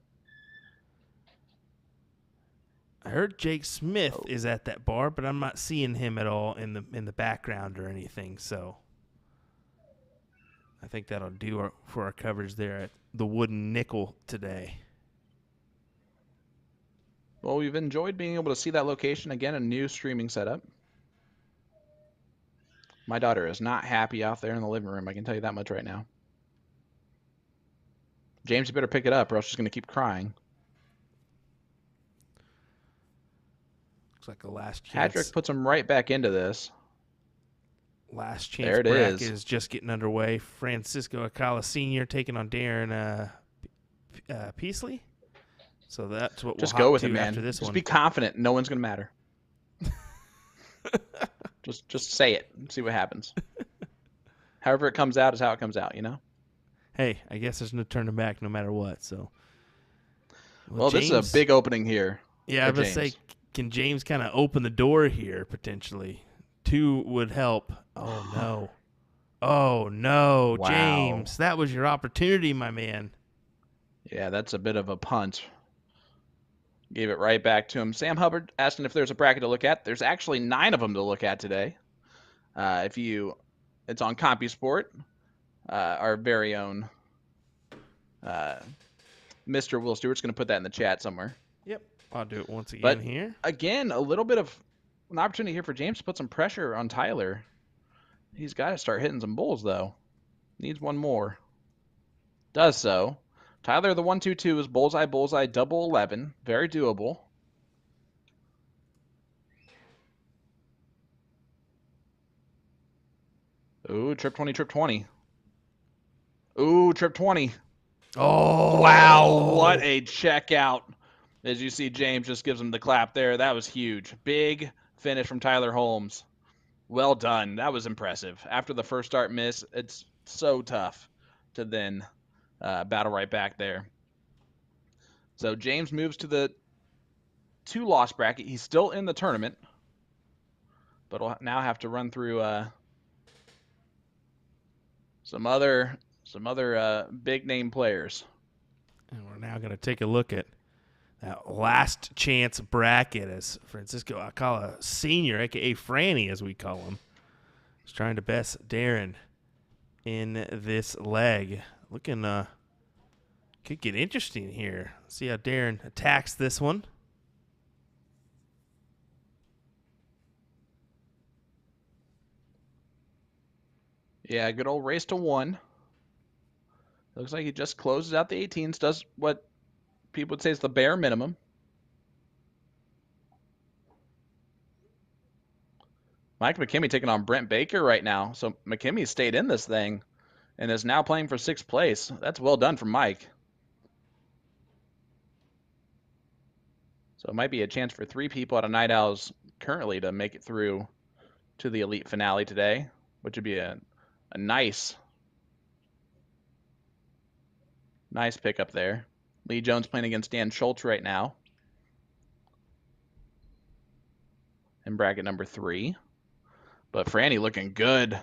I heard Jake Smith is at that bar, but I'm not seeing him at all in the background or anything. So I think that'll do for our coverage there at the Wooden Nickel today. Well, we've enjoyed being able to see that location. Again, a new streaming setup. My daughter is not happy out there in the living room. I can tell you that much right now. James, you better pick it up or else she's going to keep crying. Looks like a last chance. Hadrick puts him right back into this. Last chance there it bracket is just getting underway. Francisco Acala Sr. taking on Darren Peasley. So that's what just we'll go with it, to man. after this just one. Be confident. No one's going to matter. just say it and see what happens. However it comes out is how it comes out, you know? Hey, I guess there's no turning back no matter what. So, well James, this is a big opening here. Yeah, I was going to say, can James kind of open the door here potentially? 2 would help. Oh, no. Oh, no. Wow. James, that was your opportunity, my man. Yeah, that's a bit of a punt. Gave it right back to him. Sam Hubbard asking if there's a bracket to look at. There's actually 9 of them to look at today. It's on CompuSport. Our very own Mr. Will Stewart's going to put that in the chat somewhere. Yep, I'll do it once again here. Again, a little bit of an opportunity here for James to put some pressure on Tyler. He's got to start hitting some bulls, though. Needs one more. Does so. Tyler, the 1-2-2 is bullseye, double 11. Very doable. Ooh, trip 20. Ooh, trip 20. Oh, wow. What a checkout. As you see, James just gives him the clap there. That was huge. Big finish from Tyler Holmes. Well done. That was impressive. After the first start miss, it's so tough to then battle right back there. So James moves to the 2-loss bracket. He's still in the tournament, but we'll now have to run through some other big name players. And we're now going to take a look at that last chance bracket as Francisco Acala Sr., a.k.a. Franny, as we call him, is trying to best Darren in this leg. Looking could get interesting here. See how Darren attacks this one. Yeah, good old race to 1. Looks like he just closes out the 18s, does what people would say is the bare minimum. Mike McKimmey taking on Brent Baker right now. So McKimmey stayed in this thing and is now playing for 6th place. That's well done from Mike. So it might be a chance for 3 people out of Night Owls currently to make it through to the elite finale today, which would be a nice pickup there. Lee Jones playing against Dan Schultz right now in bracket number 3. But Franny looking good.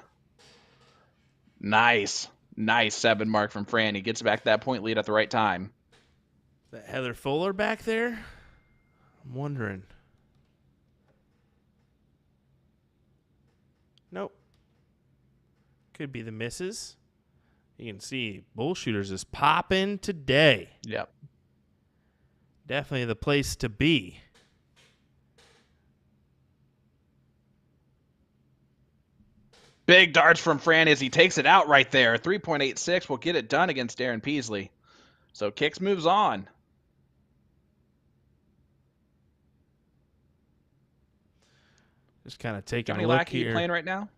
Nice 7 mark from Franny. Gets back that point lead at the right time. That Heather Fuller back there? I'm wondering. Nope. Could be the misses. You can see Bullshooters is popping today. Yep. Definitely the place to be. Big darts from Franny as he takes it out right there. 3.86 will get it done against Darren Peasley. So Kicks moves on. Just kind of taking Johnny a look Lackey here. Playing right now?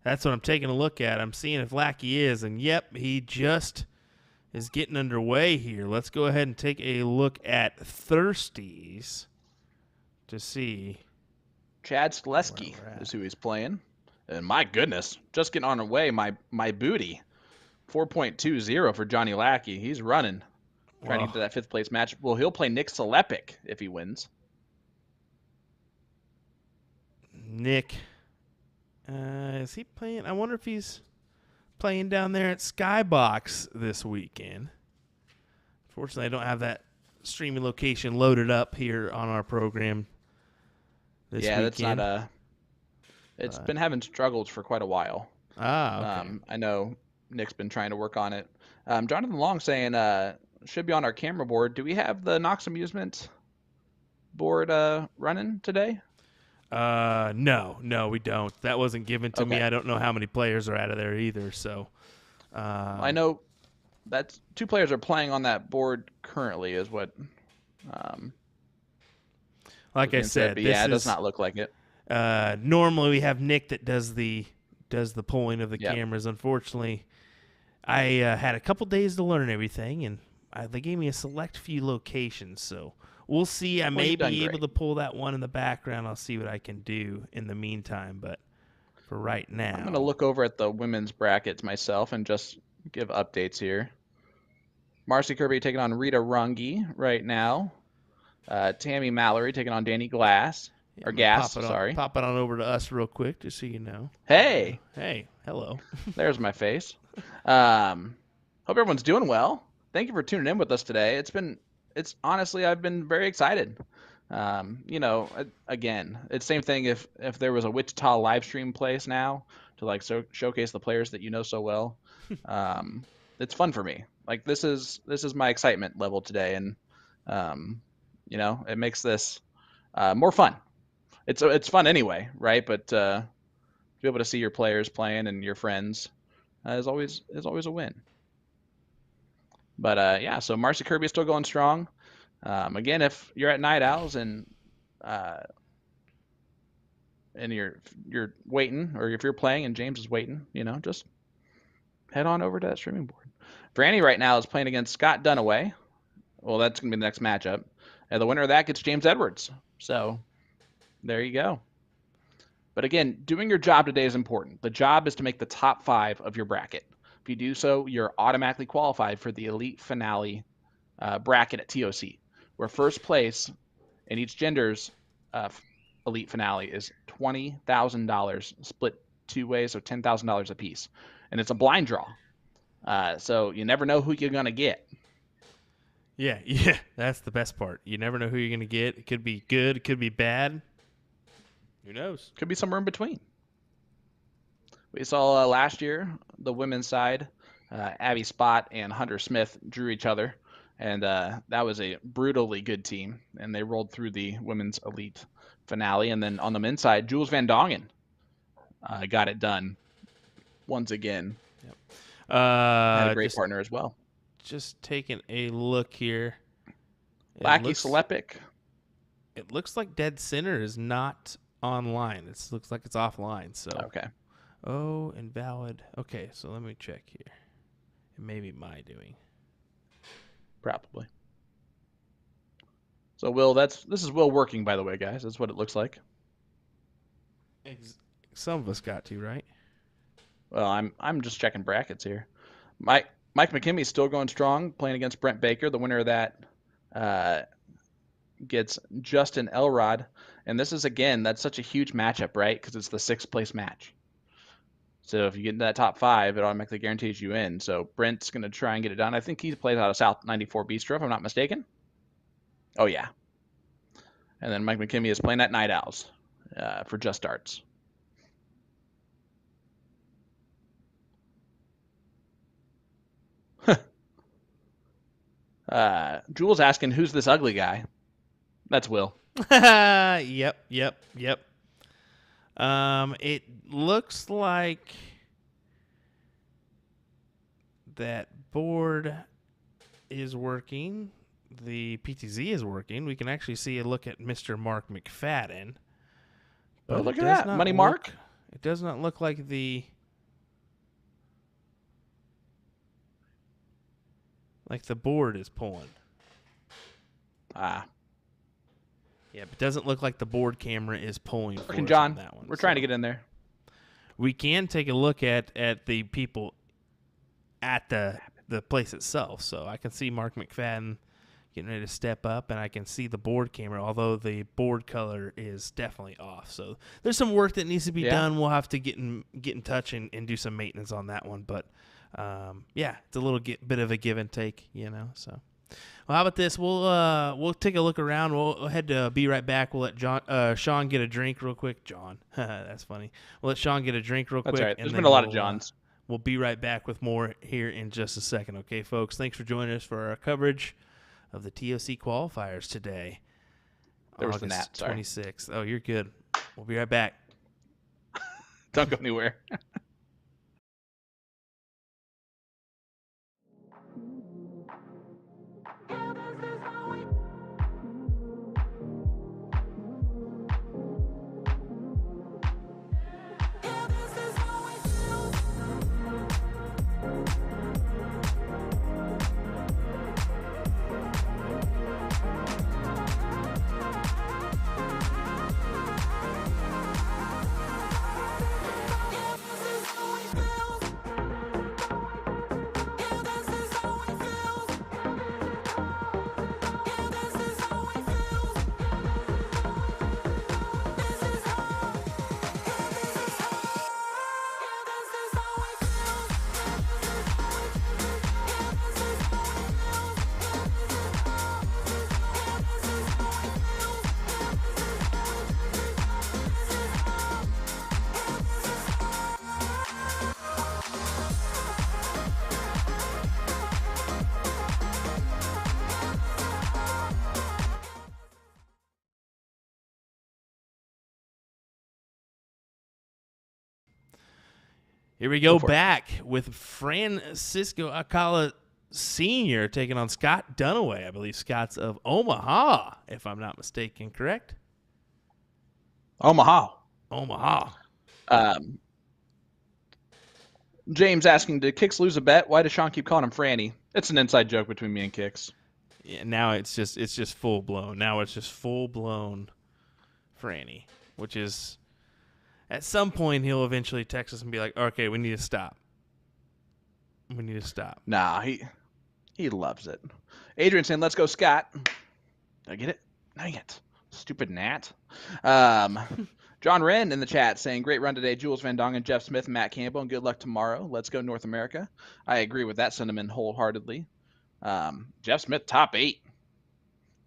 That's what I'm taking a look at. I'm seeing if Lackey is, and yep, he just is getting underway here. Let's go ahead and take a look at Thirsties to see. Chad Skleski is who he's playing. And my goodness, just getting on the way, my booty. 4.20 for Johnny Lackey. He's running. Trying to get to that 5th place match. Well, he'll play Nick Selepic if he wins. Nick, is he playing? I wonder if he's playing down there at Skybox this weekend. Fortunately, I don't have that streaming location loaded up here on our program this weekend. That's not it's been having struggles for quite a while. Okay. I know Nick's been trying to work on it. Jonathan Long saying should be on our camera board. Do we have the Knox Amusement board running today? No, we don't. That wasn't given to me. I don't know how many players are out of there either. So I know that 2 players are playing on that board currently, is what. Like I said, but yeah, it does not look like it. Normally we have Nick that does the pulling of the cameras. Unfortunately, I had a couple days to learn everything, and they gave me a select few locations. So we'll see. I may be able to pull that one in the background. I'll see what I can do in the meantime. But for right now, I'm going to look over at the women's brackets myself and just give updates here. Marcy Kirby taking on Rita Runge right now. Tammy Mallory taking on Danny Glass. Or Gas, sorry. Pop it on over to us real quick just so you know. Hey! Hey, hello. There's my face. Hope everyone's doing well. Thank you for tuning in with us today. It's honestly, I've been very excited. Again, it's the same thing if there was a Wichita live stream place now to like showcase the players that you know so well. It's fun for me. Like this is my excitement level today, and it makes this more fun. It's fun anyway, right? But to be able to see your players playing and your friends is always a win. But so Marcy Kirby is still going strong. Again, if you're at Night Owls and you're waiting, or if you're playing and James is waiting, just head on over to that streaming board. Franny right now is playing against Scott Dunaway. Well, that's going to be the next matchup. And the winner of that gets James Edwards. So there you go. But again, doing your job today is important. The job is to make the top 5 of your bracket. If you do so, you're automatically qualified for the Elite Finale bracket at TOC, where first place in each gender's Elite Finale is $20,000 split 2 ways, so $10,000 a piece. And it's a blind draw. So you never know who you're going to get. Yeah, that's the best part. You never know who you're going to get. It could be good, it could be bad. Who knows? Could be somewhere in between. We saw last year, the women's side, Abby Spott and Hunter Smith drew each other, and that was a brutally good team, and they rolled through the women's elite finale. And then on the men's side, Jules Van Dongen got it done once again. Yep. Had a great partner as well. Just taking a look here. Lackey Selepic. It looks like Dead Center is not online. It looks like it's offline. So okay. Oh, invalid. Okay, so let me check here. It may be my doing. Probably. So Will, this is Will working, by the way, guys. That's what it looks like. Some of us got to, right? Well, I'm just checking brackets here. Mike McKimmy's still going strong, playing against Brent Baker. The winner of that gets Justin Elrod. And this is, again, that's such a huge matchup, right? Because it's the 6th place match. So if you get into that top 5, it automatically guarantees you in. So Brent's going to try and get it done. I think he plays out of South 94 Bistro, if I'm not mistaken. Oh, yeah. And then Mike McKimmy is playing at Night Owls for Just Darts. Jules asking, who's this ugly guy? That's Will. Yep. It looks like that board is working. The PTZ is working. We can actually see a look at Mr. Mark McFadden. Oh, look at that. Money Mark. It does not look like the board is pulling. Ah. Yeah, but it doesn't look like the board camera is pulling for us John, on that one. We're trying to get in there. We can take a look at the people at the place itself. So I can see Mark McFadden getting ready to step up, and I can see the board camera, although the board color is definitely off. So there's some work that needs to be done. We'll have to get in touch and do some maintenance on that one. But, it's a little bit of a give and take, So, well, how about this? We'll take a look around. We'll head to Be Right Back. We'll let Sean get a drink real quick. John, that's funny. We'll let Sean get a drink real quick. That's right. There's been a lot of Johns. We'll be right back with more here in just a second. Okay, folks, thanks for joining us for our coverage of the TOC qualifiers today. There was August the gnat, sorry. 26th. Oh, you're good. We'll be right back. Don't go anywhere. Here we go back with Francisco Acala Sr. taking on Scott Dunaway. I believe Scott's of Omaha, if I'm not mistaken, correct? Omaha. James asking, did Kix lose a bet? Why does Sean keep calling him Franny? It's an inside joke between me and Kix. Yeah, now it's just full blown. Now it's just full blown Franny, which is at some point he'll eventually text us and be like, "Okay, we need to stop. We need to stop." Nah, he loves it. Adrian saying, "Let's go, Scott." Did I get it? Dang it, stupid gnat. John Wren in the chat saying, great run today, Jules Van Dongen, Jeff Smith, Matt Campbell, and good luck tomorrow. Let's go North America. I agree with that sentiment wholeheartedly. Jeff Smith, top 8.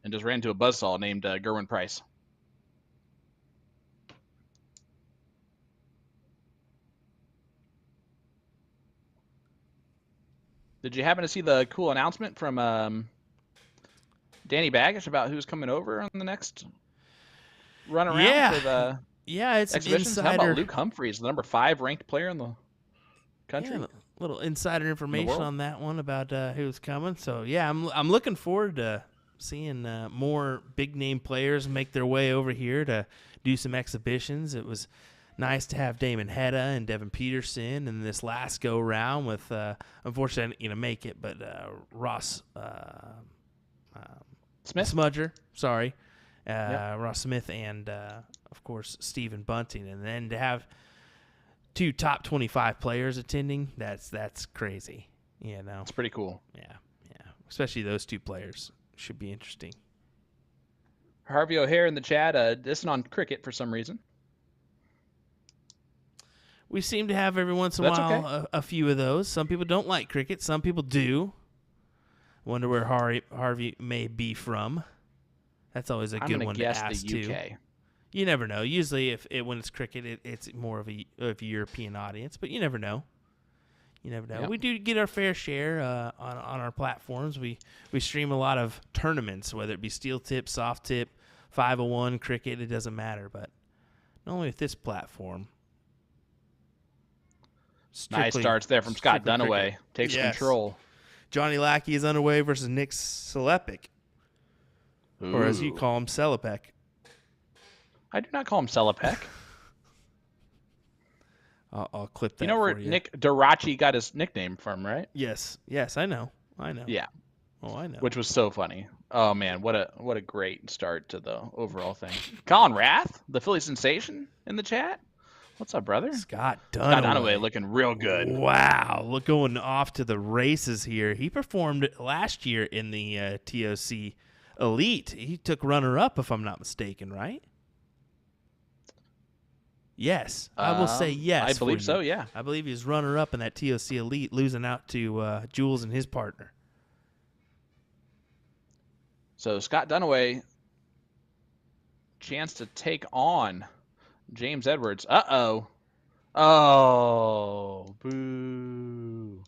And just ran into a buzzsaw named Gerwin Price. Did you happen to see the cool announcement from Danny Baggish about who's coming over on the next run around for the it's exhibitions? Insider. How about Luke Humphreys, the number 5 ranked player in the country? Yeah, a little insider information on that one about who's coming. So yeah, I'm looking forward to seeing more big name players make their way over here to do some exhibitions. It was nice to have Damon Hedda and Devin Peterson in this last go round with unfortunately I didn't make it, but Ross Smith? Smudger, sorry. Ross Smith and of course Stephen Bunting, and then to have 2 top 25 players attending, that's crazy. You know, it's pretty cool. Yeah, especially those 2 players should be interesting. Harvey O'Hare in the chat, dissing on cricket for some reason. We seem to have every once in a while a few of those. Some people don't like cricket. Some people do. Wonder where Harvey may be from. That's always a good one to ask too. You never know. Usually, when it's cricket, it's more of a European audience, but you never know. Yep. We do get our fair share on our platforms. We stream a lot of tournaments, whether it be steel tip, soft tip, 501, cricket. It doesn't matter. But not only with this platform. Nice starts there from Scott Dunaway. Cricket. Takes control. Johnny Lackey is underway versus Nick Selepic. Or as you call him, Selepek. I do not call him Selepek. I'll clip that. You know where Nick Darachi got his nickname from, right? Yes, I know. Yeah. Oh, I know. Which was so funny. Oh man, what a great start to the overall thing. Colin Rath, the Philly sensation, in the chat. What's up, brother? Scott Dunaway looking real good. Wow, going off to the races here. He performed last year in the TOC Elite. He took runner-up, if I'm not mistaken, right? Yes, I will say yes. I believe so, yeah. I believe he was runner-up in that TOC Elite, losing out to Jules and his partner. So Scott Dunaway, chance to take on James Edwards. Uh-oh. Oh, boo.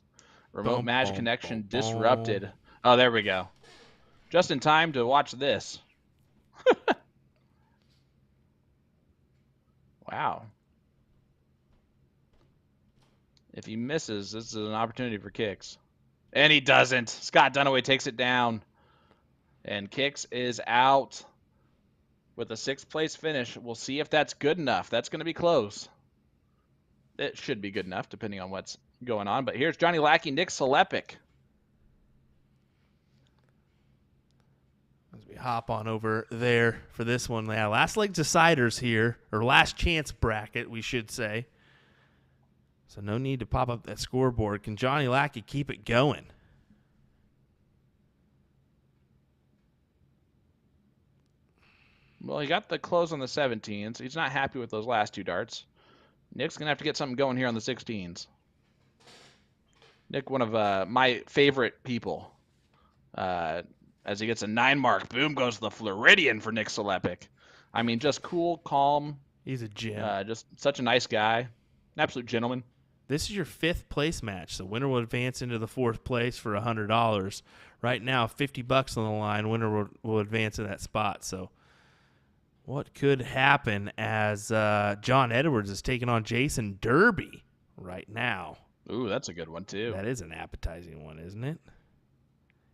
Remote Bum, match bum, connection bum, bum. disrupted. Oh, there we go. Just in time to watch this. Wow. If he misses, this is an opportunity for Kicks. And he doesn't. Scott Dunaway takes it down. And Kicks is out with a 6th place finish. We'll see if that's good enough. That's going to be close. It should be good enough, depending on what's going on. But here's Johnny Lackey, Nick Selepic. As we hop on over there for this one. Yeah, last leg deciders here, or last chance bracket, we should say. So no need to pop up that scoreboard. Can Johnny Lackey keep it going? Well, he got the close on the 17s. He's not happy with those last 2 darts. Nick's going to have to get something going here on the 16s. Nick, one of my favorite people. As he gets a 9 mark, boom goes the Floridian for Nick Selepic. I mean, just cool, calm. He's a gem. Just such a nice guy. An absolute gentleman. This is your 5th place match. The winner will advance into the 4th place for $100. Right now, $50 on the line. Winner will advance in that spot. So what could happen as John Edwards is taking on Jason Derby right now? Ooh, that's a good one, too. That is an appetizing one, isn't it?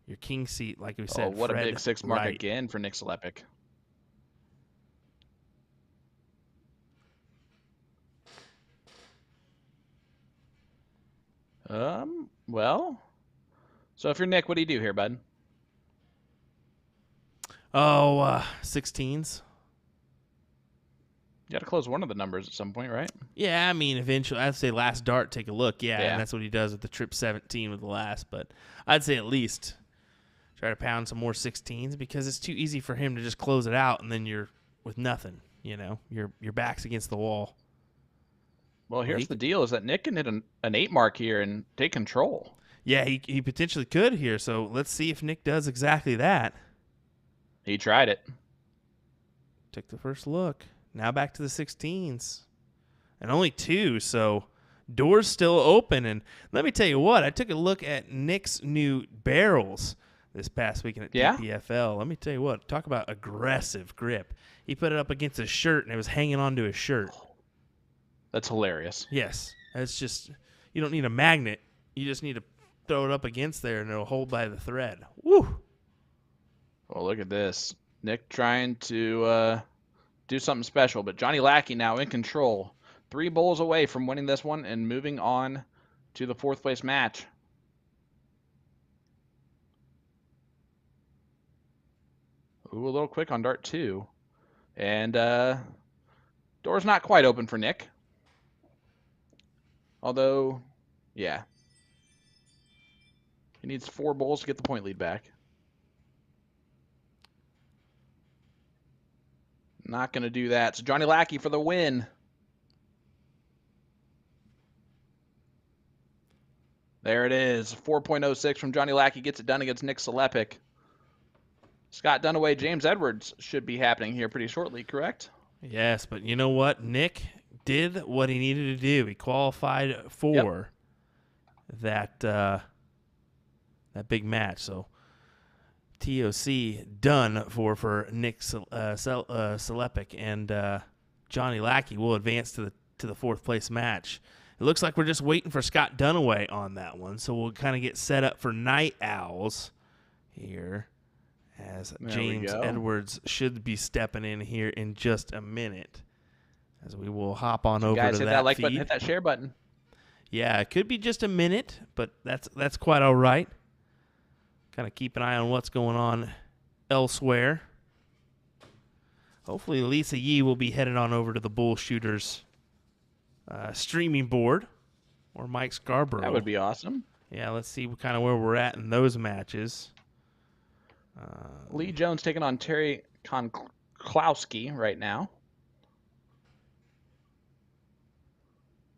Your king seat, like we said. Oh, what Fred a big 6 mark Wright. again for Nick Selepic. Well, so if you're Nick, what do you do here, bud? Oh, 16s. You got to close one of the numbers at some point, right? Yeah, I mean, eventually, I'd say last dart, take a look. Yeah, Yeah. and that's what he does with the trip 17 with the last. But I'd say at least try to pound some more 16s because it's too easy for him to just close it out and then you're with nothing. You know, your back's against the wall. Well, here's the deal: is that Nick can hit an 8 mark here and take control. Yeah, he potentially could here. So let's see if Nick does exactly that. He tried it. Took the first look. Now back to the 16s. And only 2, so doors still open. And let me tell you what, I took a look at Nick's new barrels this past weekend at DPFL. Let me tell you what, talk about aggressive grip. He put it up against his shirt, and it was hanging onto his shirt. That's hilarious. Yes. It's just, you don't need a magnet. You just need to throw it up against there, and it'll hold by the thread. Woo! Well, look at this. Nick trying to do something special, but Johnny Lackey now in control. 3 bowls away from winning this one and moving on to the 4th place match. Ooh, a little quick on dart 2. And door's not quite open for Nick. Although, yeah. He needs 4 bowls to get the point lead back. Not going to do that. So Johnny Lackey for the win. There it is. 4.06 from Johnny Lackey gets it done against Nick Selepic. Scott Dunaway, James Edwards should be happening here pretty shortly, correct? Yes, but you know what? Nick did what he needed to do. He qualified for that big match. So TOC done for Nick Selepic, and Johnny Lackey will advance to the 4th place match. It looks like we're just waiting for Scott Dunaway on that one, so we'll kind of get set up for Night Owls here, as James Edwards should be stepping in here in just a minute, as we will hop on over guys to hit that like feed. button, hit that share button. Yeah, it could be just a minute, but that's quite all right. Kind of keep an eye on what's going on elsewhere. Hopefully Lisa Yee will be headed on over to the Bull Shooters streaming board, or Mike Scarborough. That would be awesome. Yeah, let's see kind of where we're at in those matches. Lee Jones taking on Terry Konklowski right now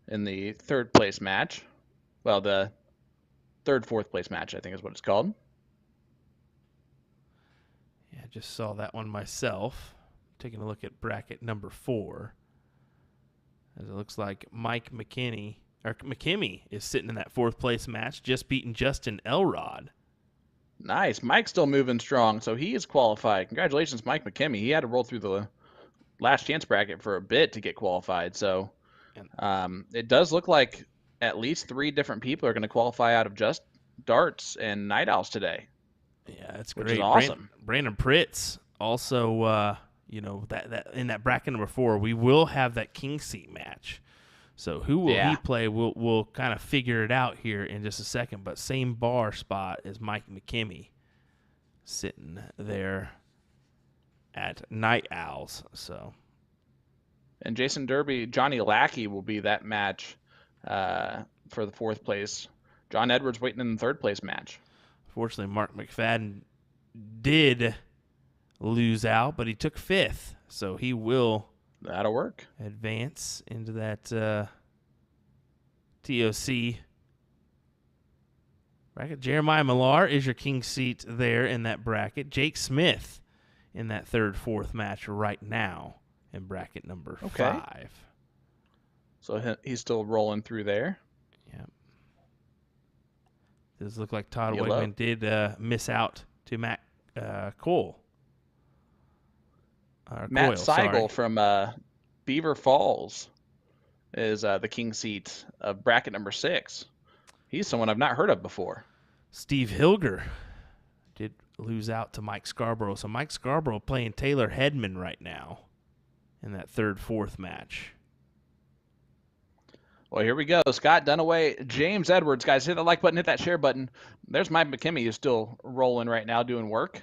in the 3rd place match. Well, the 3rd, 4th place match, I think is what it's called. Yeah, I just saw that one myself. Taking a look at bracket number 4. As it looks like Mike McKinney is sitting in that 4th place match, just beating Justin Elrod. Nice. Mike's still moving strong, so he is qualified. Congratulations, Mike McKinney. He had to roll through the last chance bracket for a bit to get qualified. So it does look like at least 3 different people are going to qualify out of just darts and night owls today. Yeah, that's which great. Is awesome. Brandon Pritz also, that in that bracket number 4, we will have that king seat match. So who will he play? We'll kind of figure it out here in just a second. But same bar spot as Mike McKinney sitting there at Night Owls. So, and Jason Derby, Johnny Lackey will be that match for the 4th place. John Edwards waiting in the 3rd place match. Fortunately, Mark McFadden did lose out, but he took 5th, so he will. That'll work. Advance into that TOC bracket. Jeremiah Millar is your king seat there in that bracket. Jake Smith in that 3rd, 4th match right now in bracket number 5. So he's still rolling through there. Yep. Does look like Todd Wigman did miss out to Matt Cole. Matt Seigel from Beaver Falls is the king seat of bracket number 6. He's someone I've not heard of before. Steve Hilger did lose out to Mike Scarborough. So Mike Scarborough playing Taylor Hedman right now in that 3rd, 4th match. Well, here we go. Scott Dunaway, James Edwards. Guys, hit the like button, hit that share button. There's Mike McKinney who's still rolling right now doing work.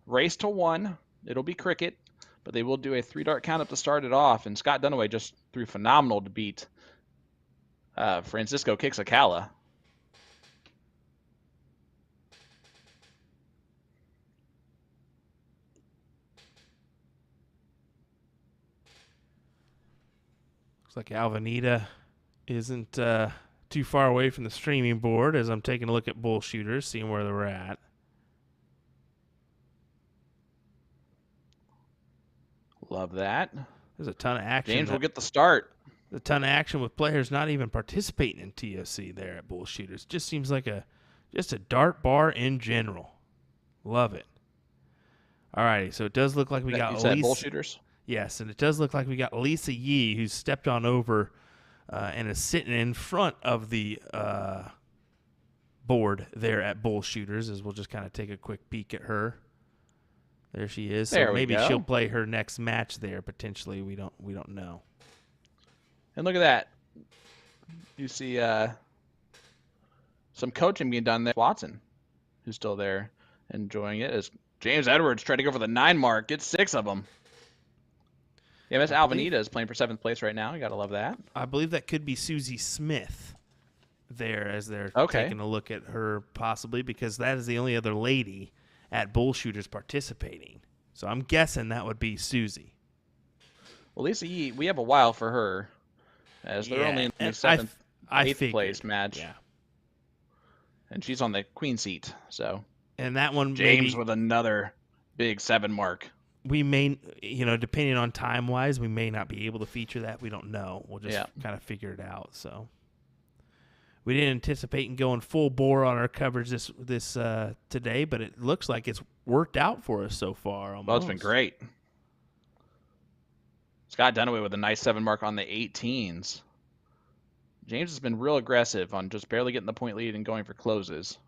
Race to 1. It'll be cricket, but they will do a 3-dart count up to start it off. And Scott Dunaway just threw phenomenal to beat Francisco Kixakala. Looks like Alvanita isn't too far away from the streaming board as I'm taking a look at bull shooters, seeing where they're at. Love that. There's a ton of action. James will get the start. A ton of action with players not even participating in TOC there at bull shooters. Just seems like just a dart bar in general. Love it. All righty, so it does look like we got Lisa. Bull shooters? Yes, and it does look like we got Lisa Yee, who's stepped on over and is sitting in front of the board there at bull shooters, as we'll just kind of take a quick peek at her. There she is. So maybe she'll play her next match there potentially. We don't know. And look at that. You see some coaching being done there. Watson, who's still there enjoying it, as James Edwards tried to go for the 9 mark. Gets 6 of them. Yeah, Miss Alvanita is playing for 7th place right now. You got to love that. I believe that could be Susie Smith there as they're taking a look at her possibly, because that is the only other lady at bull shooters participating. So I'm guessing that would be Susie. Well, Lisa Yee, we have a while for her, as they're only in the 7th, 8th place match. Yeah. And she's on the queen seat. So. And that one, James with another big 7 mark. We may, depending on time-wise, we may not be able to feature that. We don't know. We'll just kind of figure it out. So we didn't anticipate going full bore on our coverage this today, but it looks like it's worked out for us so far. Almost. Well, it's been great. Scott Dunaway with a nice 7 mark on the 18s. James has been real aggressive on just barely getting the point lead and going for closes.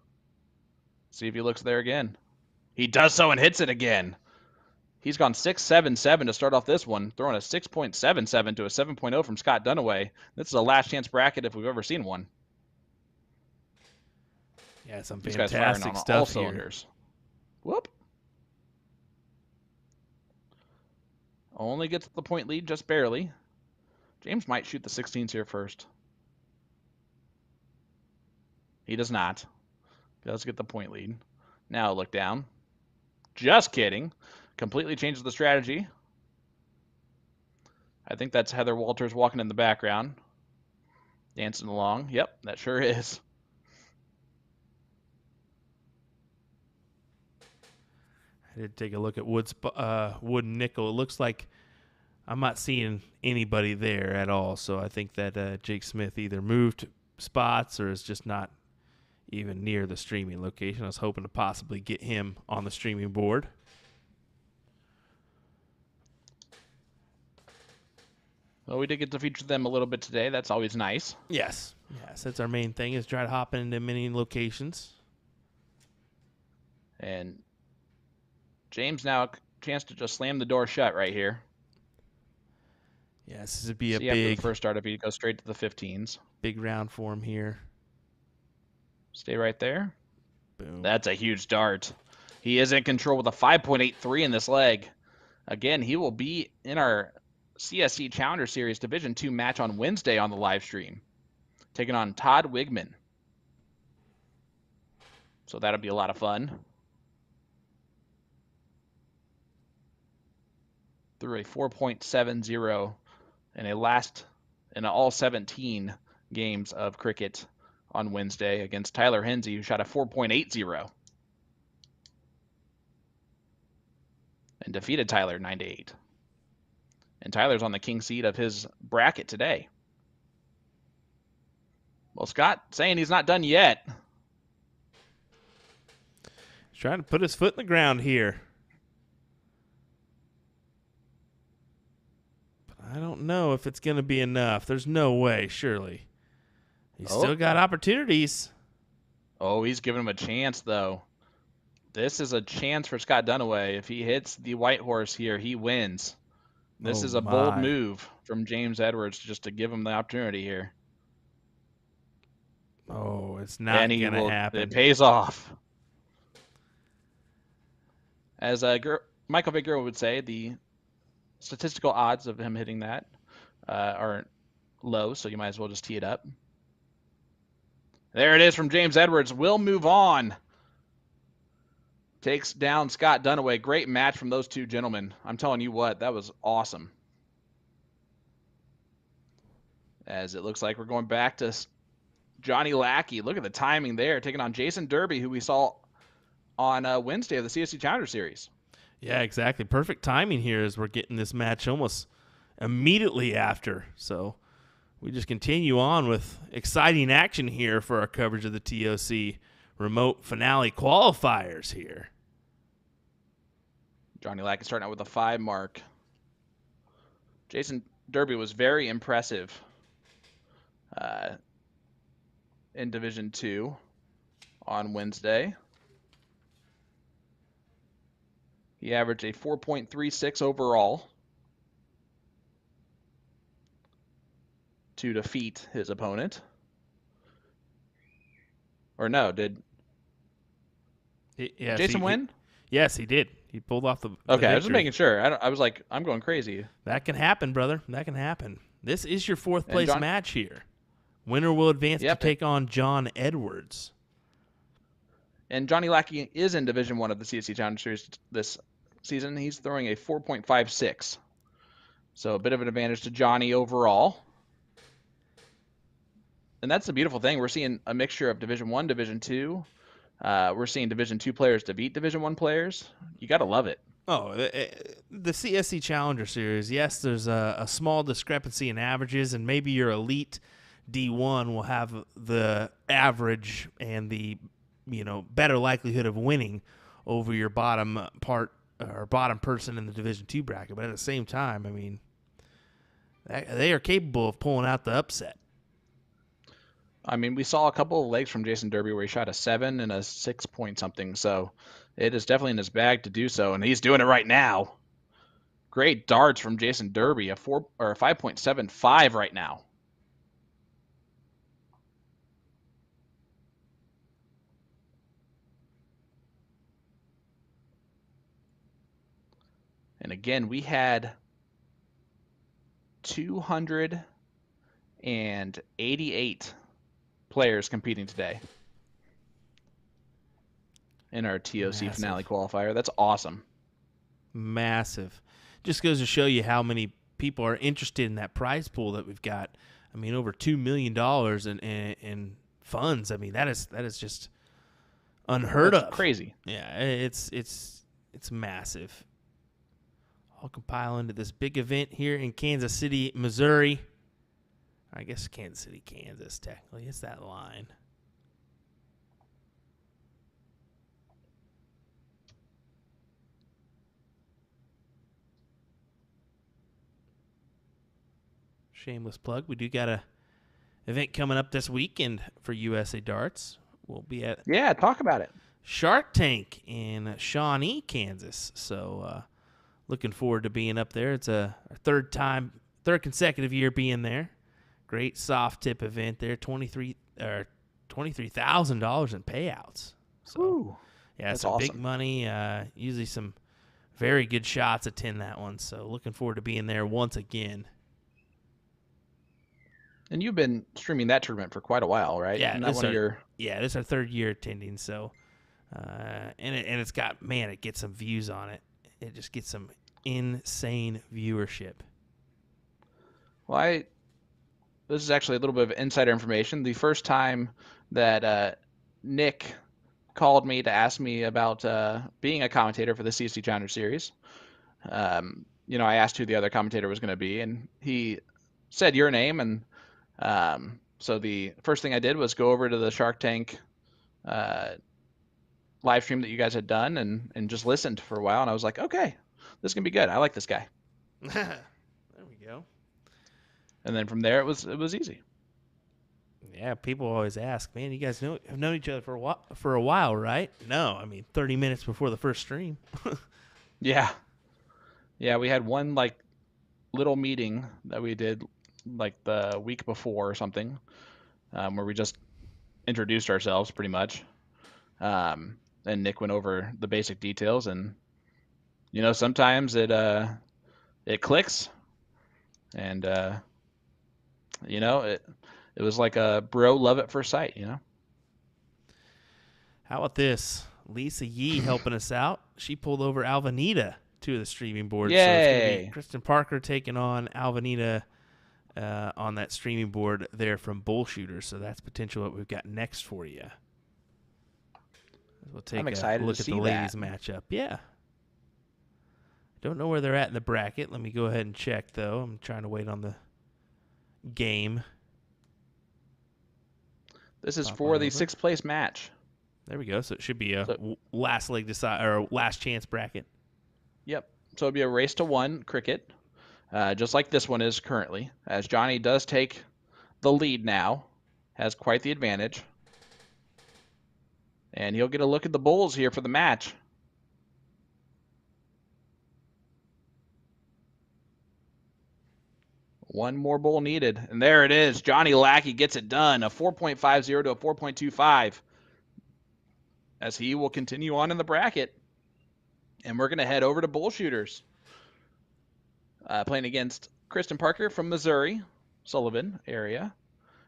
See if he looks there again. He does so and hits it again. He's gone 6.77 to start off this one, throwing a 6.77 to a 7.0 from Scott Dunaway. This is a last chance bracket if we've ever seen one. Yeah, some These fantastic guys firing on stuff all here. cylinders. Whoop. Only gets the point lead just barely. James might shoot the 16s here first. He does not. Does get the point lead. Now look down. Just kidding. Completely changes the strategy. I think that's Heather Walters walking in the background. Dancing along. Yep, that sure is. I did take a look at Wood Nickel. It looks like I'm not seeing anybody there at all. So I think that Jake Smith either moved spots or is just not even near the streaming location. I was hoping to possibly get him on the streaming board. Well, we did get to feature them a little bit today. That's always nice. Yes. Yes, that's our main thing, is try to hop into many locations. And James now a chance to just slam the door shut right here. Yes, this would be a See, after big the first start, if he goes straight to the 15s. big round for him here. Stay right there. Boom. That's a huge dart. He is in control with a 5.83 in this leg. Again, he will be in our CSC Challenger Series Division II match on Wednesday on the live stream, taking on Todd Wigman. So that'll be a lot of fun. Through a 4.70 in all 17 games of cricket on Wednesday against Tyler Hensey, who shot a 4.80 and defeated Tyler 9-8. And Tyler's on the king seat of his bracket today. Well, Scott saying he's not done yet. He's trying to put his foot in the ground here. But I don't know if it's going to be enough. There's no way, surely. He's still got opportunities. Oh, he's giving him a chance, though. This is a chance for Scott Dunaway. If he hits the white horse here, he wins. This is a bold move from James Edwards just to give him the opportunity here. Oh, it's not going to happen. It pays off. As Michael Vick would say, the statistical odds of him hitting that are low, so you might as well just tee it up. There it is from James Edwards. We'll move on. Takes down Scott Dunaway. Great match from those two gentlemen. I'm telling you what, that was awesome. As it looks like we're going back to Johnny Lackey. Look at the timing there, taking on Jason Derby, who we saw on Wednesday of the CSC Challenger Series. Yeah, exactly. Perfect timing here as we're getting this match almost immediately after. So we just continue on with exciting action here for our coverage of the TOC remote finale qualifiers here. Johnny Lackey starting out with a 5 mark. Jason Derby was very impressive in Division II on Wednesday. He averaged a 4.36 overall to defeat his opponent. Or no, did Jason win? Yes, he did. He pulled off the Okay, I was just making sure. I was like, I'm going crazy. That can happen, brother. That can happen. This is your 4th place match here. Winner will advance to take on John Edwards. And Johnny Lackey is in Division I of the CSC Challenger Series this season. He's throwing a 4.56. So a bit of an advantage to Johnny overall. And that's the beautiful thing. We're seeing a mixture of Division I, Division II. We're seeing Division II players defeat Division I players. You got to love it. Oh, the CSC Challenger Series, yes, there's a small discrepancy in averages, and maybe your elite D1 will have the average and the better likelihood of winning over your bottom part or bottom person in the Division II bracket. But at the same time, I mean, they are capable of pulling out the upset. I mean, we saw a couple of legs from Jason Derby where he shot a 7 and a 6 point something. So it is definitely in his bag to do so, and he's doing it right now. Great darts from Jason Derby, a 5.75 right now. And again, we had 288 players competing today in our TOC finale qualifier. That's awesome. Massive. Just goes to show you how many people are interested in that prize pool that we've got. I mean, over $2 million in funds. I mean, that is just unheard of. Crazy. Yeah, it's massive. all compile into this big event here in Kansas City, Missouri. I guess Kansas City, Kansas, technically. It's that line. Shameless plug. We do got a event coming up this weekend for USA Darts. We'll be at talk about it. Shark Tank in Shawnee, Kansas. So looking forward to being up there. It's our third consecutive year being there. Great soft tip event there. $23,000 in payouts. So Ooh, yeah, it's awesome. Big money. Usually some very good shots attend that one. So looking forward to being there once again. And you've been streaming that tournament for quite a while, right? Yeah, this is our third year attending. So, it's got, man, it gets some views on it. It just gets some insane viewership. Well, this is actually a little bit of insider information. The first time that Nick called me to ask me about being a commentator for the CSC Challenger Series, I asked who the other commentator was going to be, and he said your name, and so the first thing I did was go over to the Shark Tank live stream that you guys had done and just listened for a while, and I was like, okay, this is going to be good. I like this guy. There we go. And then from there, it was easy. Yeah, people always ask, man, you guys have known each other for a while, right? No, 30 minutes before the first stream. Yeah. Yeah, we had one little meeting that we did the week before or something, where we just introduced ourselves pretty much. And Nick went over the basic details, and sometimes it clicks, and it was like a bro love at first sight, How about this? Lisa Yee helping us out. She pulled over Alvanita to the streaming board. Yay. So it's going to be Kristen Parker taking on Alvanita on that streaming board there from Bullshooters. So that's potential what we've got next for you. We'll take I'm excited a look to at see the ladies that. matchup. Yeah. Don't know where they're at in the bracket. Let me go ahead and check, though. I'm trying to wait on the game. This is for the sixth place match. There we go. So it should be a last chance bracket. Yep. So it'll be a race to one cricket, just like this one is currently, as Johnny does take the lead now, has quite the advantage. And he'll get a look at the bowls here for the match. One more bowl needed. And there it is. Johnny Lackey gets it done. A 4.50 to a 4.25. As he will continue on in the bracket. And we're going to head over to Bullshooters. Playing against Kristen Parker from Missouri, Sullivan area.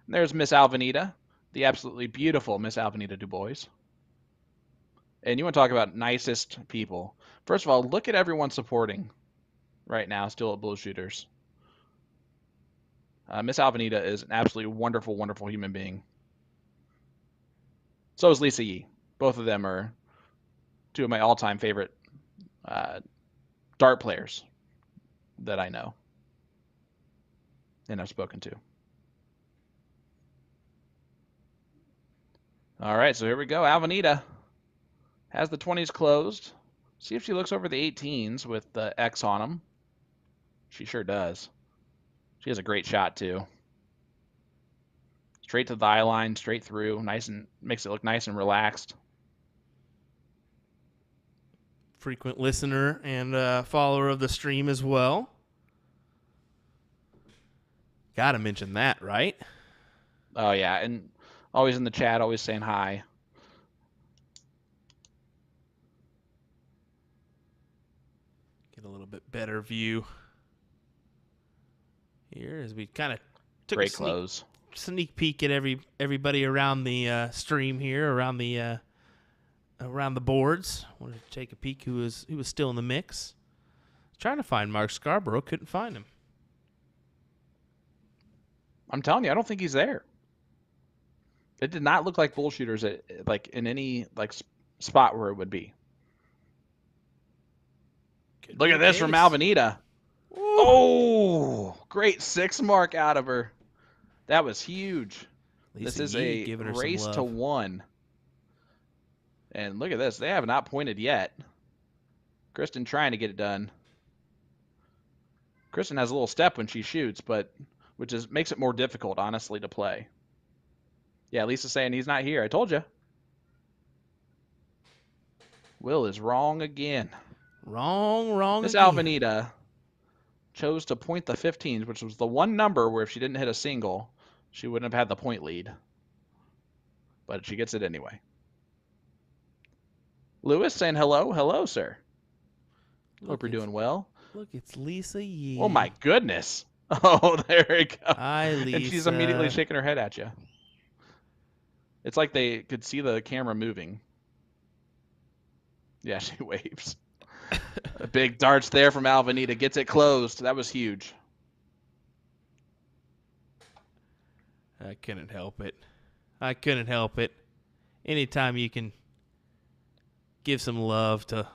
And there's Miss Alvanita, the absolutely beautiful Miss Alvanita DuBois. And you want to talk about nicest people. First of all, look at everyone supporting right now still at Bullshooters. Miss Alvanita is an absolutely wonderful, wonderful human being. So is Lisa Yee. Both of them are two of my all-time favorite dart players that I know and I've spoken to. All right, so here we go. Alvanita has the 20s closed. See if she looks over the 18s with the X on them. She sure does. She has a great shot, too. Straight to the eye line, straight through. Nice, and makes it look nice and relaxed. Frequent listener and follower of the stream as well. Gotta mention that, right? Oh, yeah, and always in the chat, always saying hi. Get a little bit better view here as we kind of took Great a sneak peek at everybody around the stream here, around the boards. Wanted to take a peek who was still in the mix. Trying to find Mark Scarborough, couldn't find him. I'm telling you, I don't think he's there. It did not look like Bullshooters in any spot where it would be. Look at this from Alvanita. Oh, great 6 mark out of her. That was huge. This is a race to 1. And look at this. They have not pointed yet. Kristen trying to get it done. Kristen has a little step when she shoots, but which makes it more difficult, honestly, to play. Yeah, Lisa's saying he's not here. I told you. Will is wrong again. Wrong Miss again. Alvanita chose to point the 15s, which was the one number where if she didn't hit a single, she wouldn't have had the point lead. But she gets it anyway. Lewis saying hello. Hello, sir. Hope you're doing well. Look, it's Lisa Yee. Oh, my goodness. Oh, there we go. Hi, Lisa. And she's immediately shaking her head at you. It's like they could see the camera moving. Yeah, she waves. A big darts there from Alvanita. Gets it closed. That was huge. I couldn't help it. Anytime you can give some love to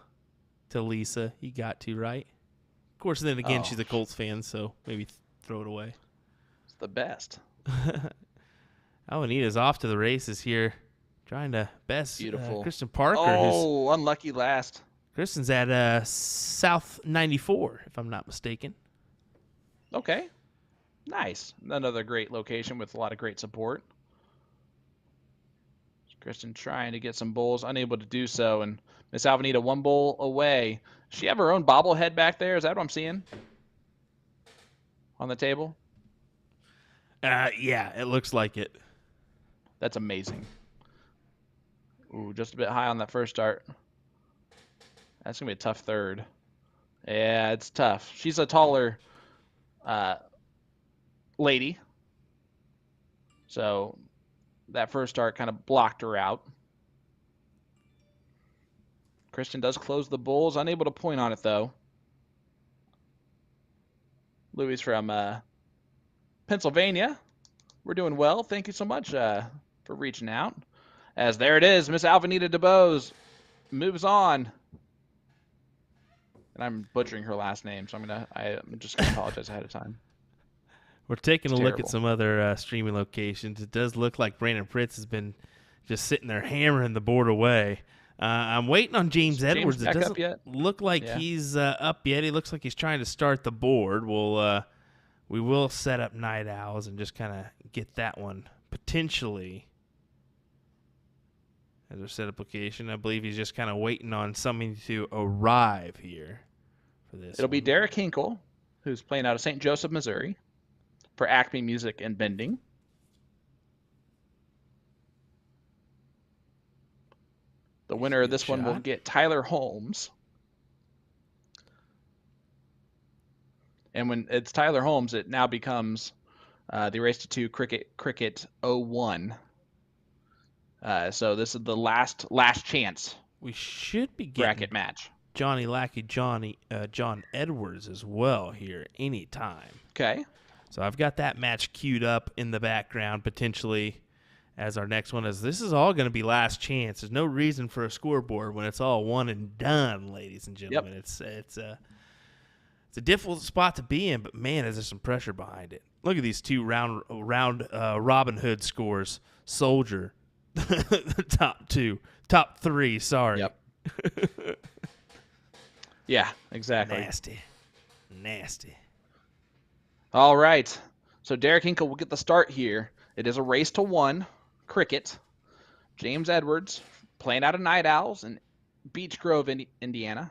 Lisa, you got to, right? Of course, then again, she's a Colts fan, so maybe throw it away. It's the best. Alvanita's off to the races here, trying to best Kristen Parker. Oh, unlucky last. Kristen's at South 94, if I'm not mistaken. Okay. Nice. Another great location with a lot of great support. Kristen trying to get some bowls, unable to do so, and Miss Alvanita 1 bowl away. Does she have her own bobblehead back there? Is that what I'm seeing on the table? Yeah, it looks like it. That's amazing. Ooh, just a bit high on that first start. That's going to be a tough third. Yeah, it's tough. She's a taller lady. So that first start kind of blocked her out. Kristen does close the bowls. Unable to point on it, though. Louis from Pennsylvania. We're doing well. Thank you so much for reaching out. As there it is, Miss Alvanita DeBose moves on. And I'm butchering her last name, so I'm just gonna apologize ahead of time. We're taking a look at some other streaming locations. It does look like Brandon Pritz has been just sitting there hammering the board away. I'm waiting on James Edwards. It doesn't look like he's up yet. He looks like he's trying to start the board. We will set up Night Owls and just kind of get that one potentially as our setup location. I believe he's just kind of waiting on something to arrive here for this. It'll be Derek Hinkle, who's playing out of St. Joseph, Missouri, for Acme Music and Bending. The winner of this one will get Tyler Holmes. And when it's Tyler Holmes, it now becomes the Race to 2 Cricket 01. So this is the last chance. We should be getting bracket match. Johnny Lackey, John Edwards as well here anytime. Okay. So I've got that match queued up in the background potentially as our next one. As this is all going to be last chance. There's no reason for a scoreboard when it's all one and done, ladies and gentlemen. Yep. It's a difficult spot to be in, but man, is there some pressure behind it. Look at these two round Robin Hood scores. Soldier, the top three. Sorry. Yep. Yeah, exactly. Nasty. All right. So Derek Hinkle will get the start here. It is a race to 1 cricket. James Edwards playing out of Night Owls in Beech Grove, Indiana,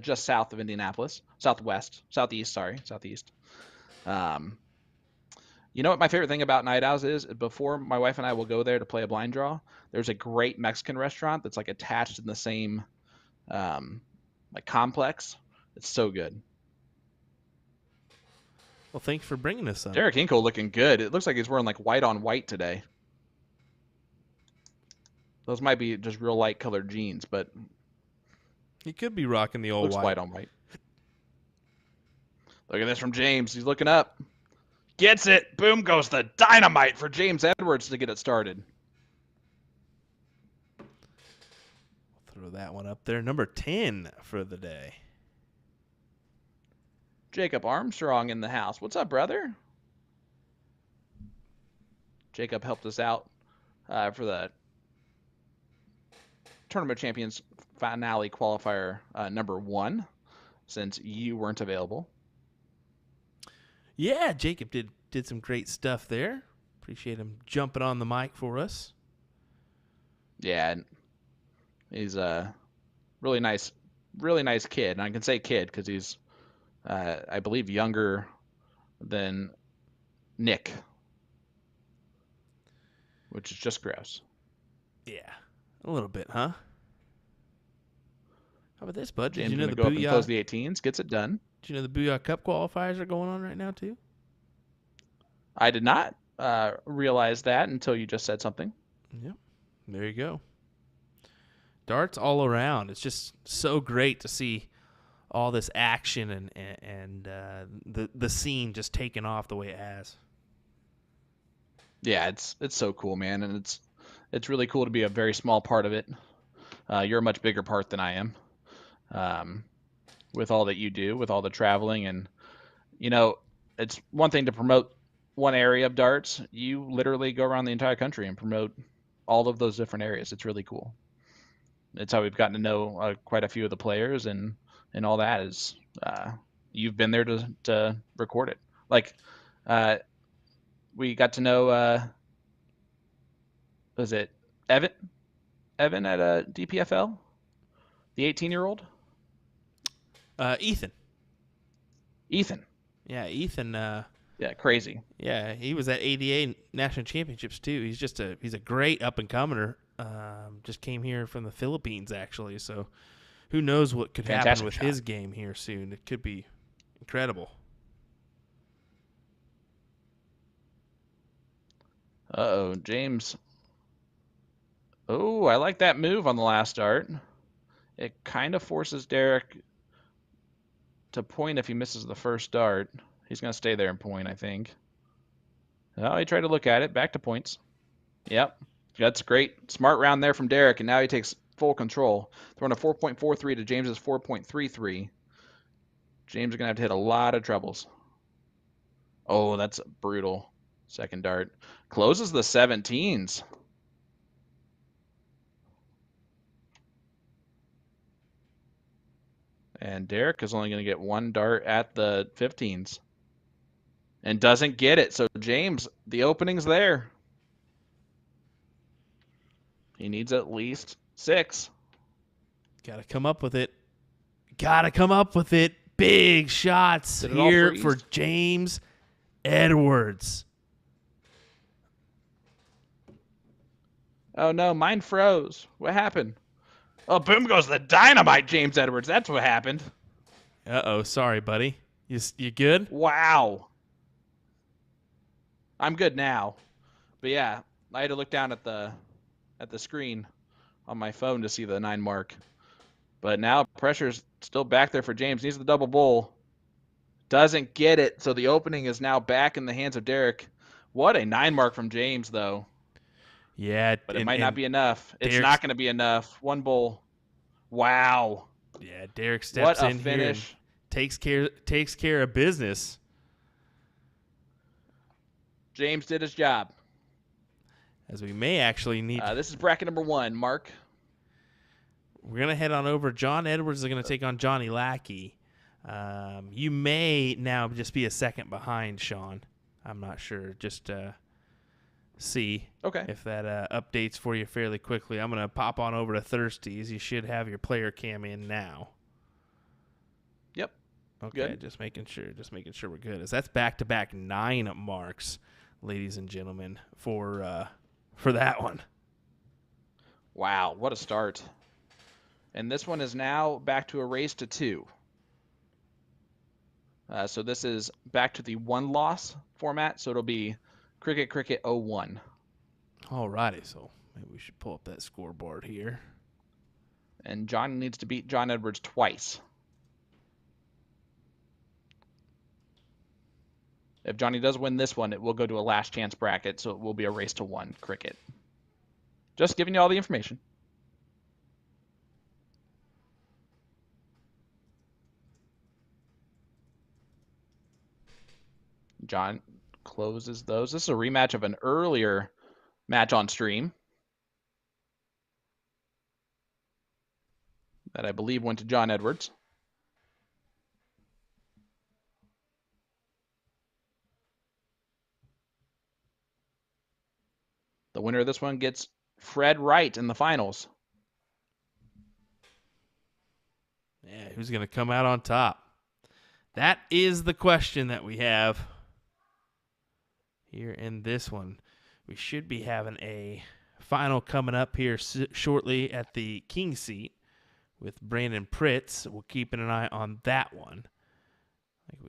just south of Indianapolis. Southeast. You know what my favorite thing about Night Owls is? Before my wife and I will go there to play a blind draw, there's a great Mexican restaurant that's like attached in the same like complex. It's so good. Well, thank you for bringing this up. Derek Hinkle looking good. It looks like he's wearing like white on white today. Those might be just real light colored jeans, but he could be rocking the old white on white. Look at this from James. He's looking up. Gets it. Boom goes the dynamite for James Edwards to get it started. Throw that one up there. Number 10 for the day. Jacob Armstrong in the house. What's up, brother? Jacob helped us out for the Tournament Champions Finale Qualifier number 1, since you weren't available. Yeah, Jacob did some great stuff there. Appreciate him jumping on the mic for us. Yeah, he's a really nice kid. And I can say kid because he's, I believe, younger than Nick, which is just gross. Yeah, a little bit, huh? How about this, bud? James Did you know gonna the go up and close Booyah? the 18s, gets it done. Did you know the Booyah Cup qualifiers are going on right now too? I did not realize that until you just said something. Yep. There you go. Darts all around. It's just so great to see all this action and the scene just taking off the way it has. Yeah, it's so cool, man, and it's really cool to be a very small part of it. You're a much bigger part than I am, with all that you do, with all the traveling, and it's one thing to promote one area of darts. You literally go around the entire country and promote all of those different areas. It's really cool. It's how we've gotten to know quite a few of the players, and all that is you've been there to record it. Like we got to know was it Evan at DPFL, the 18-year-old Ethan. Ethan. Yeah, Ethan. Yeah, crazy. Yeah, he was at ADA National Championships too. He's a great up and comer. Just came here from the Philippines actually, so who knows what could happen with his game here soon. It could be incredible. Uh-oh, James. Oh, I like that move on the last dart. It kind of forces Derek to point if he misses the first dart. He's going to stay there and point, I think. Oh, he tried to look at it. Back to points. Yep. That's great. Smart round there from Derek, and now he takes full control. Throwing a 4.43 to James's 4.33. James is going to have to hit a lot of trebles. Oh, that's brutal. Second dart. Closes the 17s. And Derek is only going to get one dart at the 15s. And doesn't get it. So James, the opening's there. He needs at least 6. Got to come up with it. Got to come up with it. Big shots here for James Edwards. Oh, no, mine froze. What happened? Oh, boom goes the dynamite, James Edwards. That's what happened. Uh-oh, sorry, buddy. You good? Wow. I'm good now. But yeah, I had to look down at the screen on my phone to see the 9 mark. But now pressure's still back there for James. Needs the double bowl. Doesn't get it, so the opening is now back in the hands of Derek. What a 9 mark from James, though. Yeah. But it might not be enough. It's not going to be enough. 1 bowl. Wow. Yeah, Derek steps in finish. Here and takes care of business. James did his job. As we may actually need... this is bracket number 1, Mark. We're going to head on over. John Edwards is going to take on Johnny Lackey. You may now just be a second behind, Sean. I'm not sure. Just see if that updates for you fairly quickly. I'm going to pop on over to Thirsties. You should have your player cam in now. Yep. Okay, good. Just making sure we're good. As that's back-to-back 9 marks, ladies and gentlemen, for that one. Wow, what a start. And this one is now back to a race to 2. So this is back to the 1-loss format, so it'll be Cricket 01. All righty, so maybe we should pull up that scoreboard here. And John needs to beat John Edwards twice. If Johnny does win this one, it will go to a last chance bracket, so it will be a race to 1 cricket. Just giving you all the information. John closes those. This is a rematch of an earlier match on stream that I believe went to John Edwards. The winner of this one gets Fred Wright in the finals. Yeah, who's going to come out on top? That is the question that we have here in this one. We should be having a final coming up here shortly at the King seat with Brandon Pritz. We're keeping an eye on that one.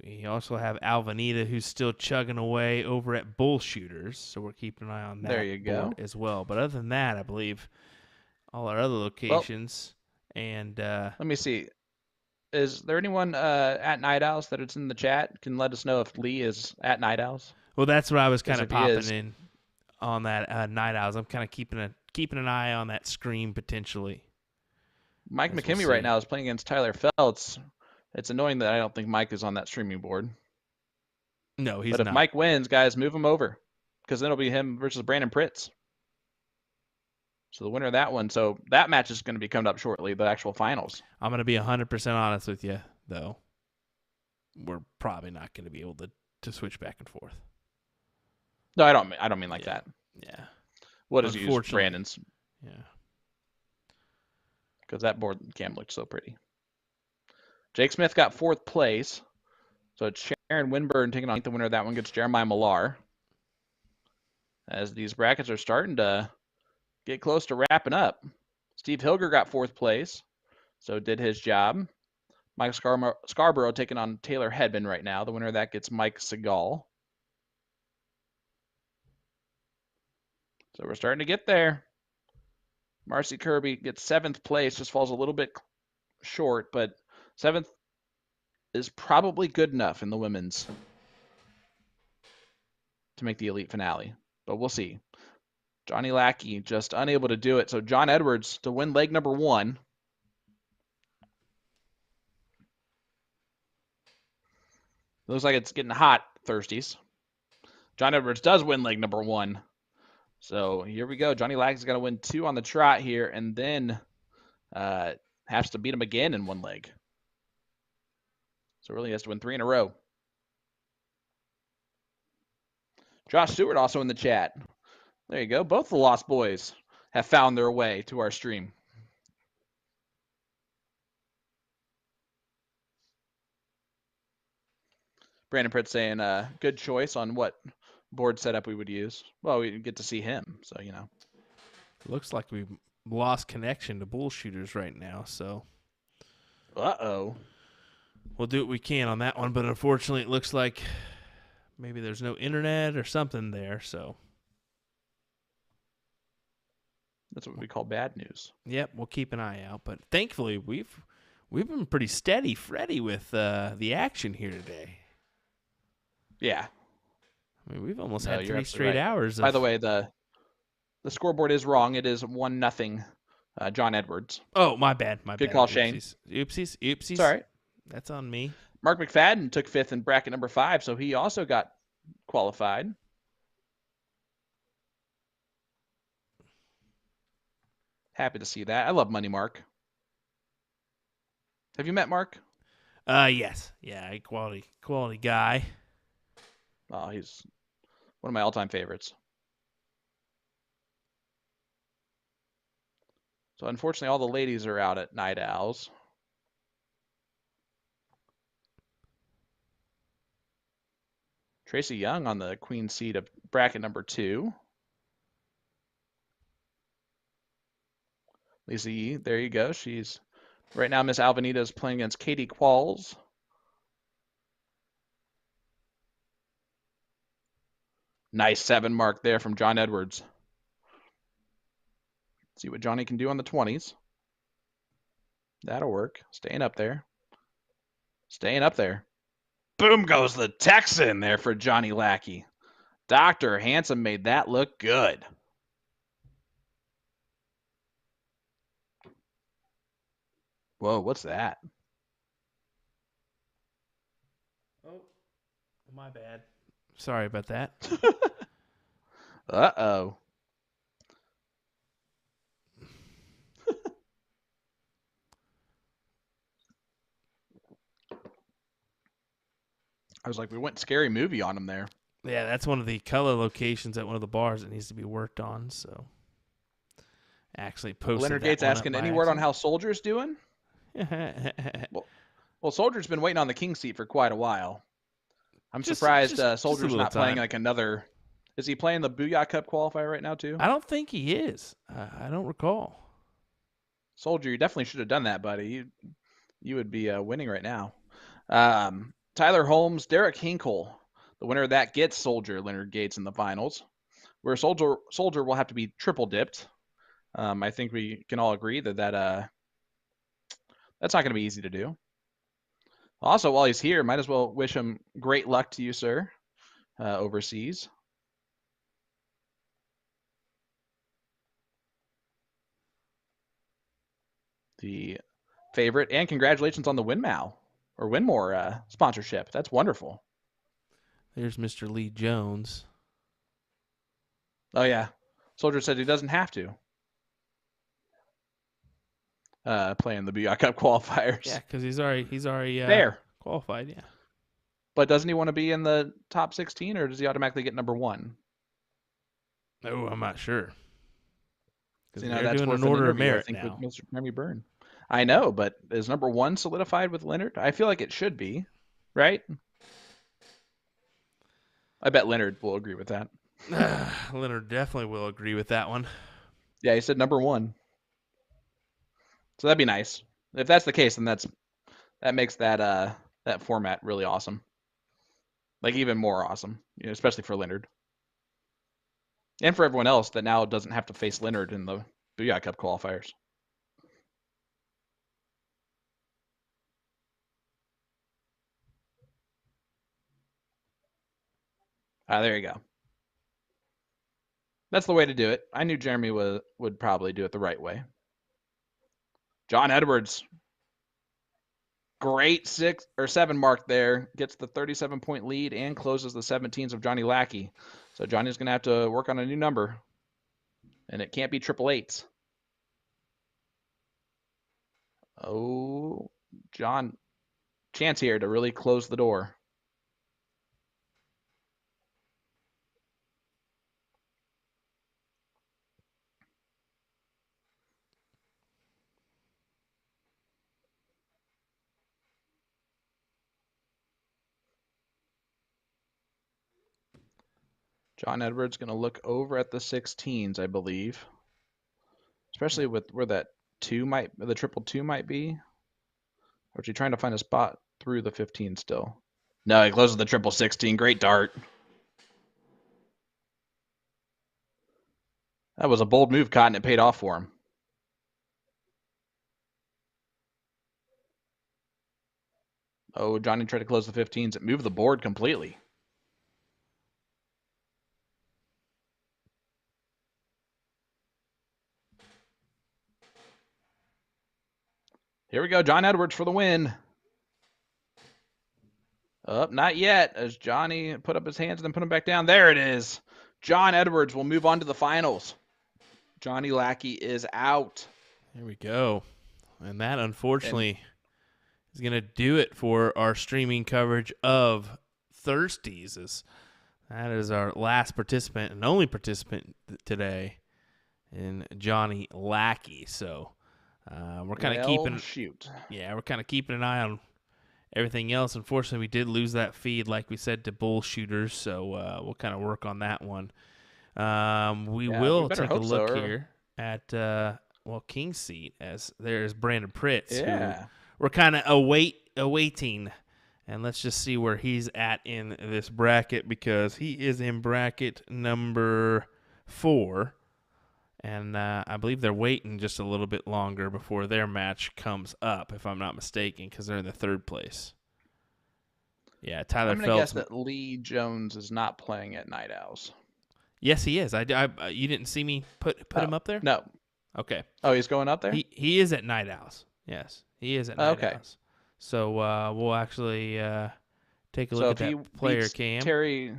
We also have Alvanita, who's still chugging away over at Bullshooters, so we're keeping an eye on that There you go. board as well. But other than that, I believe all our other locations and let me see. Is there anyone at Night Owls that it's in the chat? Can let us know if Lee is at Night Owls. Well, that's what I was kind of if he popping is- in on that Night Owls. I'm kind of keeping an eye on that screen potentially. Mike As we'll McKinney right see. now is playing against Tyler Feltz. It's annoying that I don't think Mike is on that streaming board. No, he's But if not. Mike wins, guys, move him over because then it'll be him versus Brandon Pritz. So the winner of that one. So that match is going to be coming up shortly, the actual finals. I'm going to be 100% honest with you, though. We're probably not going to be able to switch back and forth. No, I don't mean like that. Yeah. What is use Unfortunately. Brandon's? Yeah. Because that board cam looked so pretty. Jake Smith got 4th place. So it's Sharon Winburn taking on the winner of that one gets Jeremiah Millar. As these brackets are starting to get close to wrapping up. Steve Hilger got 4th place, so did his job. Mike Scarborough taking on Taylor Hedman right now. The winner of that gets Mike Segal. So we're starting to get there. Marcy Kirby gets 7th place, just falls a little bit short, but 7th is probably good enough in the women's to make the elite finale, but we'll see. Johnny Lackey just unable to do it. So John Edwards to win leg number 1. Looks like it's getting hot, Thirsties. John Edwards does win leg number 1. So here we go. Johnny Lackey's got to win 2 on the trot here and then has to beat him again in 1 leg. So really has to win 3 in a row. Josh Stewart also in the chat. There you go. Both the Lost Boys have found their way to our stream. Brandon Pritz saying good choice on what board setup we would use. Well, we get to see him, so you know. Looks like we've lost connection to Bullshooters right now, so Uh-oh. we'll do what we can on that one, but unfortunately it looks like maybe there's no internet or something there, so That's what we call bad news. yep, we'll keep an eye out. But thankfully we've been pretty steady, Freddie, with the action here today. Yeah. I mean, we've almost No, had you're 3 absolutely straight right. hours. By the way, the scoreboard is wrong. It is 1-0 John Edwards. Oh, my bad. My Good bad. call, Shane. Oopsies. It's all right. That's on me. Mark McFadden took 5th in bracket number 5, so he also got qualified. Happy to see that. I love Money Mark. Have you met Mark? Yes. Yeah, a quality guy. Oh, he's one of my all-time favorites. So unfortunately, all the ladies are out at Night Owls. Tracy Young on the queen seat of bracket number 2. Lisa Yee, there you go. She's right now. Miss Alvanita is playing against Katie Qualls. Nice 7 mark there from John Edwards. See what Johnny can do on the 20s. That'll work. Staying up there. Staying up there. Boom goes the Texan there for Johnny Lackey. Dr. Hansen made that look good. Whoa, what's that? Oh, my bad. Sorry about that. Uh-oh. I was like, we went scary movie on him there. Yeah, that's one of the color locations at one of the bars that needs to be worked on. So, actually posted Leonard that Gates one asking, up by any word on accident. how Soldier's doing? Well, Soldier's been waiting on the king seat for quite a while. I'm surprised Soldier's not playing like another. Is he playing the Booyah Cup qualifier right now too? I don't think he is. I don't recall. Soldier, you definitely should have done that, buddy. You would be winning right now. Tyler Holmes, Derek Hinkle. The winner of that gets Soldier Leonard Gates in the finals, where Soldier will have to be triple dipped. I think we can all agree that that's not going to be easy to do. Also, while he's here, might as well wish him great luck to you, sir, overseas. The favorite, and congratulations on the Winmore sponsorship. That's wonderful. There's Mr. Lee Jones. Oh yeah, Soldier said he doesn't have to play in the BI Cup qualifiers. Yeah, because he's already there qualified. Yeah, but doesn't he want to be in the top 16, or does he automatically get number 1? Oh, I'm not sure. So, that's doing an order of merit, I think, now with Mr. Jeremy Byrne. I know, but is number 1 solidified with Leonard? I feel like it should be, right? I bet Leonard will agree with that. Leonard definitely will agree with that one. Yeah, he said number 1. So that'd be nice. If that's the case, then that makes that format really awesome. Like even more awesome, especially for Leonard. And for everyone else that now doesn't have to face Leonard in the Booyah Cup qualifiers. There you go. That's the way to do it. I knew Jeremy would probably do it the right way. John Edwards. Great 6 or 7 mark there. Gets the 37-point lead and closes the 17s of Johnny Lackey. So Johnny's going to have to work on a new number. And it can't be 888s. Oh, John. Chance here to really close the door. John Edwards going to look over at the 16s, I believe. Especially with where that the triple 2 might be. Or is he trying to find a spot through the 15 still? No, he closes the triple 16. Great dart. That was a bold move, Cotton. It paid off for him. Oh, Johnny tried to close the 15s. It moved the board completely. Here we go. John Edwards for the win. Not yet, as Johnny put up his hands and then put them back down. There it is. John Edwards will move on to the finals. Johnny Lackey is out. There we go. And that, unfortunately, is going to do it for our streaming coverage of Thirsties. That is our last participant and only participant today in Johnny Lackey. So we're kind of we're kind of keeping an eye on everything else. Unfortunately, we did lose that feed, like we said, to bullshooters. So we'll kind of work on that one. We will take a look here at King's Seat, as there's Brandon Pritz, who we're kind of awaiting, and let's just see where he's at in this bracket, because he is in bracket number 4, and I believe they're waiting just a little bit longer before their match comes up, if I'm not mistaken, because they're in the 3rd place. Yeah, Tyler. I'm gonna guess that Lee Jones is not playing at Night Owls. Yes, he is. You didn't see me put him up there? No. Okay. Oh, he's going up there? He is at Night Owls. Yes, he is at Night Owls. So we'll actually take a look at that player cam. Terry,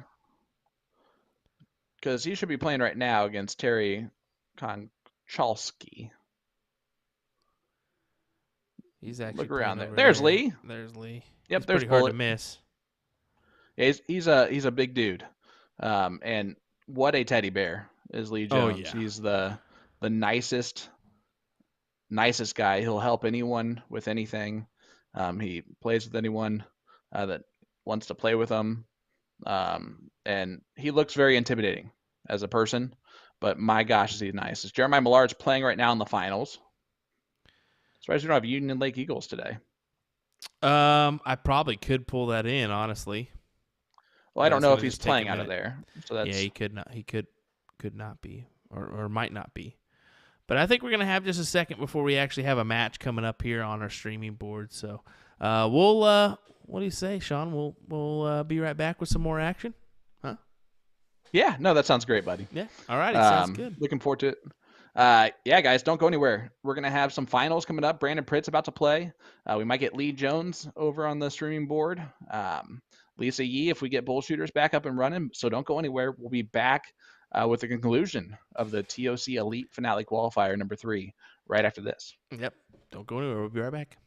because he should be playing right now against Terry Konchalski. He's actually Look around there. over There's there. Lee. There's Lee. Yep, He's there's pretty hard Bullet. to miss. Yeah, he's a big dude, and what a teddy bear is Lee Oh, Jones. yeah. He's the nicest guy. He'll help anyone with anything. He plays with anyone that wants to play with him, and he looks very intimidating as a person. But my gosh, is he nice? Is Jeremiah Millard's playing right now in the finals? Surprised we don't have Union Lake Eagles today. I probably could pull that in, honestly. Well, I don't It's know if gonna he's just take a playing out of minute. there. So that's Yeah, he could not. He could not be, or might not be. But I think we're gonna have just a second before we actually have a match coming up here on our streaming board. So we'll what do you say, Sean? We'll be right back with some more action. Huh? yeah. No, that sounds great, buddy. Yeah. All right. It sounds good. Looking forward to it. Yeah, guys, don't go anywhere. We're gonna have some finals coming up. Brandon Pritz about to play. We might get Lee Jones over on the streaming board. Lisa Yee, if we get bullshooters back up and running. So don't go anywhere. We'll be back with the conclusion of the TOC Elite Finale Qualifier number 3 right after this. Yep. Don't go anywhere. We'll be right back.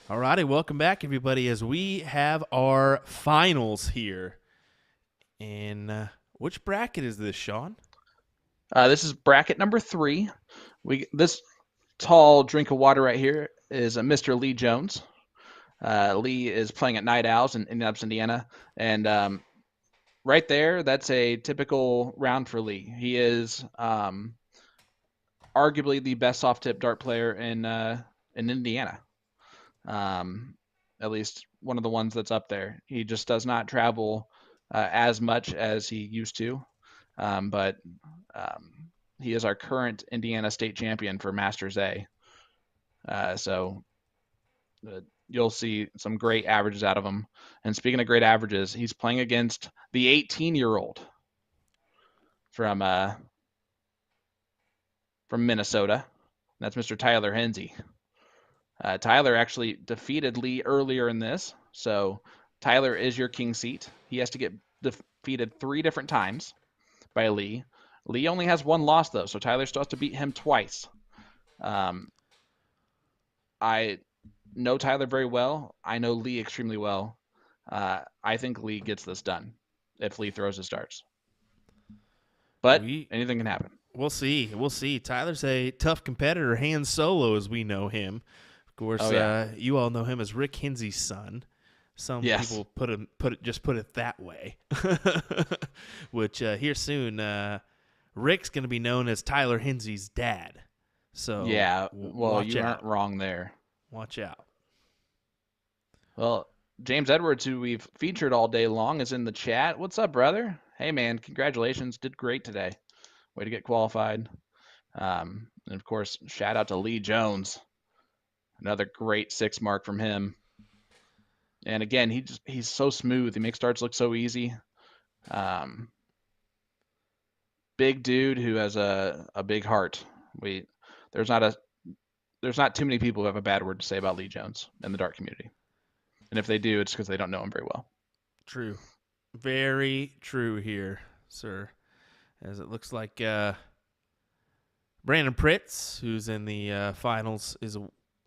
All righty, welcome back, everybody, as we have our finals here. And which bracket is this, Sean? This is bracket number 3. This tall drink of water right here is Mr. Lee Jones. Lee is playing at Night Owls in Indianapolis, Indiana, and right there, that's a typical round for Lee. He is arguably the best soft tip dart player in Indiana. at least one of the ones that's up there. He just does not travel as much as he used to, but he is our current Indiana state champion for Masters A. So you'll see some great averages out of him. And speaking of great averages, he's playing against the 18-year-old from Minnesota. That's Mr. Tyler Henze. Tyler actually defeated Lee earlier in this, so Tyler is your king seat. He has to get defeated 3 different times by Lee. Lee only has 1 loss, though, so Tyler still has to beat him twice. I know Tyler very well. I know Lee extremely well. I think Lee gets this done if Lee throws his darts. But anything can happen. We'll see. We'll see. Tyler's a tough competitor, Han Solo, as we know him. Of course, you all know him as Rick Henze's son. Some people put it that way. Which here soon, Rick's going to be known as Tyler Henze's dad. So yeah, well, you aren't wrong there. Watch out. Well, James Edwards, who we've featured all day long, is in the chat. What's up, brother? Hey, man, congratulations. Did great today. Way to get qualified. And, of course, shout out to Lee Jones. Another great 6 mark from him. And, again, he's so smooth. He makes darts look so easy. Big dude who has a big heart. There's not too many people who have a bad word to say about Lee Jones in the dart community. And if they do, it's because they don't know him very well. True. Very true here, sir. As it looks like Brandon Pritz, who's in the finals, is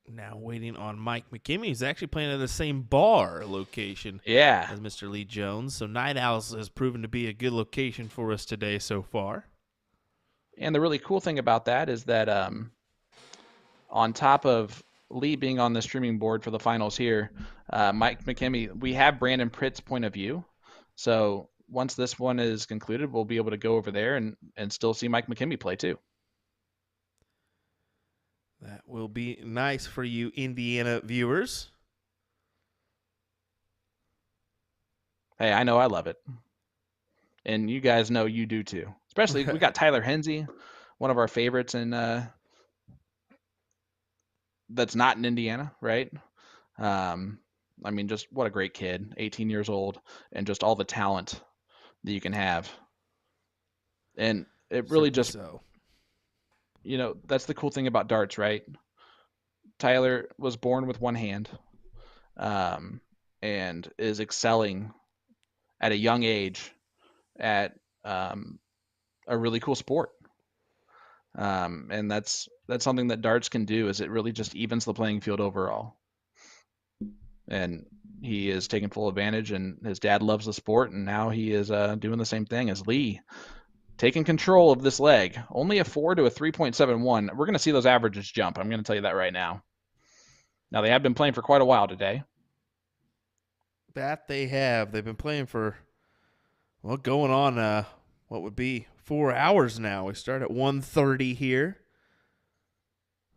now waiting on Mike McKimmey. He's actually playing at the same bar location as Mr. Lee Jones. So Night Owls has proven to be a good location for us today so far. And the really cool thing about that is that on top of Lee being on the streaming board for the finals here, Mike McKimmey, we have Brandon Pritz's point of view. So once this one is concluded, we'll be able to go over there and still see Mike McKimmey play too. That will be nice for you Indiana viewers. Hey, I know I love it. And you guys know you do too. Especially we got Tyler Henze, one of our favorites in that's not in Indiana, right? I mean, just what a great kid, 18 years old, and just all the talent that you can have. And it really that's the cool thing about darts, right? Tyler was born with one hand and is excelling at a young age at a really cool sport. And that's something that darts can do, is it really just evens the playing field overall. And he is taking full advantage, and his dad loves the sport, and now he is doing the same thing as Lee, taking control of this leg. Only a 4 to a 3.71. We're going to see those averages jump. I'm going to tell you that right now. Now, they have been playing for quite a while today. That they have. They've been playing for, well, going on what would be 4 hours now. We start at 1:30 here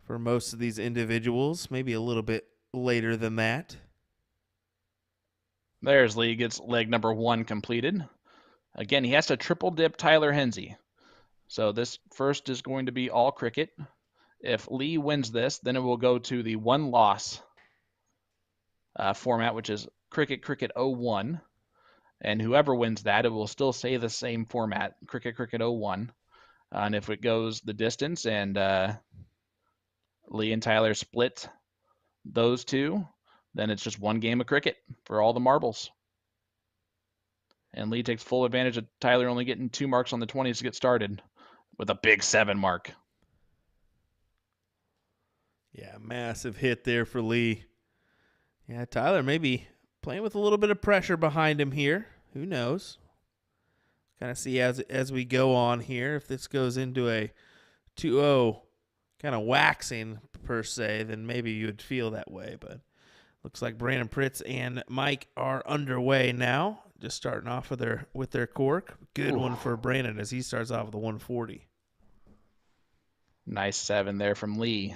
for most of these individuals, maybe a little bit later than that. There's Lee, gets leg number 1 completed. Again, he has to triple dip Tyler Henze. So this first is going to be all cricket. If Lee wins this, then it will go to the 1-loss format, which is Cricket 01. And whoever wins that, it will still say the same format, Cricket 01. And if it goes the distance and Lee and Tyler split those two, then it's just 1 game of cricket for all the marbles. And Lee takes full advantage of Tyler only getting 2 marks on the 20s to get started with a big 7 mark. Yeah, massive hit there for Lee. Yeah, Tyler maybe playing with a little bit of pressure behind him here. Who knows? Kind of see as we go on here. If this goes into a 2-0 kind of waxing per se, then maybe you would feel that way. But looks like Brandon Pritz and Mike are underway now. Just starting off with their cork. Good one for Brandon as he starts off with a 140. Nice 7 there from Lee.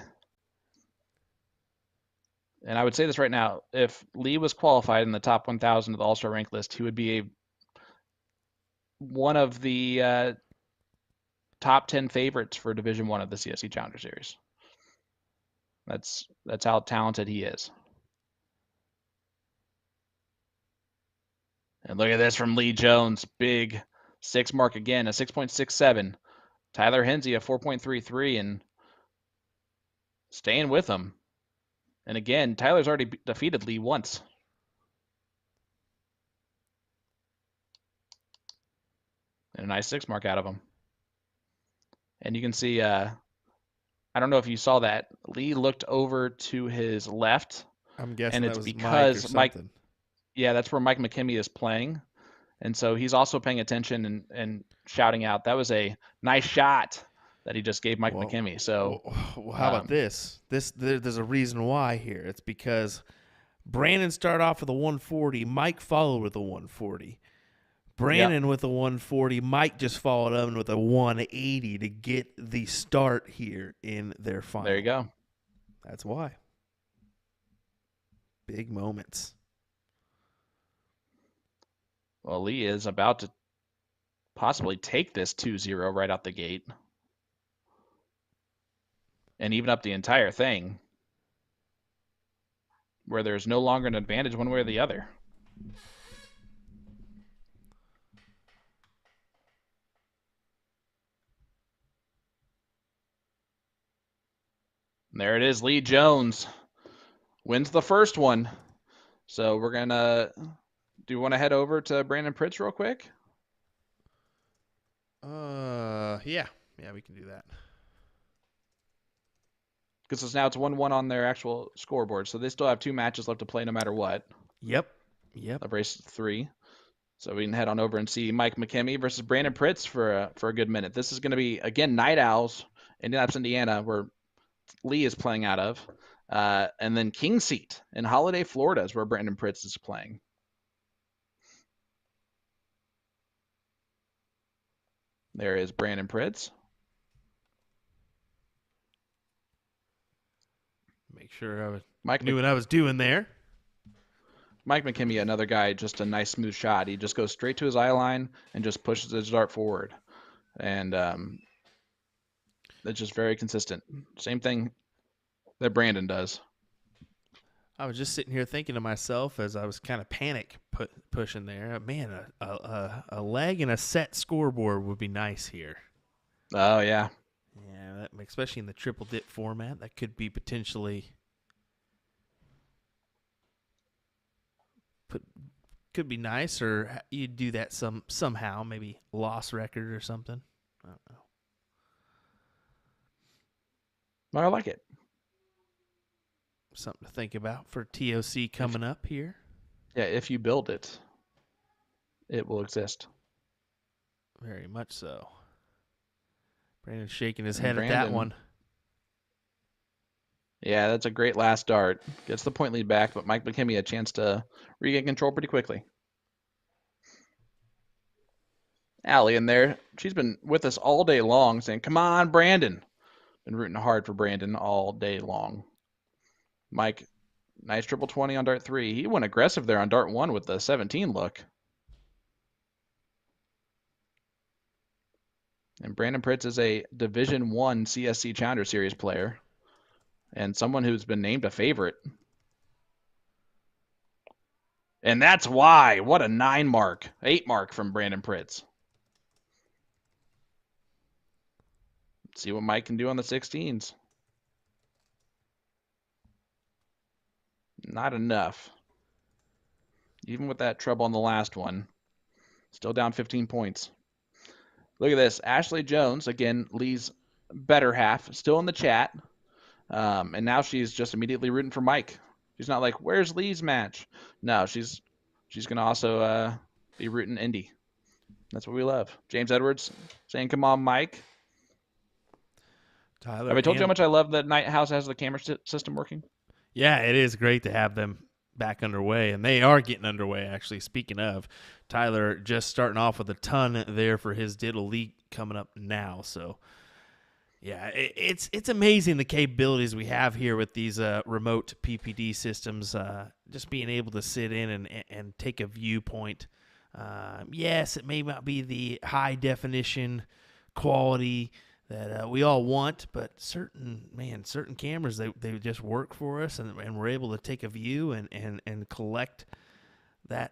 And I would say this right now, if Lee was qualified in the top 1,000 of the All-Star rank list, he would be one of the top 10 favorites for Division One of the CSC Challenger Series. That's how talented he is. And look at this from Lee Jones. Big 6 mark again, a 6.67. Tyler Hensey, a 4.33, and staying with him. And again, Tyler's already defeated Lee once. And a nice 6 mark out of him. And you can see, I don't know if you saw that, Lee looked over to his left. I'm guessing and that it's was because Mike or something. Yeah, that's where Mike McKimmey is playing. And so he's also paying attention and shouting out. That was a nice shot that he just gave Mike McKimmey. So, how about this? There's a reason why here. It's because Brandon started off with a 140. Mike followed with a 140. Brandon with a 140. Mike just followed up with a 180 to get the start here in their final. There you go. That's why. Big moments. Well, Lee is about to possibly take this 2-0 right out the gate. And even up the entire thing. Where there's no longer an advantage one way or the other. And there it is. Lee Jones wins the first one. So we're going to... Do you want to head over to Brandon Pritz real quick? Yeah, we can do that. Because now it's 1-1 on their actual scoreboard, so they still have 2 matches left to play no matter what. Yep. Of race 3. So we can head on over and see Mike McKimmey versus Brandon Pritz for a good minute. This is going to be, again, Night Owls, Indianapolis, Indiana, where Lee is playing out of. And then King Seat in Holiday, Florida is where Brandon Pritz is playing. There is Brandon Pritz. Make sure I knew what I was doing there. Mike McKimmey, another guy, just a nice smooth shot. He just goes straight to his eye line and just pushes his dart forward. And that's just very consistent. Same thing that Brandon does. I was just sitting here thinking to myself as I was kind of panic pushing there. Man, a leg and a set scoreboard would be nice here. Oh, yeah. Yeah, especially in the triple dip format, that could be potentially could be nice, or you do that somehow, maybe loss record or something. I don't know. Well, I like it. Something to think about for TOC coming up here. Yeah, if you build it, it will exist. Very much so. Brandon's shaking his head at that one. Yeah, that's a great last dart. Gets the point lead back, but Mike McKimmey a chance to regain control pretty quickly. Allie in there, she's been with us all day long saying, come on, Brandon. Been rooting hard for Brandon all day long. Mike, nice triple 20 on dart 3. He went aggressive there on dart 1 with the 17 look. And Brandon Pritz is a Division I CSC Challenger Series player and someone who's been named a favorite. And that's why. What a 9 mark, 8 mark from Brandon Pritz. Let's see what Mike can do on the 16s. Not enough. Even with that trouble on the last one. Still down 15 points. Look at this. Ashley Jones, again, Lee's better half, still in the chat. And now she's just immediately rooting for Mike. She's not like, where's Lee's match? No, she's going to also be rooting Indy. That's what we love. James Edwards saying, come on, Mike. Tyler, have I told you how much I love that Night House has the camera system working? Yeah, it is great to have them back underway, and they are getting underway, actually. Speaking of, Tyler just starting off with a ton there for his Diddle League coming up now. So, Yeah, it's amazing the capabilities we have here with these remote PPD systems. Just being able to sit in and take a viewpoint. Yes, it may not be the high definition quality that we all want, but certain cameras they just work for us, and we're able to take a view and collect that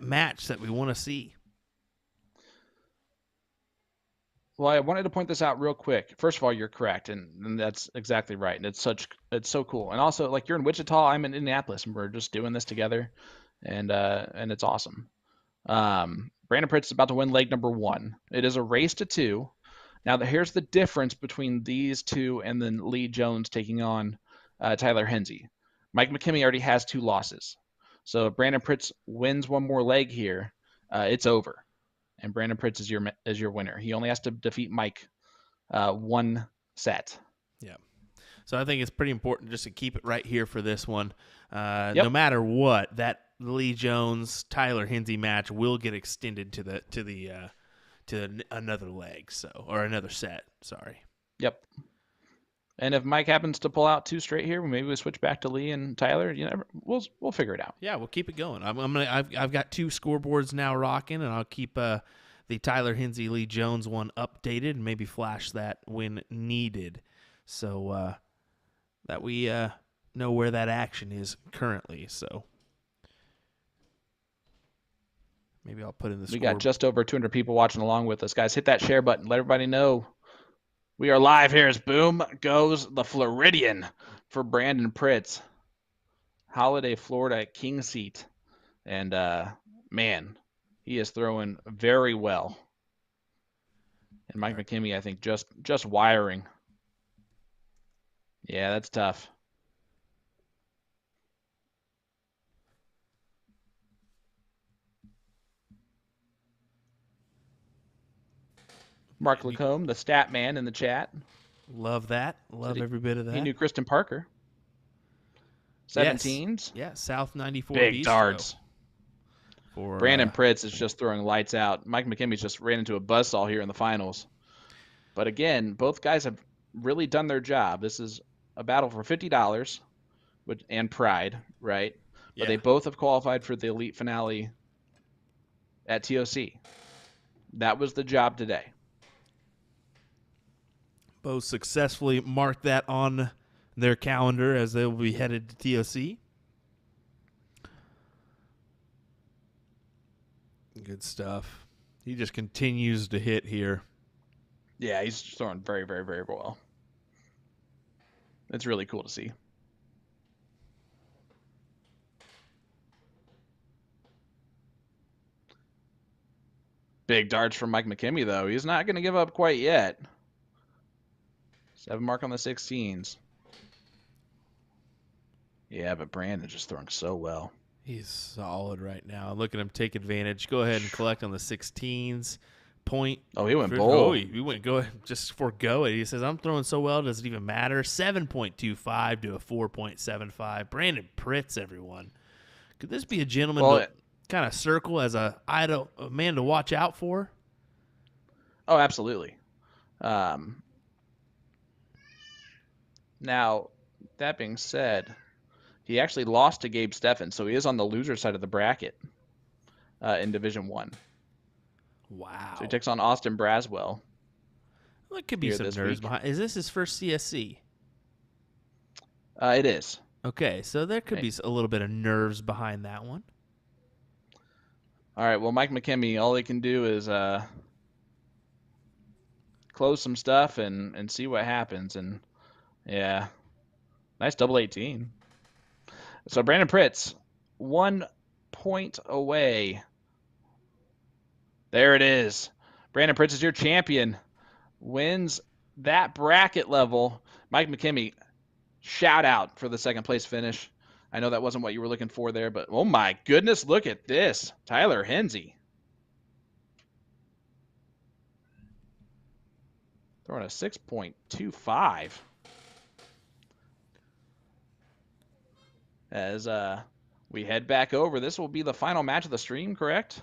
match that we want to see. Well, I wanted to point this out real quick. First of all, you're correct, and that's exactly right. And it's so cool. And also, like, you're in Wichita, I'm in Indianapolis, and we're just doing this together, and it's awesome. Brandon Pritz is about to win leg number 1. It is a race to 2. Now, here's the difference between these two and then Lee Jones taking on Tyler Henze. Mike McKimmey already has 2 losses, so if Brandon Pritz wins one more leg here, it's over. And Brandon Pritz is your winner. He only has to defeat Mike 1 set. Yeah. So I think it's pretty important just to keep it right here for this one. Yep. No matter what, that Lee Jones Tyler Henze match will get extended to another leg, or another set. Sorry. Yep. And if Mike happens to pull out 2 straight here, maybe we switch back to Lee and Tyler. We'll figure it out. Yeah, we'll keep it going. I've got 2 scoreboards now rocking, and I'll keep the Tyler Henze Lee Jones one updated and maybe flash that when needed, so that we know where that action is currently. So maybe I'll put in the. We got just over 200 people watching along with us, guys. Hit that share button. Let everybody know. We are live here as boom goes the Floridian for Brandon Pritz. Holiday, Florida King seat. And, man, he is throwing very well. And Mike McKimmey, I think, just wiring. Yeah, that's tough. Mark Lacombe, the stat man in the chat. Love that. Love every bit of that. He knew Kristen Parker. 17s. Yes. Yeah, South 94 Big Bistro. darts. For Brandon Pritz is just throwing lights out. Mike McKimmey's just ran into a buzzsaw here in the finals. But again, both guys have really done their job. This is a battle for $50 and pride, right? Yeah. But they both have qualified for the elite finale at TOC. That was the job today. Both successfully marked that on their calendar as they will be headed to TOC. Good stuff. He just continues to hit here. Yeah, he's throwing very, very, very well. It's really cool to see. Big darts from Mike McKimmey, though. He's not going to give up quite yet. 7 mark on the 16s. Yeah, but Brandon's just throwing so well. He's solid right now. Look at him take advantage. Go ahead and collect on the 16s. Point. Oh, he went bold. Oh, he went go ahead, just forego it. He says, I'm throwing so well, does it even matter? 7.25 to a 4.75. Brandon Pritz, everyone. Could this be a gentleman to kind of circle as a man to watch out for? Oh, absolutely. Now, that being said, he actually lost to Gabe Steffen, so he is on the loser side of the bracket in Division 1. Wow. So he takes on Austin Braswell. Well, it could be some nerves behind. Is this his first CSC? It is. Okay, so there could be a little bit of nerves behind that one. All right, well, Mike McKimmey, all he can do is close some stuff and see what happens. And, yeah, nice double 18. So Brandon Pritz, 1 point away. There it is. Brandon Pritz is your champion. Wins that bracket level. Mike McKimmey, shout out for the second place finish. I know that wasn't what you were looking for there, but oh my goodness, look at this. Tyler Henze. Throwing a 6.25. As we head back over, this will be the final match of the stream, correct?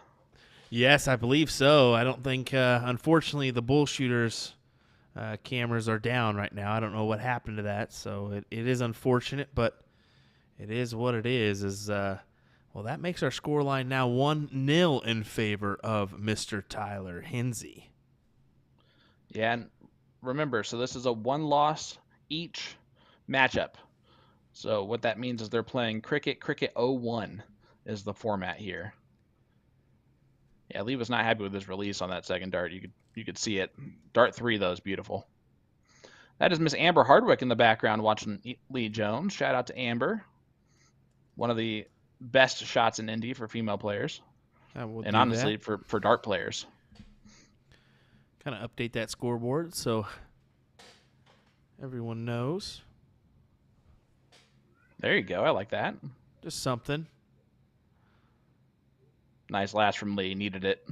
Yes, I believe so. I don't think, unfortunately, the bullshooters cameras are down right now. I don't know what happened to that, so it is unfortunate, but it is what it is. Well, that makes our score line now 1-0 in favor of Mr. Tyler Hinsey. Yeah, and remember, so this is a one-loss each matchup. So what that means is they're playing Cricket 01 is the format here. Yeah, Lee was not happy with his release on that second dart. You could see it. Dart 3, though, is beautiful. That is Miss Amber Hardwick in the background watching Lee Jones. Shout out to Amber. One of the best shots in Indy for female players. And honestly, for dart players. Kind of update that scoreboard so everyone knows. There you go. I like that. Just something. Nice last from Lee. Needed it.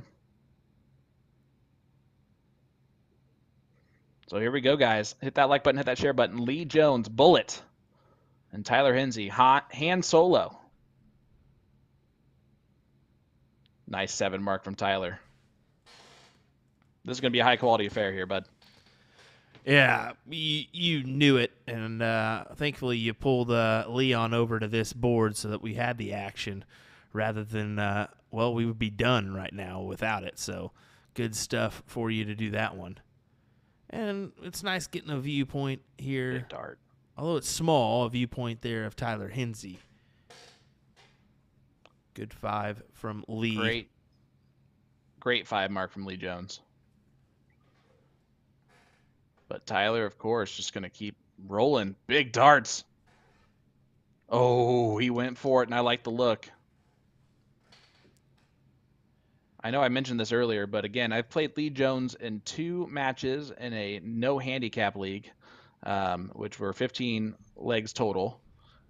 So here we go, guys. Hit that like button. Hit that share button. Lee Jones, bullet. And Tyler Hinsey, hand solo. Nice 7 mark from Tyler. This is going to be a high-quality affair here, bud. Yeah, you knew it, and thankfully you pulled Leon over to this board so that we had the action rather than, we would be done right now without it. So good stuff for you to do that one. And it's nice getting a viewpoint here. Big dart. Although it's small, a viewpoint there of Tyler Hinsey. Good 5 from Lee. Great 5 mark from Lee Jones. But Tyler, of course, just going to keep rolling. Big darts. Oh, he went for it, and I like the look. I know I mentioned this earlier, but again, I've played Lee Jones in 2 matches in a no handicap league, which were 15 legs total.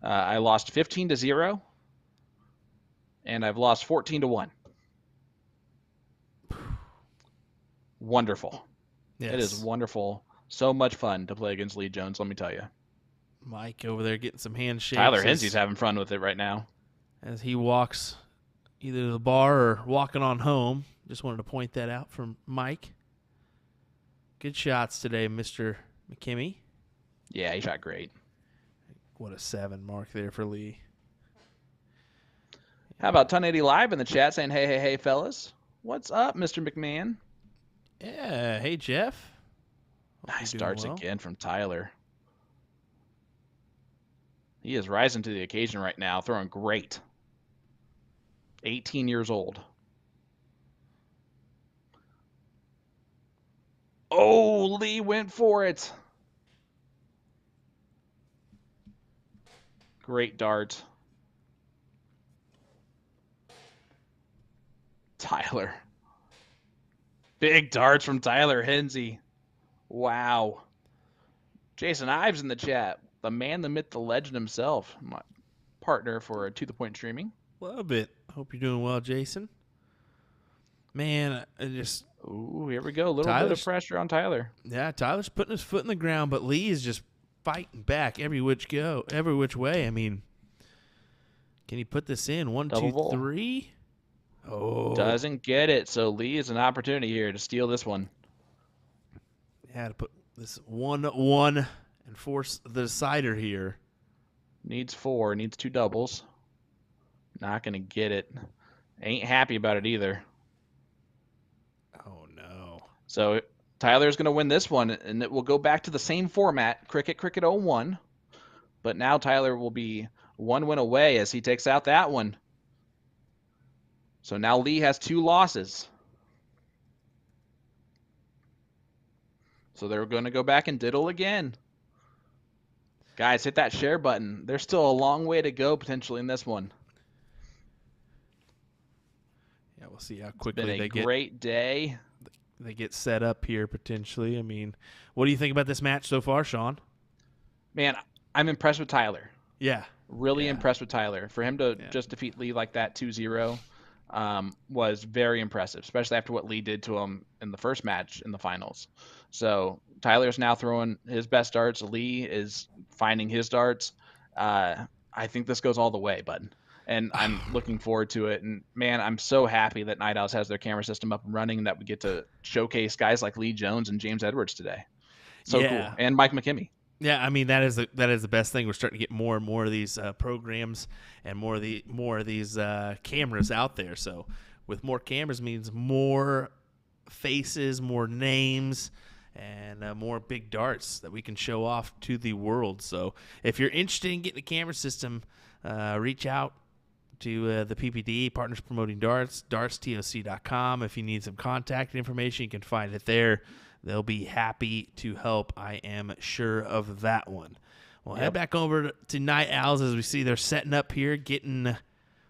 I lost 15-0, and I've lost 14-1. Wonderful. Yes. It is wonderful. So much fun to play against Lee Jones, let me tell you. Mike over there getting some handshakes. Tyler Hinsey's having fun with it right now. As he walks either to the bar or walking on home. Just wanted to point that out from Mike. Good shots today, Mr. McKimmey. Yeah, he shot great. What a 7 mark there for Lee. How about 1080 Live in the chat saying, hey, fellas. What's up, Mr. McMahon? Yeah, hey, Jeff. Nice darts again from Tyler. He is rising to the occasion right now, throwing great. 18 years old. Oh, Lee went for it. Great dart. Tyler. Big darts from Tyler Hinsey. Wow. Jason Ives in the chat. The man, the myth, the legend himself. My partner for To The Point Streaming. Love it. Hope you're doing well, Jason. Man, I just... Ooh, here we go. A little bit of pressure on Tyler. Yeah, Tyler's putting his foot in the ground, but Lee is just fighting back every which way. I mean, can he put this in? 1, 2, 3. Oh. Doesn't get it. So Lee is an opportunity here to steal this one. Yeah, to put this 1-1 and force the decider here. Needs 4. Needs 2 doubles. Not going to get it. Ain't happy about it either. Oh, no. So Tyler's going to win this one, and it will go back to the same format, Cricket 01. But now Tyler will be 1 win away as he takes out that one. So now Lee has 2 losses. So they're going to go back and diddle again. Guys, hit that share button. There's still a long way to go potentially in this one. Yeah, we'll see how quickly they get. Great day. They get set up here potentially. I mean, what do you think about this match so far, Sean? Man, I'm impressed with Tyler. Yeah. Really impressed with Tyler. For him to just defeat Lee like that 2-0 was very impressive, especially after what Lee did to him in the first match in the finals. So Tyler's now throwing his best darts. Lee is finding his darts. I think this goes all the way, bud. And I'm looking forward to it. And, man, I'm so happy that Night Owls has their camera system up and running and that we get to showcase guys like Lee Jones and James Edwards today. So cool. Yeah. And Mike McKimmey. Yeah, I mean that is the best thing. We're starting to get more and more of these programs and more of these cameras out there. So with more cameras means more faces, more names, and more big darts that we can show off to the world. So if you're interested in getting a camera system, reach out to the PPD, Partners Promoting Darts, dartstoc.com. If you need some contact information, you can find it there. They'll be happy to help. I am sure of that one. We'll head back over to Night Owls as we see they're setting up here, getting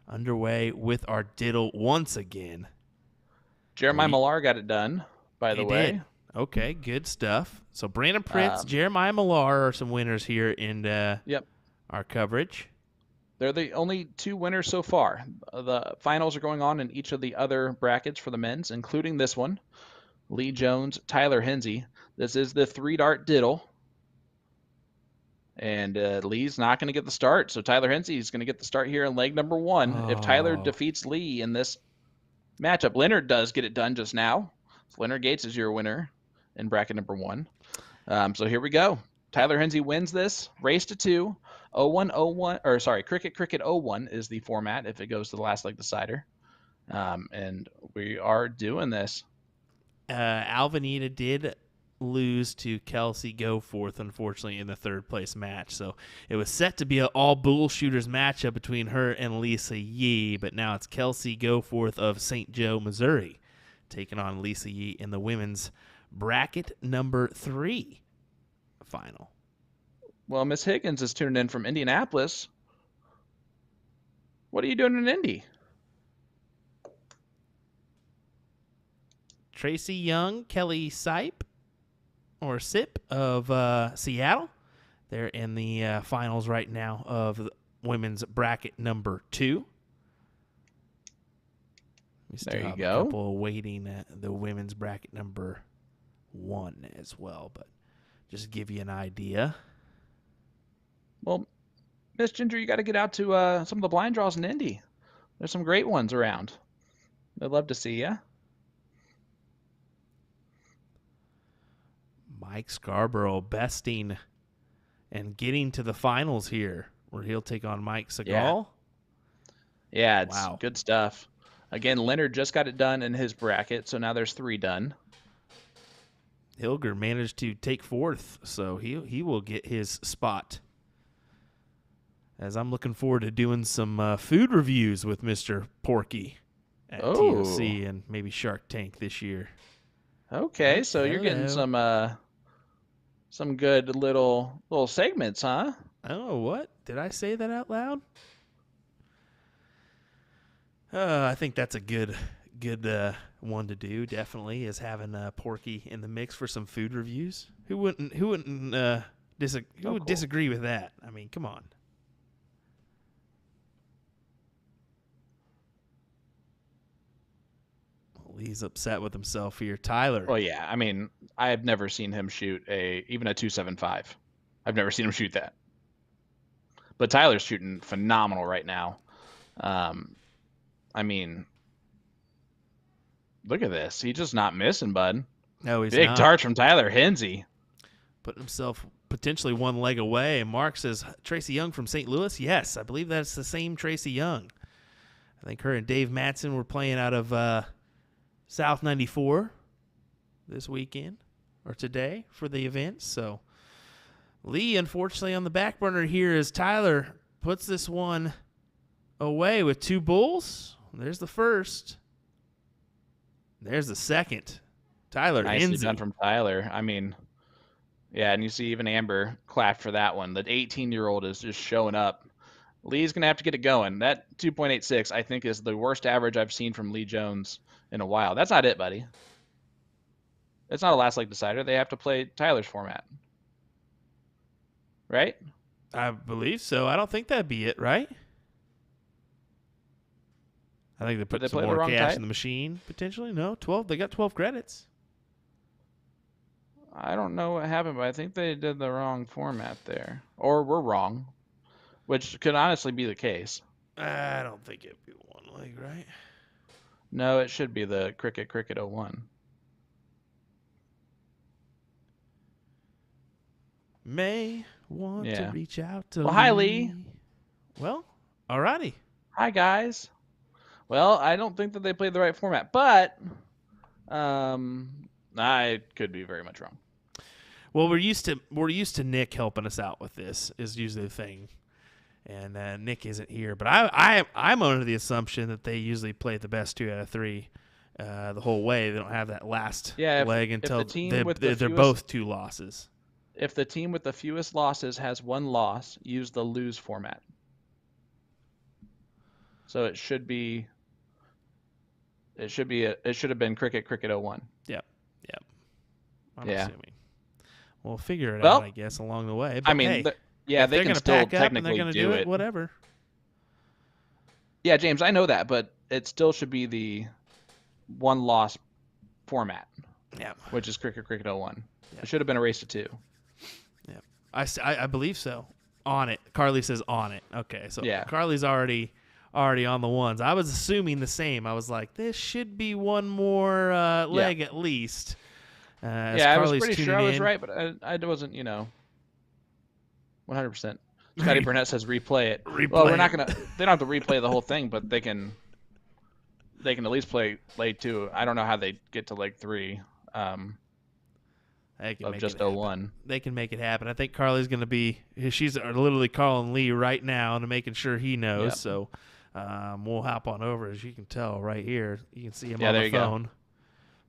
underway with our diddle once again. Jeremiah Millar got it done, by the way. Did. Okay, good stuff. So Brandon Pritz, Jeremiah Millar are some winners here in our coverage. They're the only 2 winners so far. The finals are going on in each of the other brackets for the men's, including this one. Lee Jones, Tyler Hensey. This is the 3-dart diddle. And Lee's not going to get the start. So Tyler Hensey is going to get the start here in leg number 1. If Tyler defeats Lee in this matchup, Leonard does get it done just now. So Leonard Gates is your winner in bracket number 1. So here we go. Tyler Hensey wins this. Race to 2. 0101, or sorry, Cricket 01 is the format if it goes to the last leg decider. And we are doing this. Alvanita did lose to Kelsey Goforth, unfortunately, in the 3rd place match. So it was set to be an all bull shooters matchup between her and Lisa Yee, but now it's Kelsey Goforth of St. Joe, Missouri, taking on Lisa Yee in the women's bracket number 3 final. Well, Miss Higgins is tuning in from Indianapolis. What are you doing in Indy? Tracy Young, Kelly Sip of Seattle. They're in the finals right now of the women's bracket number 2. We still have a couple awaiting the women's bracket number 1 as well, but just to give you an idea. Well, Miss Ginger, you got to get out to some of the blind draws in Indy. There's some great ones around. I'd love to see you. Mike Scarborough besting and getting to the finals here, where he'll take on Mike Segal. Yeah, it's good stuff. Again, Leonard just got it done in his bracket, so now there's 3 done. Hilger managed to take 4th, so he will get his spot. As I'm looking forward to doing some food reviews with Mr. Porky at TOC and maybe Shark Tank this year. Okay, so you're getting some good little segments, huh? Oh, what? Did I say that out loud? I think that's a good one to do. Definitely is having Porky in the mix for some food reviews. Who wouldn't disagree with that? I mean, come on. He's upset with himself here. Tyler. Well, yeah. I mean, I've never seen him shoot even a 275. I've never seen him shoot that. But Tyler's shooting phenomenal right now. I mean, look at this. He's just not missing, bud. No, he's Big not. darts from Tyler Hensey. Putting himself potentially 1 leg away. Mark says, Tracy Young from St. Louis? Yes, I believe that's the same Tracy Young. I think her and Dave Mattson were playing out of South 94 this weekend or today for the event. So Lee, unfortunately, on the back burner here as Tyler puts this one away with 2 bulls. There's the first. There's the second. Tyler Nicely Hensey. done from Tyler. I mean, yeah, and you see even Amber clapped for that one. The 18-year-old is just showing up. Lee's going to have to get it going. That 2.86, I think, is the worst average I've seen from Lee Jones in a while. That's not it, buddy. It's not a last leg decider. They have to play Tyler's format. Right? I believe so. I don't think that'd be it, right? I think they put some more cash in the machine, potentially. No, 12. They got 12 credits. I don't know what happened, but I think they did the wrong format there. Or we're wrong, which could honestly be the case. I don't think it'd be 1 leg, right? No, it should be the Cricket 01. may want to reach out to Well, hi, Lee. Well, alrighty. Hi, guys. Well, I don't think that they played the right format, but I could be very much wrong. Well, we're used to Nick helping us out with this is usually the thing, and Nick isn't here. But I'm under the assumption that they usually play the best 2 out of 3 the whole way. They don't have that last leg until they're both 2 losses. If the team with the fewest losses has 1 loss, use the lose format. So it should have been cricket 01. Yep. I'm assuming. We'll figure it Well, out, I guess, along the way. But I mean, if they can still technically do it. Whatever. Yeah, James, I know that, but it still should be the 1 loss format. Yeah. Which is cricket 01. Yeah. It should have been a race to 2. Yeah. I believe so. On it. Carly says on it. Okay, so Carly's already on the ones. I was assuming the same. I was like, this should be 1 more leg at least. I was pretty sure I was right, but I wasn't, 100%. Scotty Burnett says replay it. Well, they don't have to replay the whole thing, but they can at least play leg 2. I don't know how they get to leg 3 of just 01. They can make it happen. I think Carly's going to be – she's literally calling Lee right now and making sure he knows. Yep. So we'll hop on over, as you can tell right here. You can see him on the phone. Go.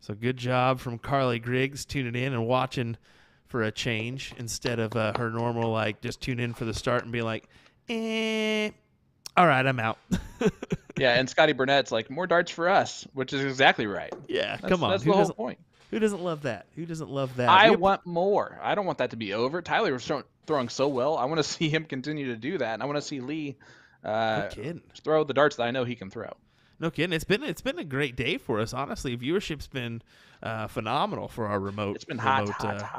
So good job from Carly Griggs tuning in and watching for a change instead of her normal, just tune in for the start and be like, all right, I'm out. Yeah, and Scotty Burnett's like, more darts for us, which is exactly right. Yeah, come on. That's the whole point. Who doesn't love that? I want more. I don't want that to be over. Tyler was throwing so well. I want to see him continue to do that, and I want to see Lee throw the darts that I know he can throw. No kidding. It's been a great day for us. Honestly, viewership's been phenomenal for our remote. It's been hot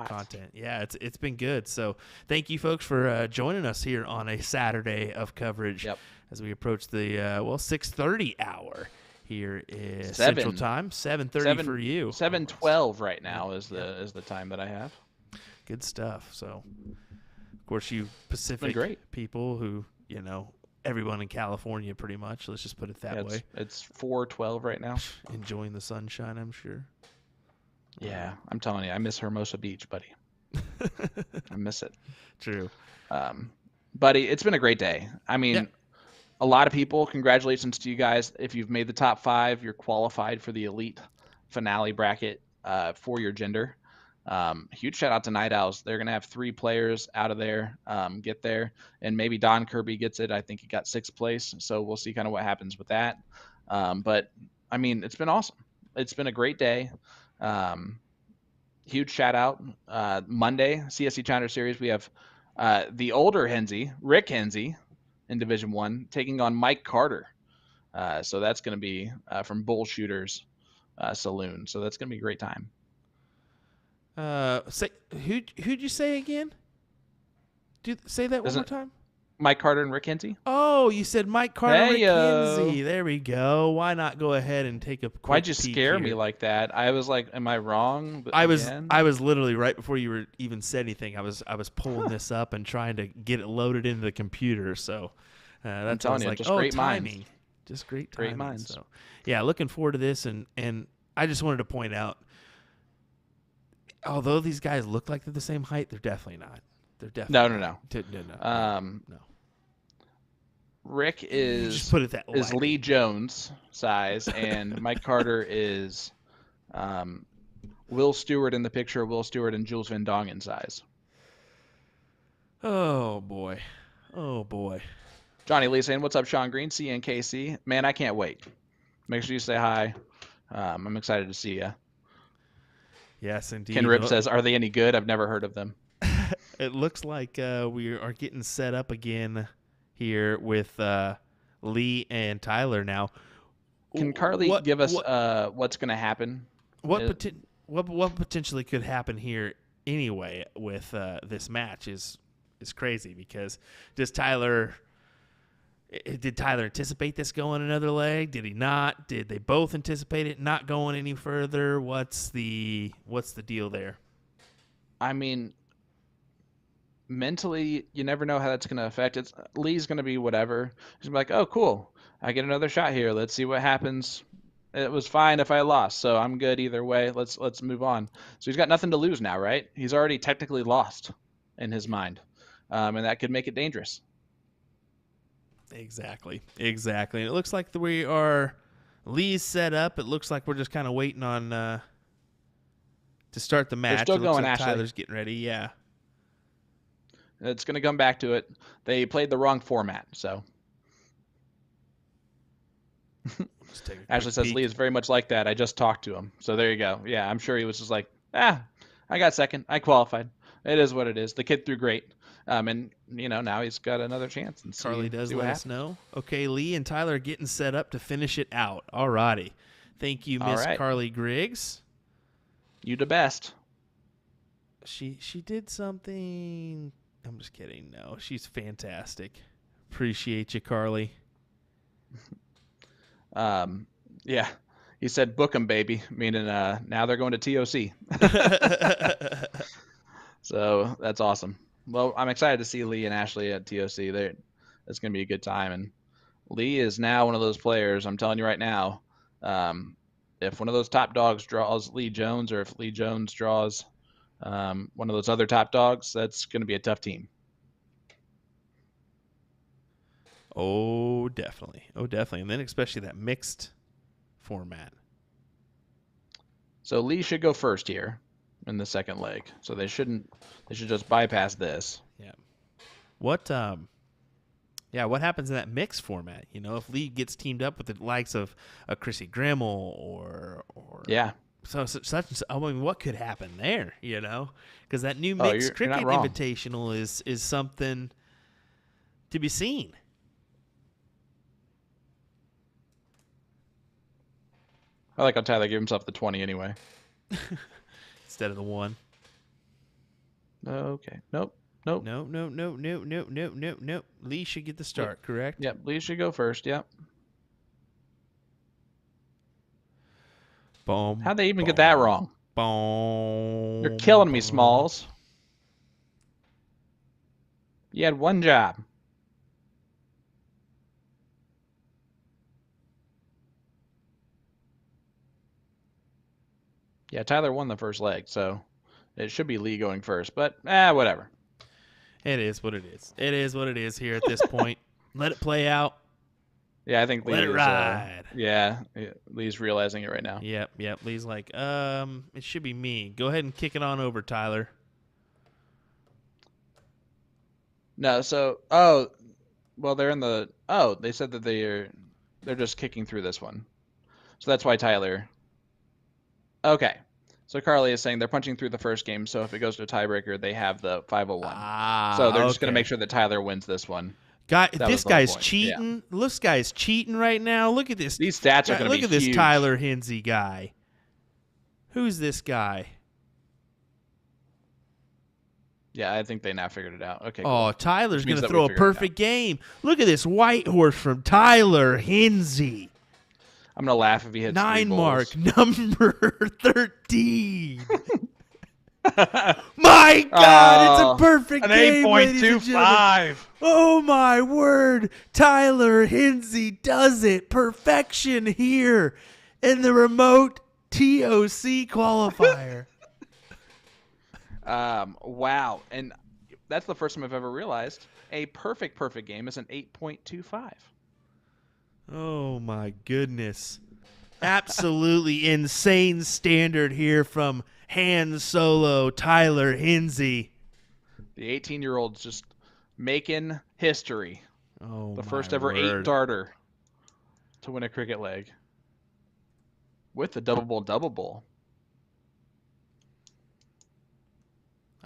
content. Yeah, it's been good. So thank you, folks, for joining us here on a Saturday of coverage as we approach the 6:30 hour here is Central Time. 7:30 for you. 7:12 right now is the time that I have. Good stuff. So, of course, you Pacific people who everyone in California, pretty much. Let's just put it that way. It's 4:12 right now. Enjoying the sunshine, I'm sure. Yeah, I'm telling you, I miss Hermosa Beach, buddy. I miss it. True. Buddy, it's been a great day. I mean, a lot of people, congratulations to you guys. If you've made the top 5, you're qualified for the elite finale bracket for your gender. Huge shout out to Night Owls. They're going to have 3 players out of there get there, and maybe Don Kirby gets it. I think he got 6th place, so we'll see kind of what happens with that. But I mean, it's been awesome. It's been a great day. Huge shout out. Monday, CSC Challenger Series, we have the older Henze, Rick Henze, in Division 1, taking on Mike Carter. So that's going to be from Bull Shooters Saloon. So that's going to be a great time. Who'd you say again? Say that one more time. Mike Carter and Rick Henze. Oh, you said Mike Carter and Rick Henze. There we go. Why not go ahead and take a quick Why'd you scare here? Me like that? I was like, am I wrong? I was literally right before you were even said anything. I was pulling this up and trying to get it loaded into the computer. So that's like, just great timing. Minds. Just great timing. Great minds. So yeah, looking forward to this, and I just wanted to point out, although these guys look like they're the same height, they're definitely not. They're definitely no. Rick is just put it that is Lee Jones size, and Mike Carter is Will Stewart in the picture. Will Stewart and Jules Van Dongen size. Oh boy. Johnny Lee saying, "What's up, Sean Green? CNKC. Man, I can't wait. Make sure you say hi. I'm excited to see you." Yes, indeed. Ken Rip says, "Are they any good? I've never heard of them." It looks like we are getting set up again here with Lee and Tyler now. Can Carly give us what's going to happen? What potentially could happen here anyway with this match is crazy, because did Tyler anticipate this going another leg? Did he not? Did they both anticipate it not going any further? What's the deal there? I mean, mentally, you never know how that's going to affect it. Lee's going to be whatever. He's gonna be like, oh, cool. I get another shot here. Let's see what happens. It was fine if I lost, so I'm good either way. Let's move on. So he's got nothing to lose now, right? He's already technically lost in his mind, and that could make it dangerous. Exactly. And it looks like Lee's set up. It looks like we're just kind of waiting on to start the match. They're still it looks going, like Ashley. Tyler's getting ready. Yeah. It's going to come back to it. They played the wrong format, so. Ashley says Lee is very much like that. I just talked to him. So there you go. Yeah, I'm sure he was just like, I got second. I qualified. It is what it is. The kid threw great. And, now he's got another chance. And Carly does see let us know. Okay, Lee and Tyler are getting set up to finish it out. All righty. Thank you, Miss Carly Griggs. You the best. She did something. I'm just kidding. No, she's fantastic. Appreciate you, Carly. Yeah. He said, book 'em, baby, meaning now they're going to TOC. So that's awesome. Well, I'm excited to see Lee and Ashley at TOC. It's going to be a good time. And Lee is now one of those players, I'm telling you right now, if one of those top dogs draws Lee Jones, or if Lee Jones draws one of those other top dogs, that's going to be a tough team. Oh, definitely. And then especially that mixed format. So Lee should go first here in the second leg. So they should just bypass this. Yeah. What happens in that mixed format? If Lee gets teamed up with the likes of a Chrissy Grimmel or yeah. So what could happen there? Because that new mixed cricket invitational is something to be seen. I like how Tyler gave himself the 20 anyway. Instead of the 1. Okay. Nope. No. Lee should get the start, correct? Yep. Lee should go first. Yep. Boom. How'd they even get that wrong? Boom. You're killing me, Smalls. You had one job. Yeah, Tyler won the first leg, so it should be Lee going first. But, whatever. It is what it is. It is what it is here at this point. Let it play out. Yeah, I think Lee Let it ride. Lee's realizing it right now. Yep. Lee's like, it should be me. Go ahead and kick it on over, Tyler. No, so they're in the they said that they're just kicking through this one. So that's why Tyler. Okay. So Carly is saying they're punching through the first game, so if it goes to a tiebreaker, they have the 501. So they're just going to make sure that Tyler wins this one. This guy's cheating. Yeah. This guy's cheating right now. Look at this. These stats are going to be huge. Look at this Tyler Hinsey guy. Who's this guy? Yeah, I think they now figured it out. Okay. Oh, cool. Tyler's going to throw a perfect game. Look at this white horse from Tyler Hinsey. I'm going to laugh if he hits 9 3 mark, number 13. My God, it's a perfect game, 8.25. Oh, my word. Tyler Hinsey does it. Perfection here in the remote TOC qualifier. Wow. And that's the first time I've ever realized a perfect game is an 8.25. Oh, my goodness. Absolutely insane standard here from Han Solo Tyler Hinsey. The 18-year-old's just making history. Oh, the first ever 8-darter to win a cricket leg with the double bowl.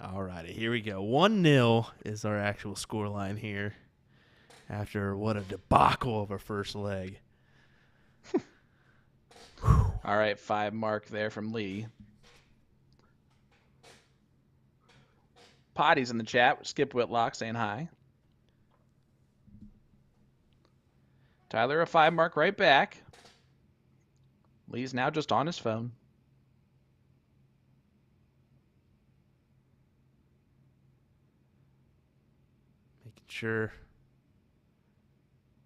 All righty, here we go. 1-0 is our actual scoreline here after what a debacle of our first leg. All right, 5 mark there from Lee. Potty's in the chat. Skip Whitlock saying hi. Tyler, a 5 mark right back. Lee's now just on his phone. sure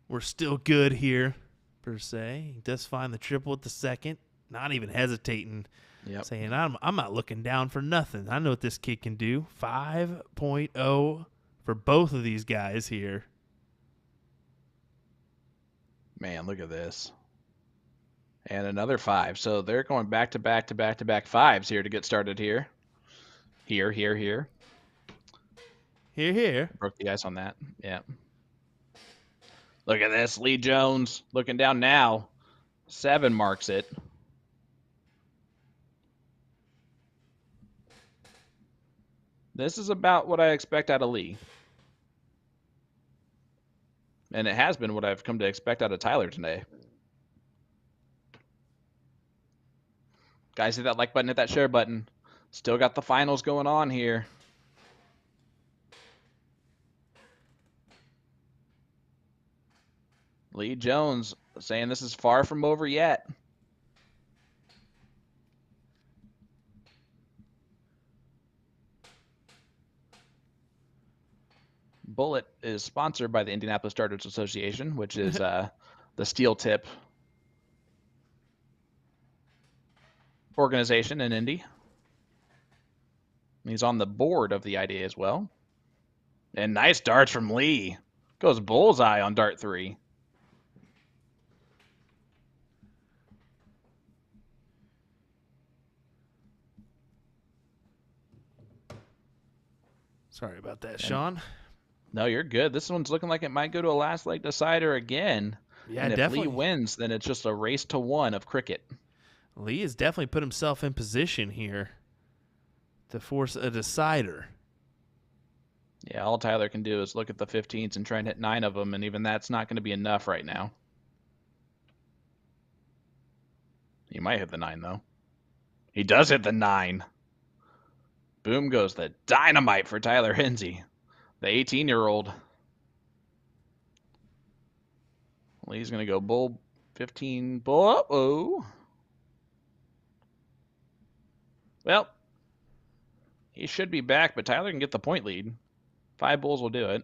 we're still good here, per se. He does find the triple at the second, not even hesitating, saying, I'm not looking down for nothing. I know what this kid can do. 5.0 for both of these guys here. Man, look at this. And another 5. So they're going back to back to back to back 5s here to get started here. Here. Here. Broke the ice on that. Yeah. Look at this. Lee Jones looking down now. 7 marks it. This is about what I expect out of Lee. And it has been what I've come to expect out of Tyler today. Guys, hit that like button, hit that share button. Still got the finals going on here. Lee Jones saying this is far from over yet. Bullet is sponsored by the Indianapolis Darters Association, which is the steel tip organization in Indy. He's on the board of the IDA as well. And nice darts from Lee. Goes bullseye on dart 3. Sorry about that, Sean. No, you're good. This one's looking like it might go to a last leg decider again. Yeah, and if definitely. Lee wins, then it's just a race to 1 of cricket. Lee has definitely put himself in position here to force a decider. Yeah, all Tyler can do is look at the 15s and try and hit 9 of them, and even that's not going to be enough right now. He might hit the 9, though. He does hit the 9. Boom goes the dynamite for Tyler Hinsey, the 18-year-old. Lee's going to go bull 15, bull. Uh-oh. Well, he should be back, but Tyler can get the point lead. 5 bulls will do it.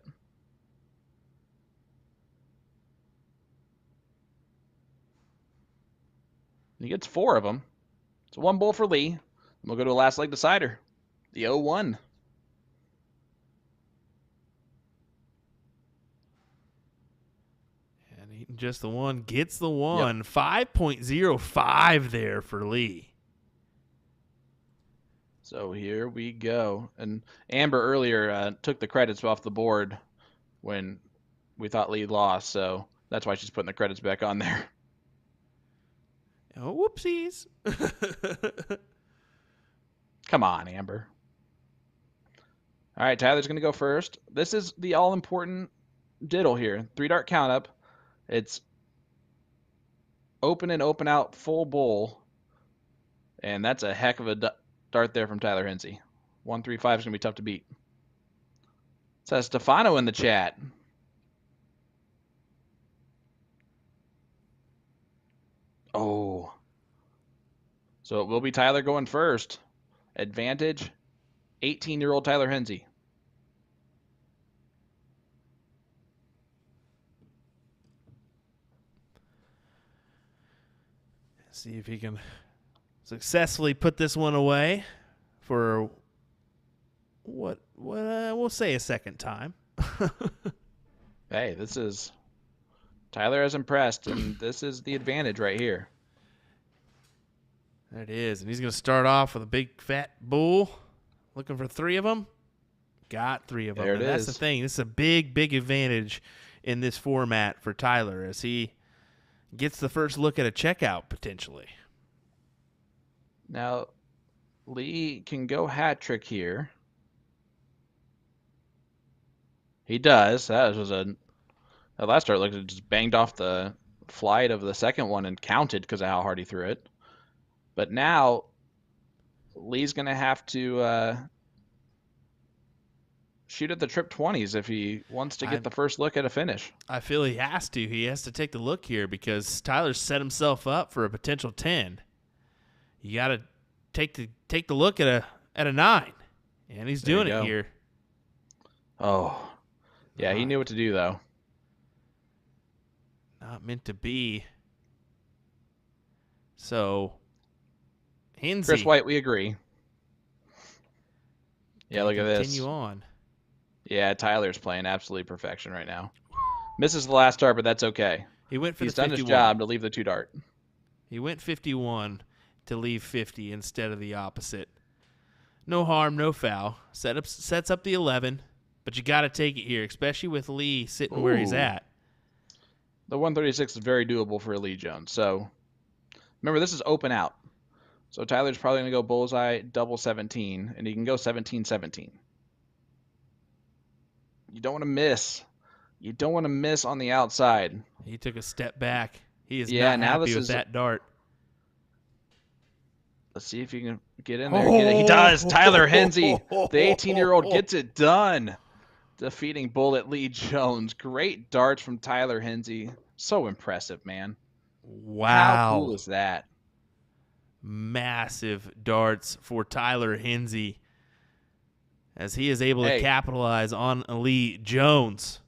He gets 4 of them. So 1 bull for Lee. We'll go to a last leg decider. The 0-1. And eating just the 1 gets the 1. Yep. 5.05 there for Lee. So here we go. And Amber earlier took the credits off the board when we thought Lee lost, so that's why she's putting the credits back on there. Oh, whoopsies. Come on, Amber. All right, Tyler's going to go first. This is the all-important diddle here. 3-dart count up. It's open and open out full bull. And that's a heck of a dart there from Tyler Hinsey. 135 is going to be tough to beat. It says Stefano in the chat. Oh. So it will be Tyler going first. Advantage, 18-year-old Tyler Hinsey. See if he can successfully put this one away for what we'll say a second time. Hey, this is Tyler is impressed, and this is the advantage right here. There it is, and he's going to start off with a big fat bull, looking for 3 of them. Got 3 of them. There it is. That's the thing. This is a big, big advantage in this format for Tyler as he gets the first look at a checkout potentially. Now, Lee can go hat trick here. He does. That last start looked like it just banged off the flight of the second one and counted because of how hard he threw it. But now, Lee's going to have to shoot at the trip 20s if he wants to get the first look at a finish. I feel he has to. He has to take the look here because Tyler's set himself up for a potential 10. You got to take the look at a 9, and he's doing it here. Oh, Yeah, he knew what to do, though. Not meant to be. So, Chris Hinsey. White, we agree. Yeah, Gonna look at this. continue on. Yeah, Tyler's playing absolute perfection right now. Misses the last dart, but that's okay. He went for He's the done 51. his job to leave the 2 dart. He went 51 to leave 50 instead of the opposite. No harm, no foul. Sets up the 11, but you got to take it here, especially with Lee sitting where he's at. The 136 is very doable for Lee Jones. So remember, this is open out. So Tyler's probably going to go bullseye, double 17, and he can go 17-17. You don't want to miss. You don't want to miss on the outside. He took a step back. He is not happy with that dart. Let's see if he can get in there. He does. Tyler Hinsey, the 18-year-old, gets it done. Defeating Bullet Lee Jones. Great darts from Tyler Hinsey. So impressive, man. Wow. How cool is that? Massive darts for Tyler Hinsey as he is able to capitalize on Lee Jones.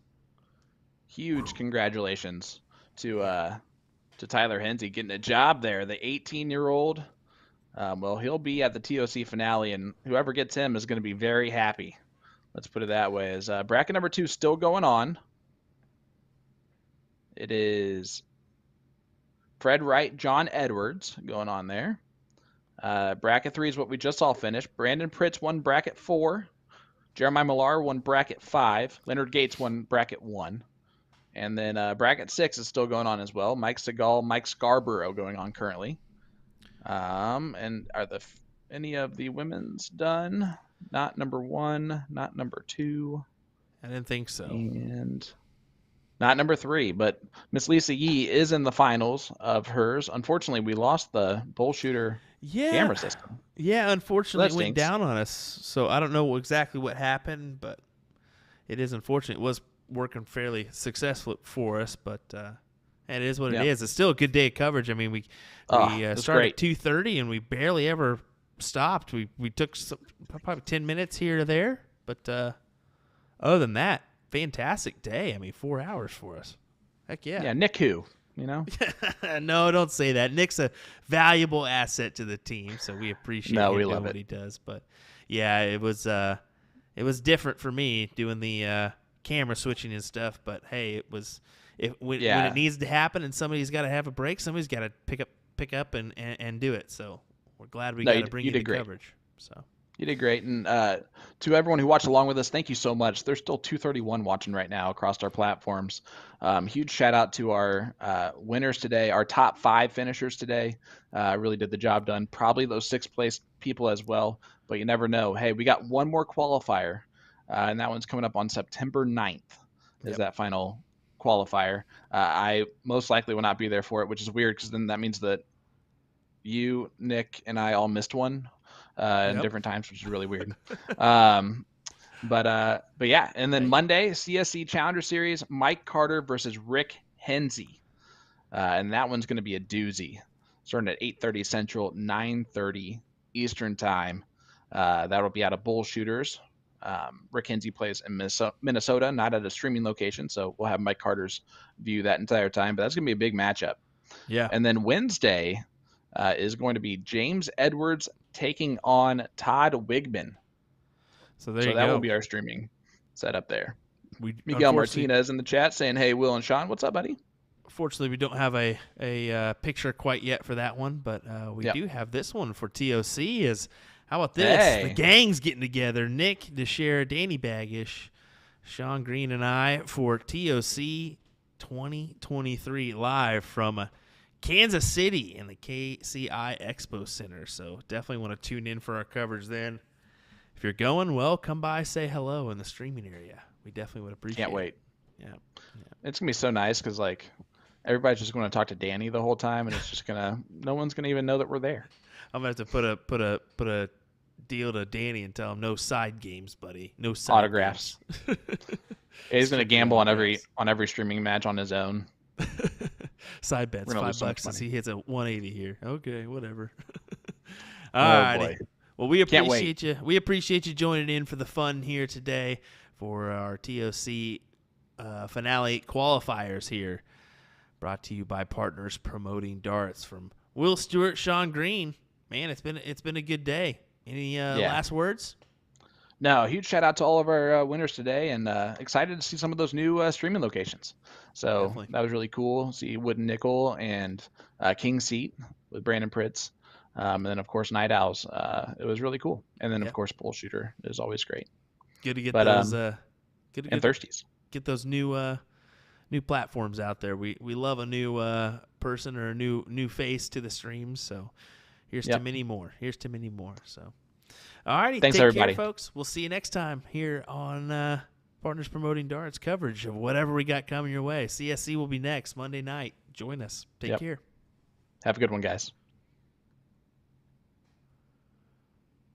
Huge congratulations to Tyler Hinsey getting a job there. The 18-year-old. Well, he'll be at the TOC finale, and whoever gets him is going to be very happy. Let's put it that way. As bracket number 2 still going on. It is Fred Wright, John Edwards going on there. Bracket 3 is what we just saw finish. Brandon Pritz won bracket 4. Jeremiah Millar won bracket 5. Leonard Gates won bracket 1. And then bracket 6 is still going on as well. Mike Segal, Mike Scarborough going on currently. And are any of the women's done? Not number 1, not number 2. I didn't think so. And not number 3, but Miss Lisa Yee is in the finals of hers. Unfortunately, we lost the bull shooter camera system. Yeah, unfortunately, So it went down on us. So I don't know exactly what happened, but it is unfortunate. It was working fairly successful for us, but it is what it is. It's still a good day of coverage. I mean, we started at 2:30 and we barely ever stopped. We took probably 10 minutes here to there, but other than that, fantastic day. I mean, 4 hours for us. Heck yeah. Yeah, Nick who, you know? No, don't say that. Nick's a valuable asset to the team, so we appreciate him doing what he does. But yeah, it was different for me doing the camera switching and stuff. But hey, when it needs to happen and somebody's got to have a break, somebody's got to pick up and do it. So we're glad we got to bring you the coverage. So you did great, and to everyone who watched along with us, thank you so much. There's still 231 watching right now across our platforms. Huge shout out to our winners today, our top 5 finishers today. Really did the job done. Probably those 6th place people as well, but you never know. Hey, we got one more qualifier, and that one's coming up on September 9th. Is that final qualifier? I most likely will not be there for it, which is weird because then that means that you, Nick, and I all missed one in different times, which is really weird. But yeah, and then Monday, CSC Challenger Series, Mike Carter versus Rick Hinsey, and that one's going to be a doozy. Starting at 8:30 Central, 9:30 Eastern Time. That'll be out of Bull Shooters. Rick Hinsey plays in Minnesota, not at a streaming location, so we'll have Mike Carter's view that entire time. But that's going to be a big matchup. Yeah. And then Wednesday is going to be James Edwards taking on Todd Wigman. So that will be our streaming setup there. Miguel Martinez in the chat saying, "Hey, Will and Sean, what's up, buddy?" Fortunately, we don't have a picture quite yet for that one, but we do have this one for TOC. How about this? Hey. The gang's getting together. Nick, DeShare, Danny Baggish, Sean Green, and I for TOC 2023 live from Kansas City in the KCI Expo Center. So definitely want to tune in for our coverage then. If you're going, well, come by, say hello in the streaming area. We definitely would appreciate it. Can't wait. Yeah. It's going to be so nice because, like, everybody's just going to talk to Danny the whole time, and it's just no one's going to even know that we're there. I'm going to have to put a deal to Danny and tell him no side games, buddy. No side autographs. He's going to gamble on every streaming match on his own. Side bets, $5 as he hits a 180 here. Okay, whatever. All right. Well, we appreciate you. We appreciate you joining in for the fun here today for our TOC finale qualifiers here. Brought to you by Partners Promoting Darts from Will Stewart, Sean Green. Man, it's been a good day. Any last words? No, huge shout out to all of our winners today, and excited to see some of those new streaming locations. So Definitely. that was really cool. See Wooden Nickel and King Seat with Brandon Pritz, and then of course Night Owls. It was really cool, and then of course Bull Shooter is always great. Good to get and Thirsties. Get those new platforms out there. We love a new person or a new face to the streams. So here's to many more. So. All righty. Thanks, take everybody. care, folks. We'll see you next time here on Partners Promoting Darts coverage of whatever we got coming your way. CSC will be next Monday night. Join us. Take care. Have a good one, guys.